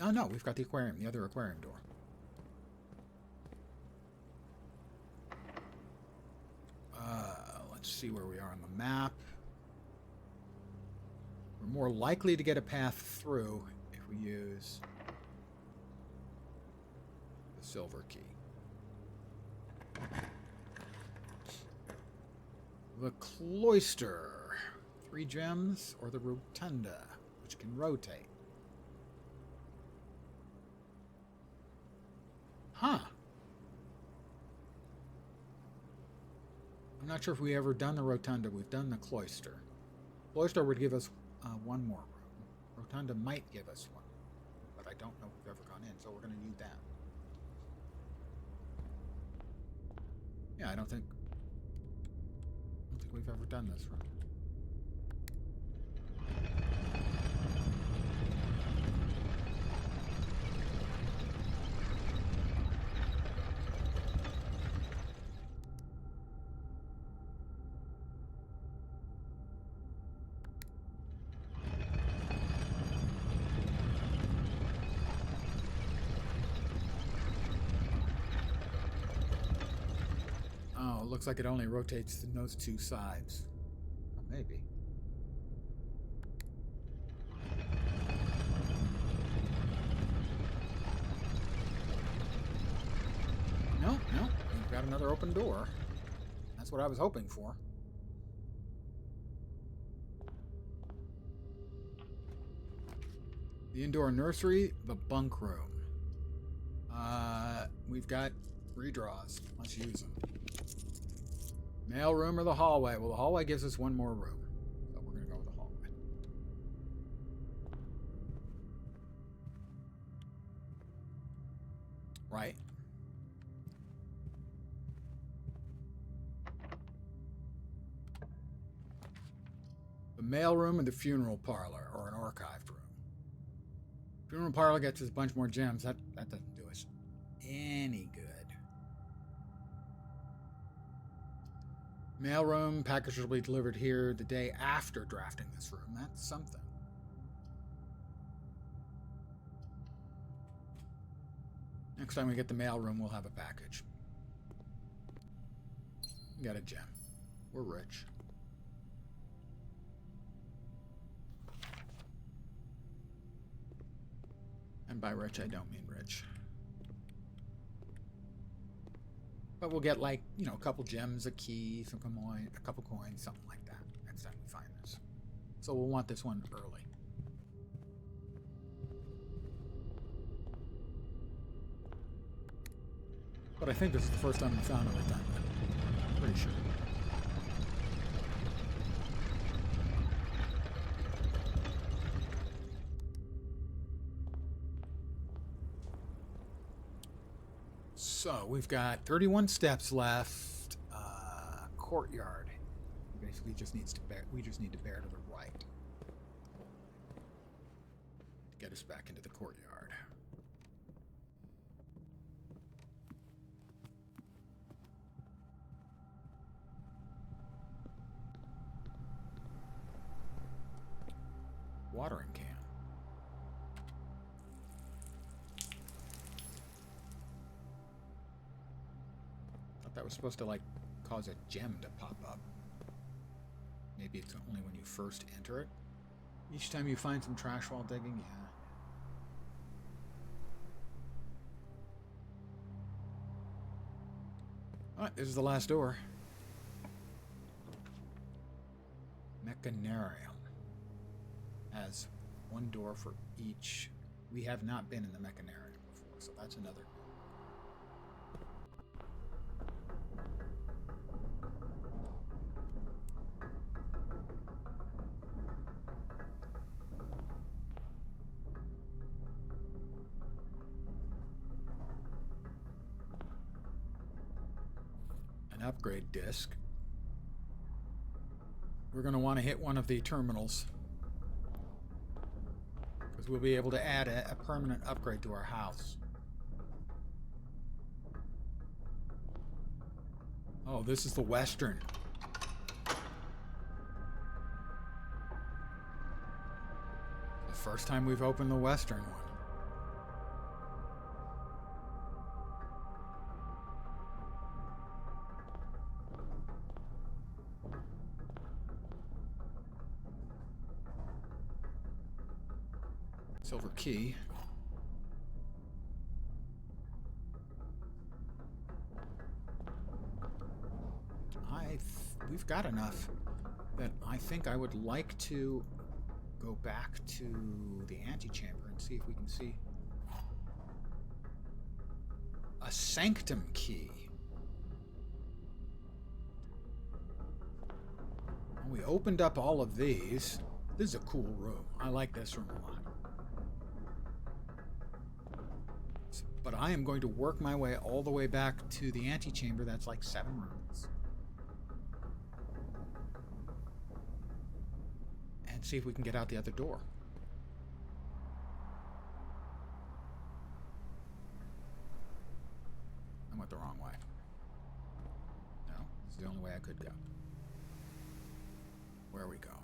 Oh no, we've got the aquarium, the other aquarium door. Let's see where we are on the map. We're more likely to get a path through if we use the silver key. The cloister. 3 gems, or the rotunda, which can rotate. Huh. I'm not sure if we ever done the rotunda. We've done the cloister. Cloister would give us one more room. Rotunda might give us one, but I don't know if we've ever gone in, so we're going to do that. Yeah, I don't think we've ever done this room. Looks like it only rotates in those 2 sides. Oh, maybe. No, we've got another open door. That's what I was hoping for. The indoor nursery, the bunk room. We've got redraws. Let's use them. Mail room or the hallway? Well, the hallway gives us one more room. So we're going to go with the hallway. Right. The mail room and the funeral parlor, or an archived room. Funeral parlor gets us a bunch more gems. That doesn't do us any good. Mailroom, package will be delivered here the day after drafting this room. That's something. Next time we get the mailroom, we'll have a package. We got a gem. We're rich. And by rich, I don't mean rich. But we'll get, like, you know, a couple gems, a key, some coin, a couple coins, something like that next time we find this. So we'll want this one early. But I think this is the first time we found it like that. Pretty sure. So we've got 31 steps left. Courtyard. Basically, just needs to bear. We just need to bear to the right to get us back into the courtyard. Watering can. Thought that was supposed to, like, cause a gem to pop up. Maybe it's only when you first enter it. Each time you find some trash while digging, yeah. Alright, this is the last door. Mechanarium. Has one door for each. We have not been in the Mechanarium before, so that's another. An upgrade disc. We're going to want to hit one of the terminals, because we'll be able to add a permanent upgrade to our house. Oh, this is the Western. The first time we've opened the Western one. Silver key. We've got enough that I think I would like to go back to the antechamber and see if we can see a sanctum key. We opened up all of these. This is a cool room. I like this room a lot. But I am going to work my way all the way back to the antechamber. That's like 7 rooms. And see if we can get out the other door. I went the wrong way. No, this is the only way I could go. Where are we going?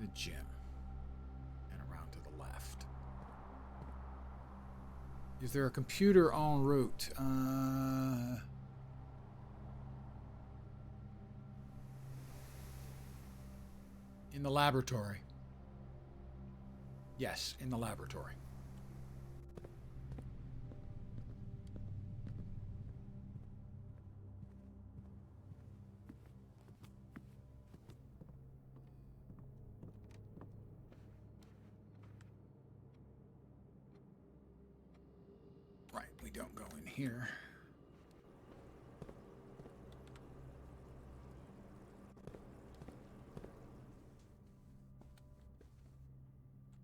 The gym. And around to the left. Is there a computer en route? In the laboratory. Yes, in the laboratory. Right. here.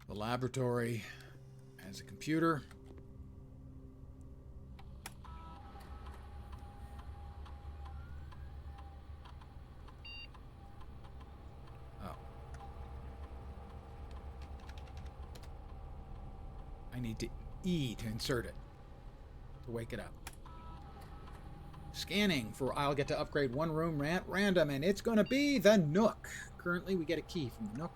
The laboratory has a computer. Oh. I need to E to insert it, to wake it up. Scanning for I'll get to upgrade one room at random, and it's going to be the Nook. Currently, we get a key from the Nook.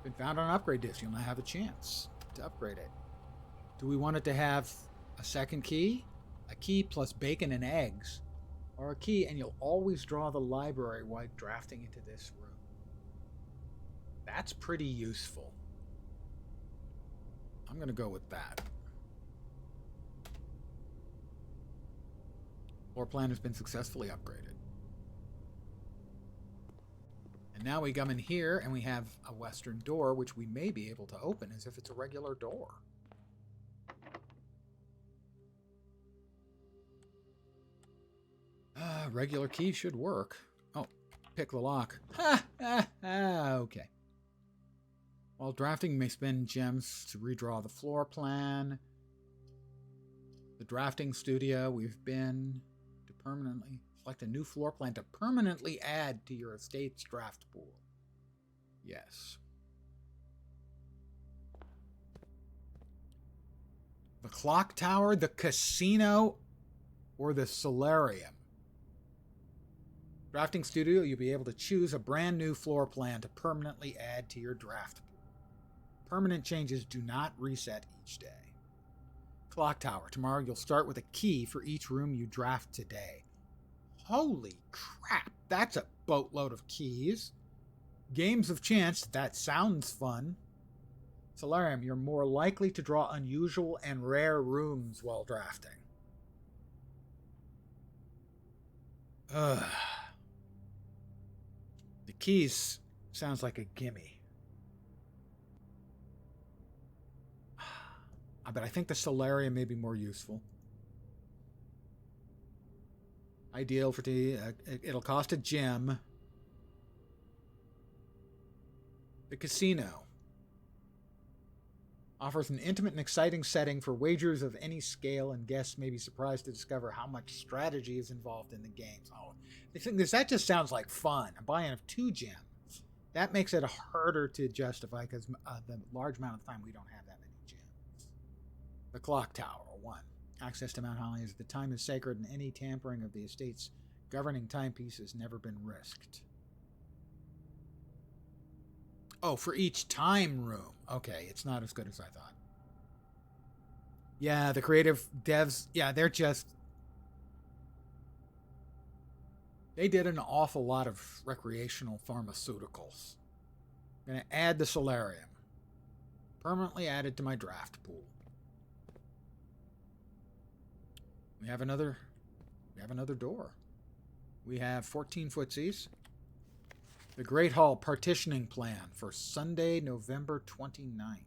Been found on an upgrade disk. You'll now have a chance to upgrade it. Do we want it to have a second key? A key plus bacon and eggs. Or a key, and you'll always draw the library while drafting into this room. That's pretty useful. I'm going to go with that. Floor plan has been successfully upgraded. And now we come in here and we have a western door, which we may be able to open as if it's a regular door. Regular key should work. Oh, pick the lock. Okay. While drafting, you may spend gems to redraw the floor plan. The drafting studio, we've been to permanently select a new floor plan to permanently add to your estate's draft pool. Yes. The clock tower, the casino, or the solarium. Drafting studio, you'll be able to choose a brand new floor plan to permanently add to your draft pool. Permanent changes do not reset each day. Clock tower, tomorrow you'll start with a key for each room you draft today. Holy crap, that's a boatload of keys. Games of chance, that sounds fun. Solarium, you're more likely to draw unusual and rare rooms while drafting. Ugh. The keys sounds like a gimme. But I think the solarium may be more useful. Ideal for it'll cost a gem. The casino offers an intimate and exciting setting for wagers of any scale, and guests may be surprised to discover how much strategy is involved in the games. Oh, that just sounds like fun. A buy-in of 2 gems. That makes it harder to justify because the large amount of time we don't have that many gems. The clock tower, 1. Access to Mount Holly is the time is sacred, and any tampering of the estate's governing timepiece has never been risked. Oh, for each time room. Okay, it's not as good as I thought. Yeah, the creative devs, yeah, they did an awful lot of recreational pharmaceuticals. I'm going to add the solarium. Permanently added to my draft pool. We have another door. We have 14 footsies. The Great Hall partitioning plan for Sunday, November 29th.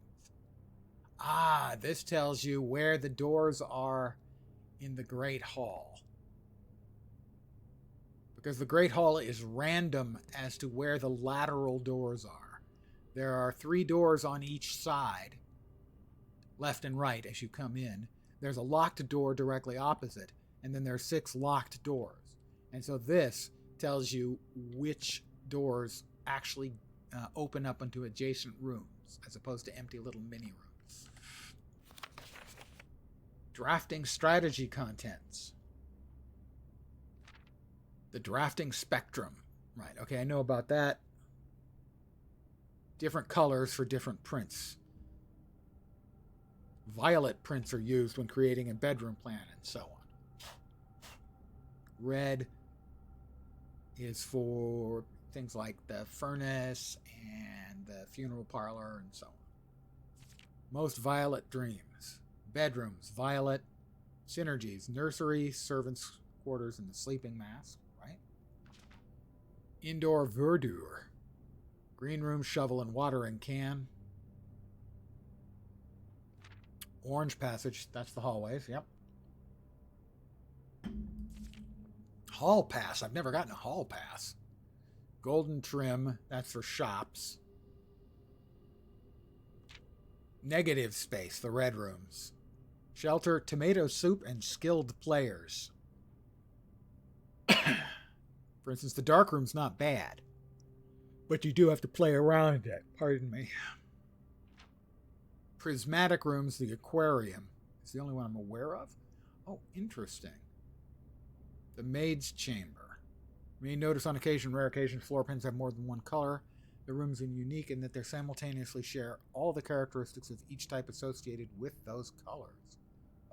Ah, this tells you where the doors are in the Great Hall. Because the Great Hall is random as to where the lateral doors are. There are 3 doors on each side, left and right as you come in. There's a locked door directly opposite, and then there are 6 locked doors. And so this tells you which doors actually open up into adjacent rooms, as opposed to empty little mini rooms. Drafting strategy contents. The drafting spectrum. Right, okay, I know about that. Different colors for different prints. Violet prints are used when creating a bedroom plan, and so on. Red is for things like the furnace and the funeral parlor and so on. Most violet dreams. Bedrooms, violet. Synergies, nursery, servants' quarters, and the sleeping mask, right? Indoor verdure. Green room, shovel, and watering can. Orange passage, that's the hallways, yep. Hall pass. I've never gotten a hall pass. Golden trim. That's for shops. Negative space. The red rooms. Shelter, tomato soup, and skilled players. For instance, the dark room's not bad. But you do have to play around it. Pardon me. Prismatic rooms, the aquarium. It's the only one I'm aware of. Oh, interesting. The maid's chamber. You may notice on occasion, rare occasions, floor pans have more than one color. The rooms are unique in that they simultaneously share all the characteristics of each type associated with those colors.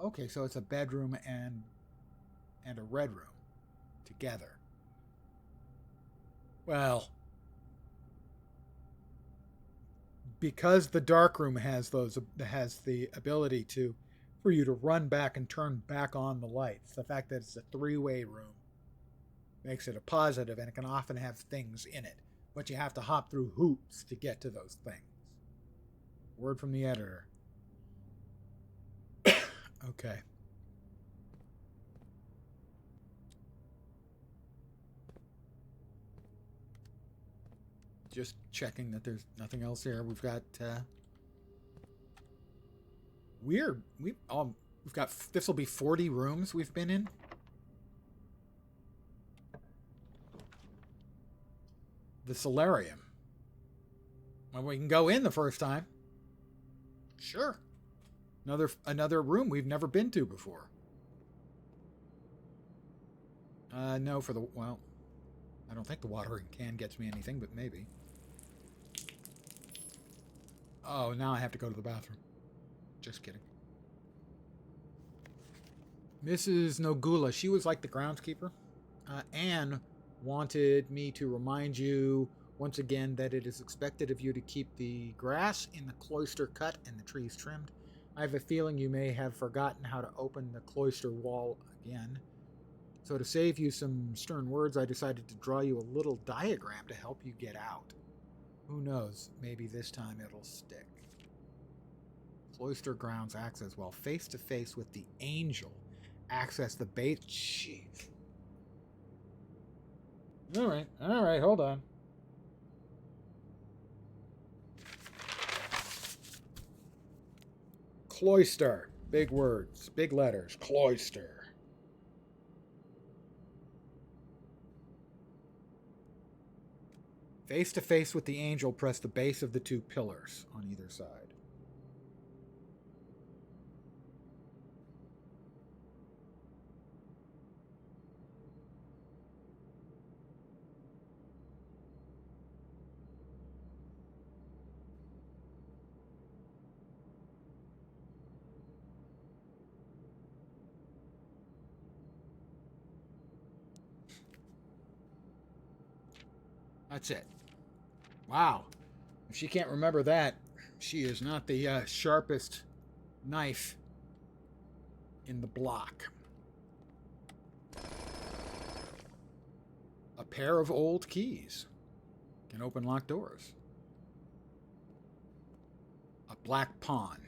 Okay, so it's a bedroom and a red room together. Well, because the dark room has the ability for you to run back and turn back on the lights. The fact that it's a three-way room makes it a positive, and it can often have things in it, but you have to hop through hoops to get to those things. Word from the editor. Okay. Just checking that there's nothing else here. We've got weird. We've got, this will be 40 rooms we've been in. The solarium. Well, we can go in the first time. Sure. Another room we've never been to before. No, well, I don't think the watering can gets me anything, but maybe. Oh, now I have to go to the bathroom. Just kidding. Mrs. Nogula, she was like the groundskeeper. Anne wanted me to remind you once again that it is expected of you to keep the grass in the cloister cut and the trees trimmed. I have a feeling you may have forgotten how to open the cloister wall again. So to save you some stern words, I decided to draw you a little diagram to help you get out. Who knows, maybe this time it'll stick. Cloister grounds access while face to face with the angel. Access the base. Jeez. All right, hold on. Cloister. Big words, big letters. Cloister. Face to face with the angel, press the base of the two pillars on either side. That's it. Wow. If she can't remember that, she is not the sharpest knife in the block. A pair of old keys can open locked doors. A black pawn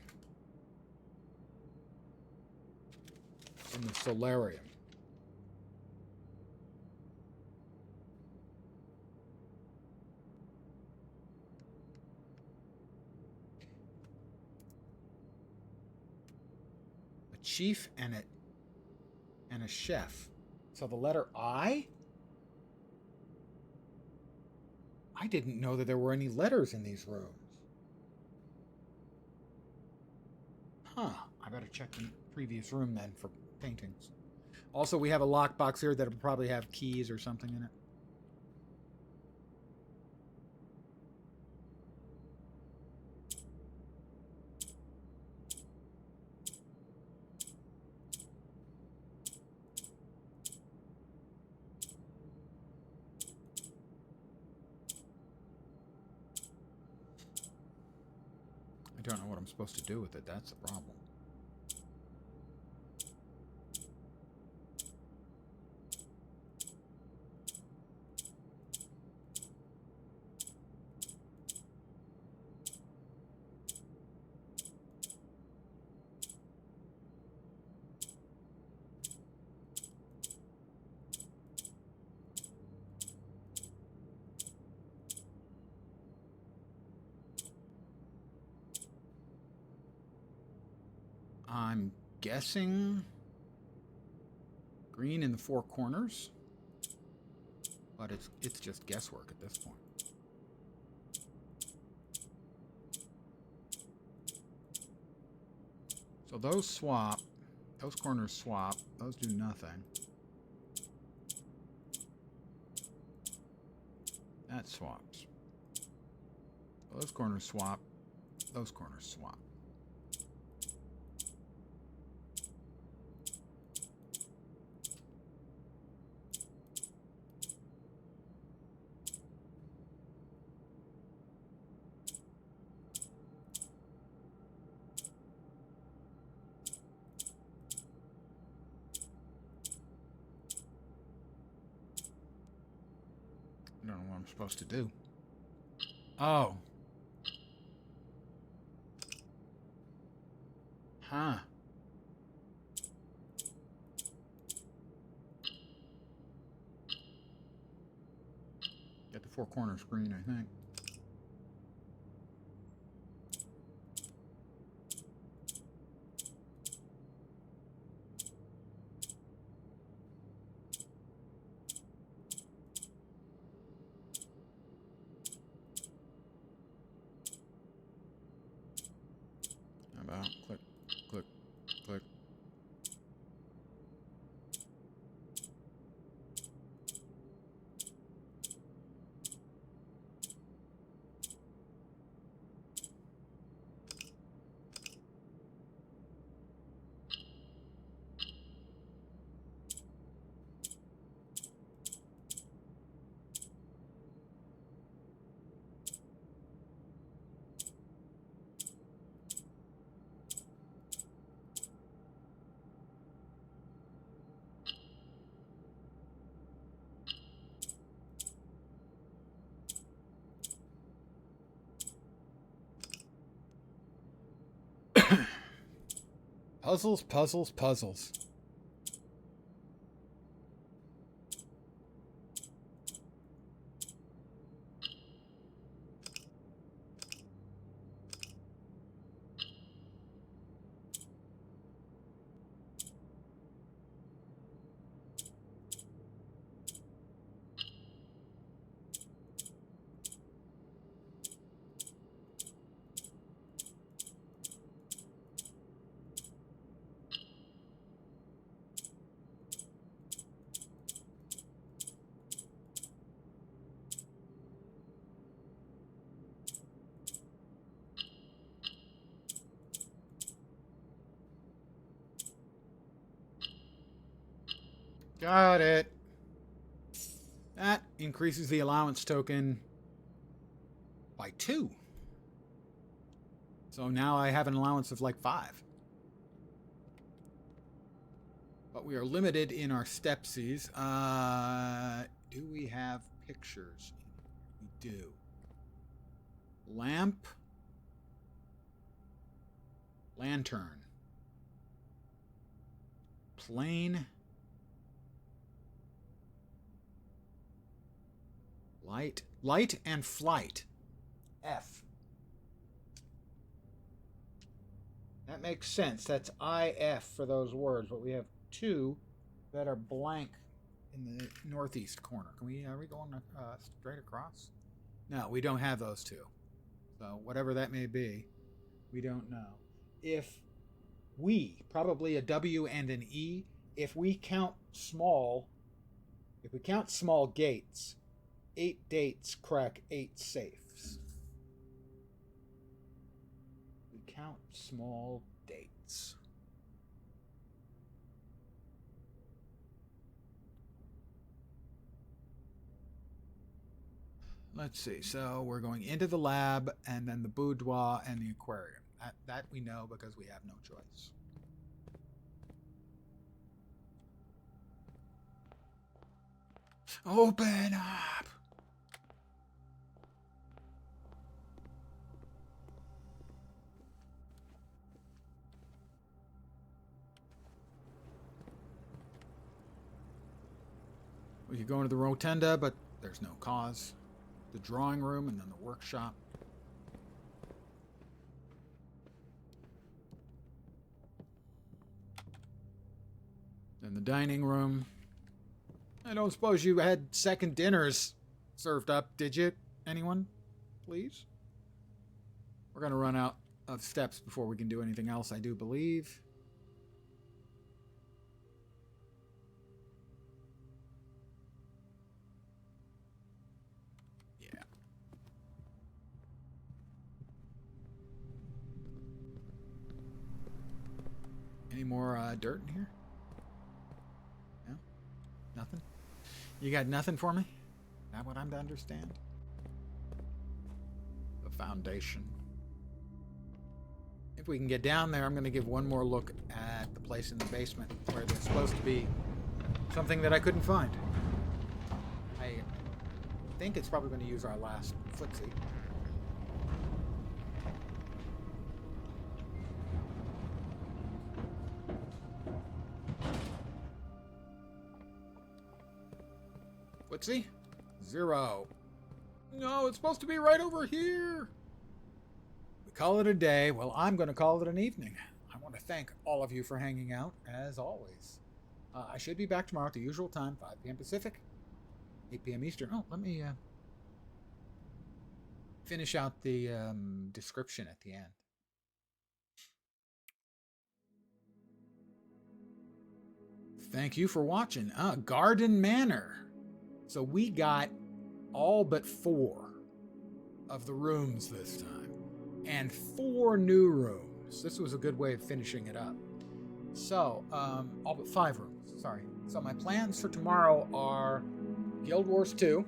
from the solarium. Chief and a chef. So the letter I? I didn't know that there were any letters in these rooms. Huh. I better check the previous room then for paintings. Also, we have a lockbox here that'll probably have keys or something in it. I don't know what I'm supposed to do with it. That's the problem. I'm guessing green in the four corners, but it's just guesswork at this point. So those swap, those corners swap, those do nothing. That swaps. Those corners swap, those corners swap. I don't know what I'm supposed to do. Oh. Huh. Get the four corners green, I think. How about click, click, click. Puzzles, puzzles, puzzles. Got it. That increases the allowance token by 2. So now I have an allowance of like 5. But we are limited in our stepsies. Do we have pictures? We do. Lamp. Lantern. Plane. Light. Light and flight. F. That makes sense. That's IF for those words, but we have 2 that are blank in the northeast corner. Are we going straight across? No, we don't have those 2. So whatever that may be, we don't know. If we, probably a W and an E, if we count small gates, 8 dates crack 8 safes. We count small dates. Let's see. So we're going into the lab and then the boudoir and the aquarium. That we know because we have no choice. Open up! We could go into the rotunda, but there's no cause. The drawing room and then the workshop. Then the dining room. I don't suppose you had second dinners served up, did you? Anyone? Please? We're going to run out of steps before we can do anything else, I do believe. Yeah. Any more dirt in here? No? Nothing? You got nothing for me? Is that what I'm to understand? The foundation. If we can get down there, I'm going to give one more look at the place in the basement where there's supposed to be something that I couldn't find. I think it's probably going to use our last footsie. Footsie? 0. No, it's supposed to be right over here. We call it a day. Well, I'm going to call it an evening. I want to thank all of you for hanging out, as always. I should be back tomorrow at the usual time, 5 p.m. Pacific, 8 p.m. Eastern. Oh, let me finish out the description at the end. Thank you for watching. Garden Manor. So we got all but 4 of the rooms this time. And 4 new rooms. This was a good way of finishing it up. So, all but 5 rooms. Sorry. So my plans for tomorrow are Guild Wars 2.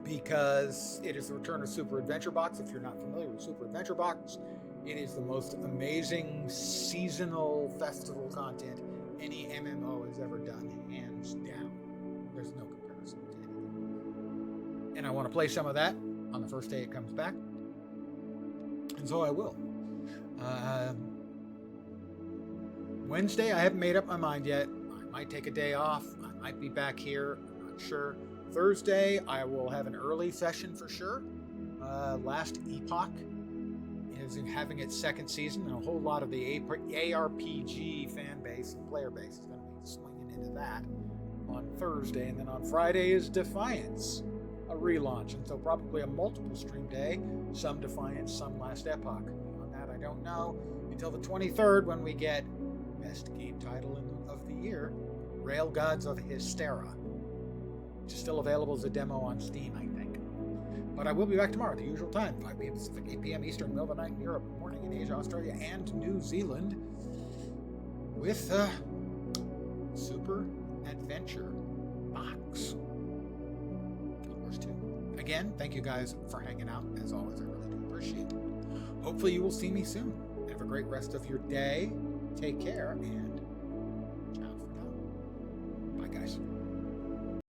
Because it is the return of Super Adventure Box. If you're not familiar with Super Adventure Box, it is the most amazing seasonal festival content any MMO has ever done, hands down. There's no comparison to anything. And I want to play some of that on the first day it comes back. And so I will. Wednesday, I haven't made up my mind yet. I might take a day off. I might be back here. I'm not sure. Thursday, I will have an early session for sure. Last Epoch is having its 2nd season, and a whole lot of the ARPG fan base and player base is going to be swinging into that on Thursday. And then on Friday is Defiance, a relaunch, and so probably a multiple stream day, some Defiance, some Last Epoch. On that, I don't know until the 23rd when we get best game title of the year, Railgods of Hystera, which is still available as a demo on Steam, I think. But I will be back tomorrow at the usual time, 5 p.m. Pacific, 8 p.m. Eastern, middle of the night in Europe, morning in Asia, Australia, and New Zealand, with Super Adventure Box. Guild Wars 2. Again, thank you guys for hanging out. As always, I really do appreciate it. Hopefully you will see me soon. Have a great rest of your day. Take care, and